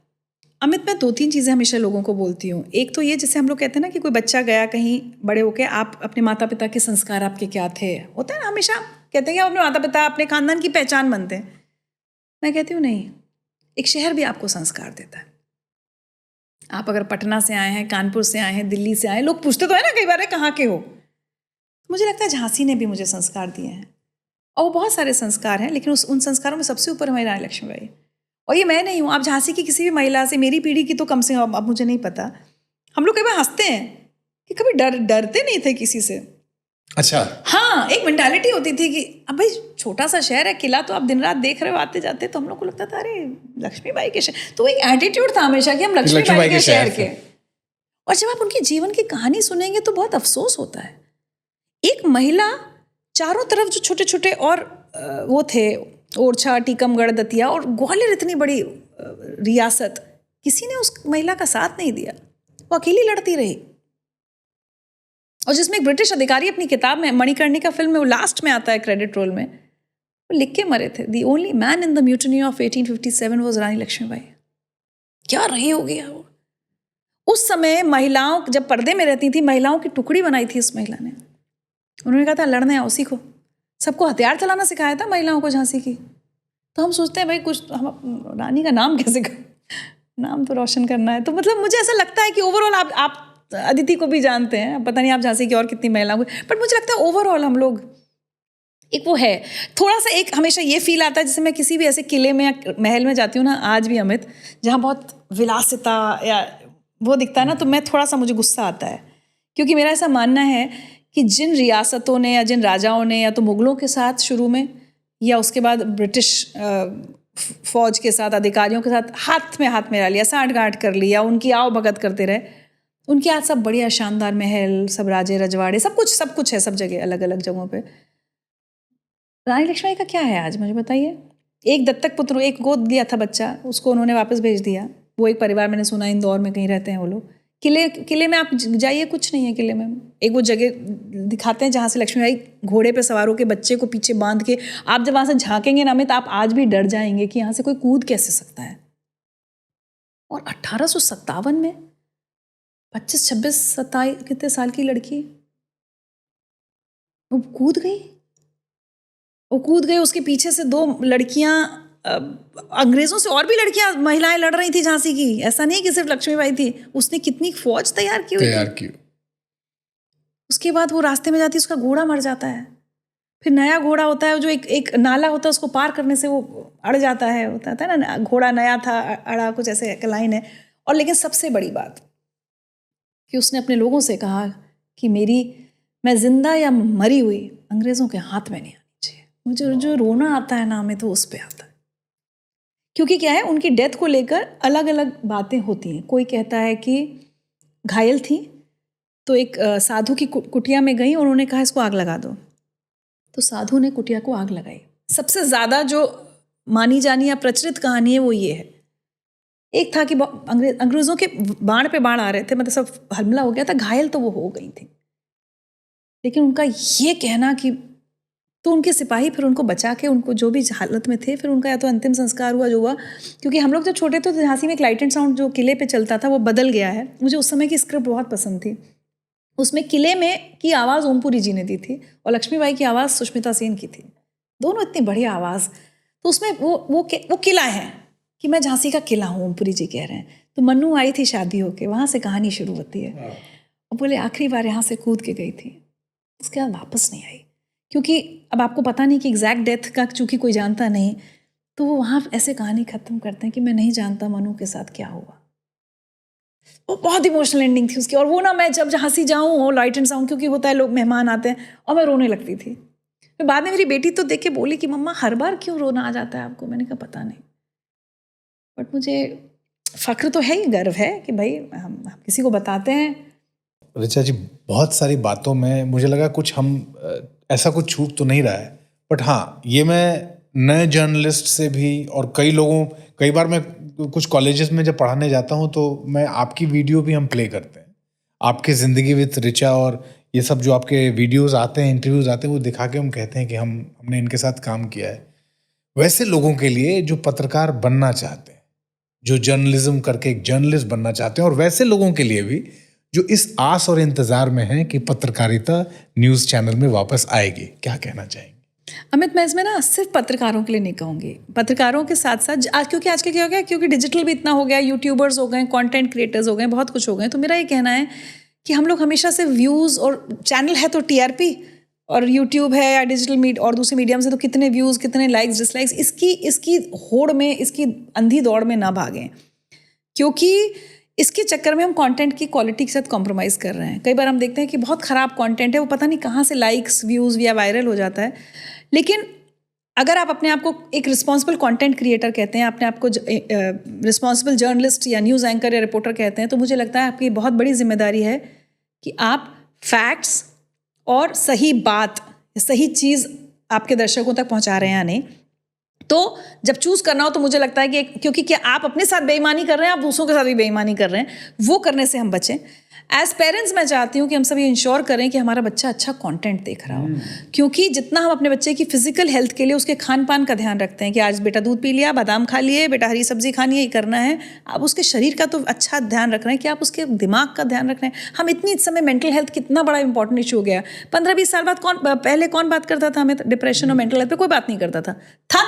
अमित, मैं 2-3 चीज़ें हमेशा लोगों को बोलती हूँ। एक तो ये, जैसे हम लोग कहते हैं ना कि कोई बच्चा गया कहीं बड़े होके, आप अपने माता पिता के संस्कार आपके क्या थे, होता है ना, हमेशा कहते हैं कि आप अपने माता पिता, अपने खानदान की पहचान बनते हैं। मैं कहती हूँ नहीं, एक शहर भी आपको संस्कार देता है। आप अगर पटना से आए हैं, कानपुर से आए हैं, दिल्ली से आए हैं, लोग पूछते तो है ना कई बार कहाँ के हो। मुझे लगता है झांसी ने भी मुझे संस्कार दिए हैं, और वो बहुत सारे संस्कार हैं, लेकिन उन संस्कारों में सबसे ऊपर हमारी रानी लक्ष्मीबाई। और ये मैं नहीं हूँ, आप झांसी की किसी भी महिला से, मेरी पीढ़ी की तो कम से कम, अब मुझे नहीं पता, हम लोग कई बार हंसते हैं कि कभी डरते नहीं थे किसी से। अच्छा, हाँ, एक मेंटालिटी होती थी कि अब भाई छोटा सा शहर है, किला तो आप दिन रात देख रहे हो आते जाते, तो हम लोग को लगता था अरे लक्ष्मीबाई के शहर, तो एक एटीट्यूड था हमेशा कि हम लक्ष्मीबाई के शहर के। और जब आप उनके जीवन की कहानी सुनेंगे तो बहुत अफसोस होता है। एक महिला, चारों तरफ जो छोटे छोटे और वो थे, ओरछा, टीकमगढ़, दतिया और ग्वालियर, इतनी बड़ी रियासत, किसी ने उस महिला का साथ नहीं दिया, वो अकेली लड़ती रही। और जिसमें एक ब्रिटिश अधिकारी अपनी किताब में, मणिकर्णिका फिल्म में वो लास्ट में आता है क्रेडिट रोल में, वो लिख के मरे थे, the only man in the mutiny of 1857 was Rani Lakshmibai. क्या रही होगी वो। उस समय महिलाओं, जब पर्दे में रहती थी, महिलाओं की टुकड़ी बनाई थी इस महिला ने। उन्होंने कहा था लड़ने आओ, सीखो। सबको हथियार चलाना सिखाया था महिलाओं को झांसी की। तो हम सोचते हैं भाई कुछ, हम रानी का नाम कैसे नाम तो रोशन करना है। तो मतलब मुझे ऐसा लगता है कि ओवरऑल आप अदिति को भी जानते हैं, पता नहीं आप झांसी की और कितनी महिलाओं को, बट मुझे लगता है ओवरऑल हम लोग एक वो है थोड़ा सा, एक हमेशा ये फील आता है जैसे मैं किसी भी ऐसे किले में या महल में जाती हूँ ना, आज भी अमित, जहाँ बहुत विलासिता या वो दिखता है ना, तो मैं थोड़ा सा, मुझे गुस्सा आता है। क्योंकि मेरा ऐसा मानना है कि जिन रियासतों ने या जिन राजाओं ने, या तो मुगलों के साथ शुरू में या उसके बाद ब्रिटिश फौज के साथ, अधिकारियों के साथ हाथ में मिला लिया, साठ-गांठ कर लिया, उनकी आओ भगत करते रहे, उनके आज सब बढ़िया शानदार महल, सब राजे रजवाड़े, सब कुछ है, सब जगह, अलग अलग जगहों पे। रानी लक्ष्मीबाई का क्या है आज, मुझे बताइए। एक दत्तक पुत्र, एक गोद लिया था बच्चा, उसको उन्होंने वापस भेज दिया। वो एक परिवार, मैंने सुना इंदौर में कहीं रहते हैं वो लोग। किले में आप जाइए, कुछ नहीं है किले में। एक वो जगह दिखाते हैं जहाँ से लक्ष्मीबाई घोड़े पे सवार होकर बच्चे को पीछे बांध के, आप जब वहाँ से झांकेंगे ना, तो आप आज भी डर जाएंगे कि यहाँ से कोई कूद कैसे सकता है। और 1857 में 25, 26, 27 कितने साल की लड़की वो कूद गई। उसके पीछे से 2 लड़कियां, अंग्रेजों से और भी लड़कियां, महिलाएं लड़ रही थी झांसी की। ऐसा नहीं कि सिर्फ लक्ष्मीबाई थी, उसने कितनी फौज तैयार की। उसके बाद वो रास्ते में जाती है, उसका घोड़ा मर जाता है। फिर नया घोड़ा होता है, जो एक नाला होता है, उसको पार करने से वो अड़ जाता है, होता है ना, घोड़ा नया था, अड़ा, कुछ ऐसे एक लाइन है। और लेकिन सबसे बड़ी बात कि उसने अपने लोगों से कहा कि मैं जिंदा या मरी हुई अंग्रेजों के हाथ में नहीं आनी चाहिए। मुझे जो रोना आता है ना, हमें तो उस पे आता है। क्योंकि क्या है, उनकी डेथ को लेकर अलग अलग बातें होती हैं। कोई कहता है कि घायल थी, तो एक साधु की कुटिया में गई, उन्होंने कहा इसको आग लगा दो, तो साधु ने कुटिया को आग लगाई। सबसे ज़्यादा जो मानी जानी या प्रचलित कहानी है वो ये है। एक था कि अंग्रेज़ों के बाण पे बाण आ रहे थे, मतलब सब हमला हो गया था, घायल तो वो हो गई थी। लेकिन उनका ये कहना कि, तो उनके सिपाही फिर उनको बचा के, उनको जो भी हालत में थे, फिर उनका या तो अंतिम संस्कार हुआ जो हुआ। क्योंकि हम लोग जब छोटे थे तो झांसी में एक लाइट एंड साउंड जो किले पे चलता था वो बदल गया है। मुझे उस समय की स्क्रिप्ट बहुत पसंद थी। उसमें किले में की आवाज़ ओमपुरी जी ने दी थी और लक्ष्मीबाई की आवाज़ सुष्मिता सेन की थी। दोनों इतनी बढ़िया आवाज़। तो उसमें वो किला है कि मैं झांसी का किला हूँ, ओमपुरी जी कह रहे हैं। तो मन्नू आई थी शादी होके, वहाँ से कहानी शुरू होती है। और बोले आखिरी बार यहाँ से कूद के गई थी, उसके बाद वापस नहीं आई। क्योंकि अब आपको पता नहीं कि एग्जैक्ट डेथ का, चूँकि कोई जानता नहीं, तो वो वहाँ ऐसे कहानी ख़त्म करते हैं कि मैं नहीं जानता मनु के साथ क्या हुआ। वो बहुत इमोशनल एंडिंग थी उसकी। और वो ना, मैं जब झांसी जाऊँ और लाइट एंड साउंड, क्योंकि होता है लोग मेहमान आते हैं, और मैं रोने लगती थी। फिर बाद में मेरी बेटी तो देख के बोली कि मम्मा हर बार क्यों रोना आ जाता है आपको। मैंने कहा पता नहीं, बट मुझे फ़ख्र तो है ही, गर्व है कि भाई हम किसी को बताते हैं। ऋचा जी, बहुत सारी बातों में मुझे लगा कुछ हम ऐसा कुछ छूट तो नहीं रहा है, बट हाँ, ये मैं नए जर्नलिस्ट से भी और कई बार मैं कुछ कॉलेजेस में जब पढ़ाने जाता हूँ तो मैं आपकी वीडियो भी हम प्ले करते हैं, आपकी ज़िंदगी विद ऋचा, और ये सब जो आपके वीडियोस आते हैं, इंटरव्यूज आते हैं, वो दिखा के हम कहते हैं कि हमने इनके साथ काम किया है। वैसे लोगों के लिए जो पत्रकार बनना चाहते हैं, जो जर्नलिज्म करके एक जर्नलिस्ट बनना चाहते हैं, और वैसे लोगों के लिए भी जो इस आस और इंतजार में हैं कि पत्रकारिता न्यूज़ चैनल में वापस आएगी, क्या कहना चाहेंगे? अमित, मैं इसमें ना सिर्फ पत्रकारों के लिए नहीं कहूँगी, पत्रकारों के साथ साथ क्योंकि आजकल क्या हो गया, क्योंकि डिजिटल भी इतना हो गया, यूट्यूबर्स हो गए, कंटेंट क्रिएटर्स हो गए, बहुत कुछ हो गए। तो मेरा ये कहना है कि हम लोग हमेशा से व्यूज़, और चैनल है तो टीआरपी, और यूट्यूब है या डिजिटल मीडिया और दूसरे मीडियम से तो कितने व्यूज़, कितने लाइक्स, डिसलाइक्स, इसकी होड़ में, इसकी अंधी दौड़ में ना भागें। क्योंकि इसके चक्कर में हम कंटेंट की क्वालिटी के साथ कॉम्प्रोमाइज़ कर रहे हैं। कई बार हम देखते हैं कि बहुत ख़राब कंटेंट है, वो पता नहीं कहाँ से लाइक्स व्यूज़ या वायरल हो जाता है। लेकिन अगर आप अपने आप को एक रिस्पॉन्सिबल कंटेंट क्रिएटर कहते हैं, अपने आप को रिस्पॉन्सिबल जर्नलिस्ट या न्यूज़ एंकर या रिपोर्टर कहते हैं, तो मुझे लगता है आपकी बहुत बड़ी जिम्मेदारी है कि आप फैक्ट्स और सही बात, सही चीज़ आपके दर्शकों तक पहुंचा रहे हैं या नहीं। तो जब चूज़ करना हो तो मुझे लगता है कि क्योंकि क्या आप अपने साथ बेईमानी कर रहे हैं, आप दूसरों के साथ भी बेईमानी कर रहे हैं, वो करने से हम बचें। एज पेरेंट्स मैं चाहती हूँ कि हम सब ये इंश्योर करें कि हमारा बच्चा अच्छा कंटेंट देख रहा हो, क्योंकि जितना हम अपने बच्चे की फिजिकल हेल्थ के लिए उसके खान पान का ध्यान रखते हैं कि आज बेटा दूध पी लिया, बादाम खा लिए, बेटा हरी सब्जी खानी है, ये करना है, आप उसके शरीर का तो अच्छा ध्यान रख रहे हैं कि आप उसके दिमाग का ध्यान रख रहे हैं। हम इतनी इस समय मेंटल हेल्थ कितना बड़ा इंपॉर्टेंट इशू हो गया। 15-20 साल बाद पहले कौन बात करता था हमें डिप्रेशन और मेंटल हेल्थ पे? कोई बात नहीं करता था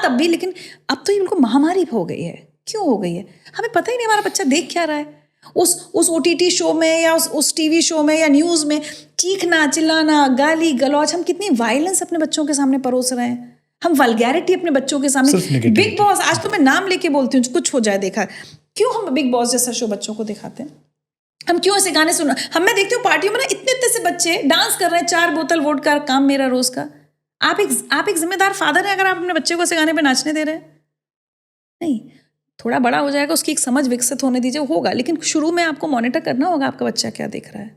तब भी, लेकिन अब तो ये बिल्कुल महामारी हो गई है। क्यों हो गई है? हमें पता ही नहीं हमारा बच्चा देख क्या रहा है। उस OTT शो में या उस टीवी शो में या न्यूज़ में चीखना, चिल्लाना, गाली गलौज, हम कितनी वायलेंस अपने बच्चों के सामने परोस रहे हैं। हम वल्गैरिटी अपने बच्चों के सामने, बिग बॉस, आज तो मैं नाम लेके बोलती हूँ, कुछ हो जाए देखा, क्यों हम बिग बॉस जैसा शो बच्चों को दिखाते हैं? हम क्यों ऐसे गाने सुनना? मैं देखती हूँ पार्टियों में ना इतने से बच्चे डांस कर रहे हैं, 4 बोतल वोडका, काम मेरा रोज का। आप एक जिम्मेदार फादर हैं अगर आप अपने बच्चे को ऐसे गाने पे नाचने दे रहे हैं? नहीं, थोड़ा बड़ा हो जाएगा, उसकी एक समझ विकसित होने दीजिए, होगा, लेकिन शुरू में आपको मॉनिटर करना होगा आपका बच्चा क्या देख रहा है।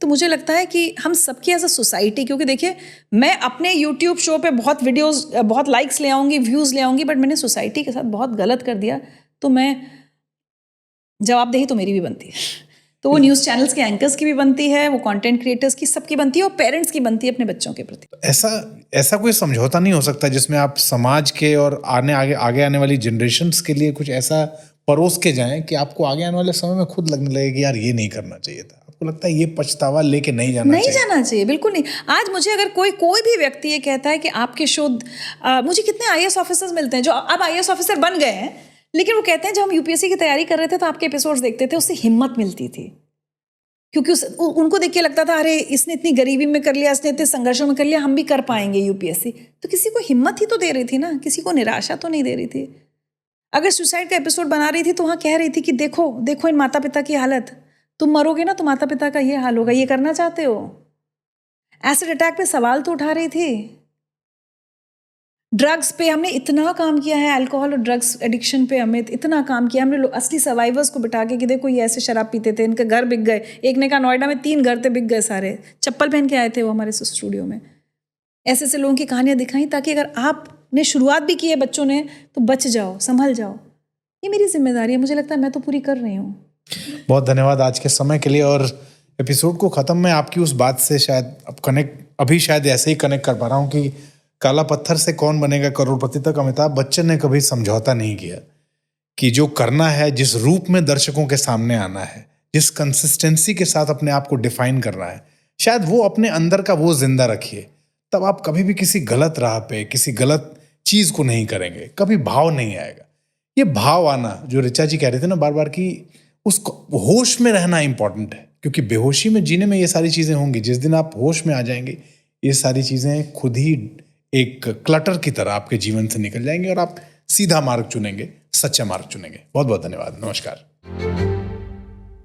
तो मुझे लगता है कि हम सबकी एज अ सोसाइटी, क्योंकि देखिए मैं अपने यूट्यूब शो पे बहुत वीडियोस, बहुत लाइक्स ले आऊँगी, व्यूज़ ले आऊँगी, बट मैंने सोसाइटी के साथ बहुत गलत कर दिया, तो मैं जवाबदेही तो मेरी भी बनती है। तो वो न्यूज़ चैनल्स के एंकर्स की भी बनती है, वो कंटेंट क्रिएटर्स की, सबकी बनती है, और पेरेंट्स की बनती है अपने बच्चों के प्रति। ऐसा कोई समझौता नहीं हो सकता जिसमें आप समाज के और आगे आने वाली जनरेशन्स के लिए कुछ ऐसा परोस के जाएं कि आपको आगे आने वाले समय में खुद लगने लगे कि यार ये नहीं करना चाहिए था? आपको लगता है ये पछतावा लेके नहीं जाना चाहिए? बिल्कुल नहीं। आज मुझे अगर कोई भी व्यक्ति ये कहता है कि आपके शो, मुझे कितने IAS ऑफिसर्स मिलते हैं जो अब IAS ऑफिसर बन गए हैं, लेकिन वो कहते हैं जब हम UPSC की तैयारी कर रहे थे तो आपके एपिसोड्स देखते थे, उससे हिम्मत मिलती थी, क्योंकि उनको देख के लगता था अरे इसने इतनी गरीबी में कर लिया, इसने इतने संघर्षों में कर लिया, हम भी कर पाएंगे UPSC। तो किसी को हिम्मत ही तो दे रही थी ना, किसी को निराशा तो नहीं दे रही थी। अगर सुसाइड का एपिसोड बना रही थी तो वहाँ कह रही थी कि देखो इन माता पिता की हालत, तुम मरोगे ना तो माता पिता का ये हाल होगा, ये करना चाहते हो? एसिड अटैक पे सवाल तो उठा रही थी। ड्रग्स पे हमने इतना काम किया है, अल्कोहल और ड्रग्स एडिक्शन पे हमें इतना काम किया हमने, असली सर्वाइवर्स को बिठा के कि देखो ये ऐसे शराब पीते थे, इनके घर बिक गए। एक ने कहा नोएडा में 3 घर थे, बिक गए सारे, चप्पल पहन के आए थे वो हमारे स्टूडियो में। ऐसे लोगों की कहानियां दिखाई ताकि अगर आपने शुरुआत भी की है बच्चों ने तो बच जाओ, संभल जाओ। ये मेरी जिम्मेदारी है, मुझे लगता है मैं तो पूरी कर रही हूँ। बहुत धन्यवाद आज के समय के लिए। और एपिसोड को ख़त्म में आपकी उस बात से शायद अभी शायद ऐसे ही कनेक्ट कर पा रहा हूँ कि काला पत्थर से कौन बनेगा करोड़पति तक अमिताभ बच्चन ने कभी समझौता नहीं किया कि जो करना है, जिस रूप में दर्शकों के सामने आना है, जिस कंसिस्टेंसी के साथ अपने आप को डिफाइन करना है, शायद वो अपने अंदर का वो जिंदा रखिए, तब आप कभी भी किसी गलत राह पे, किसी गलत चीज़ को नहीं करेंगे, कभी भाव नहीं आएगा। ये भाव आना जो ऋचा जी कह रहे थे ना बार बार, कि उसको होश में रहना इंपॉर्टेंट है, क्योंकि बेहोशी में जीने में ये सारी चीज़ें होंगी। जिस दिन आप होश में आ जाएंगे, ये सारी चीज़ें खुद ही एक क्लटर की तरह आपके जीवन से निकल जाएंगे और आप सीधा मार्ग चुनेंगे, सच्चा मार्ग चुनेंगे। बहुत बहुत धन्यवाद, नमस्कार।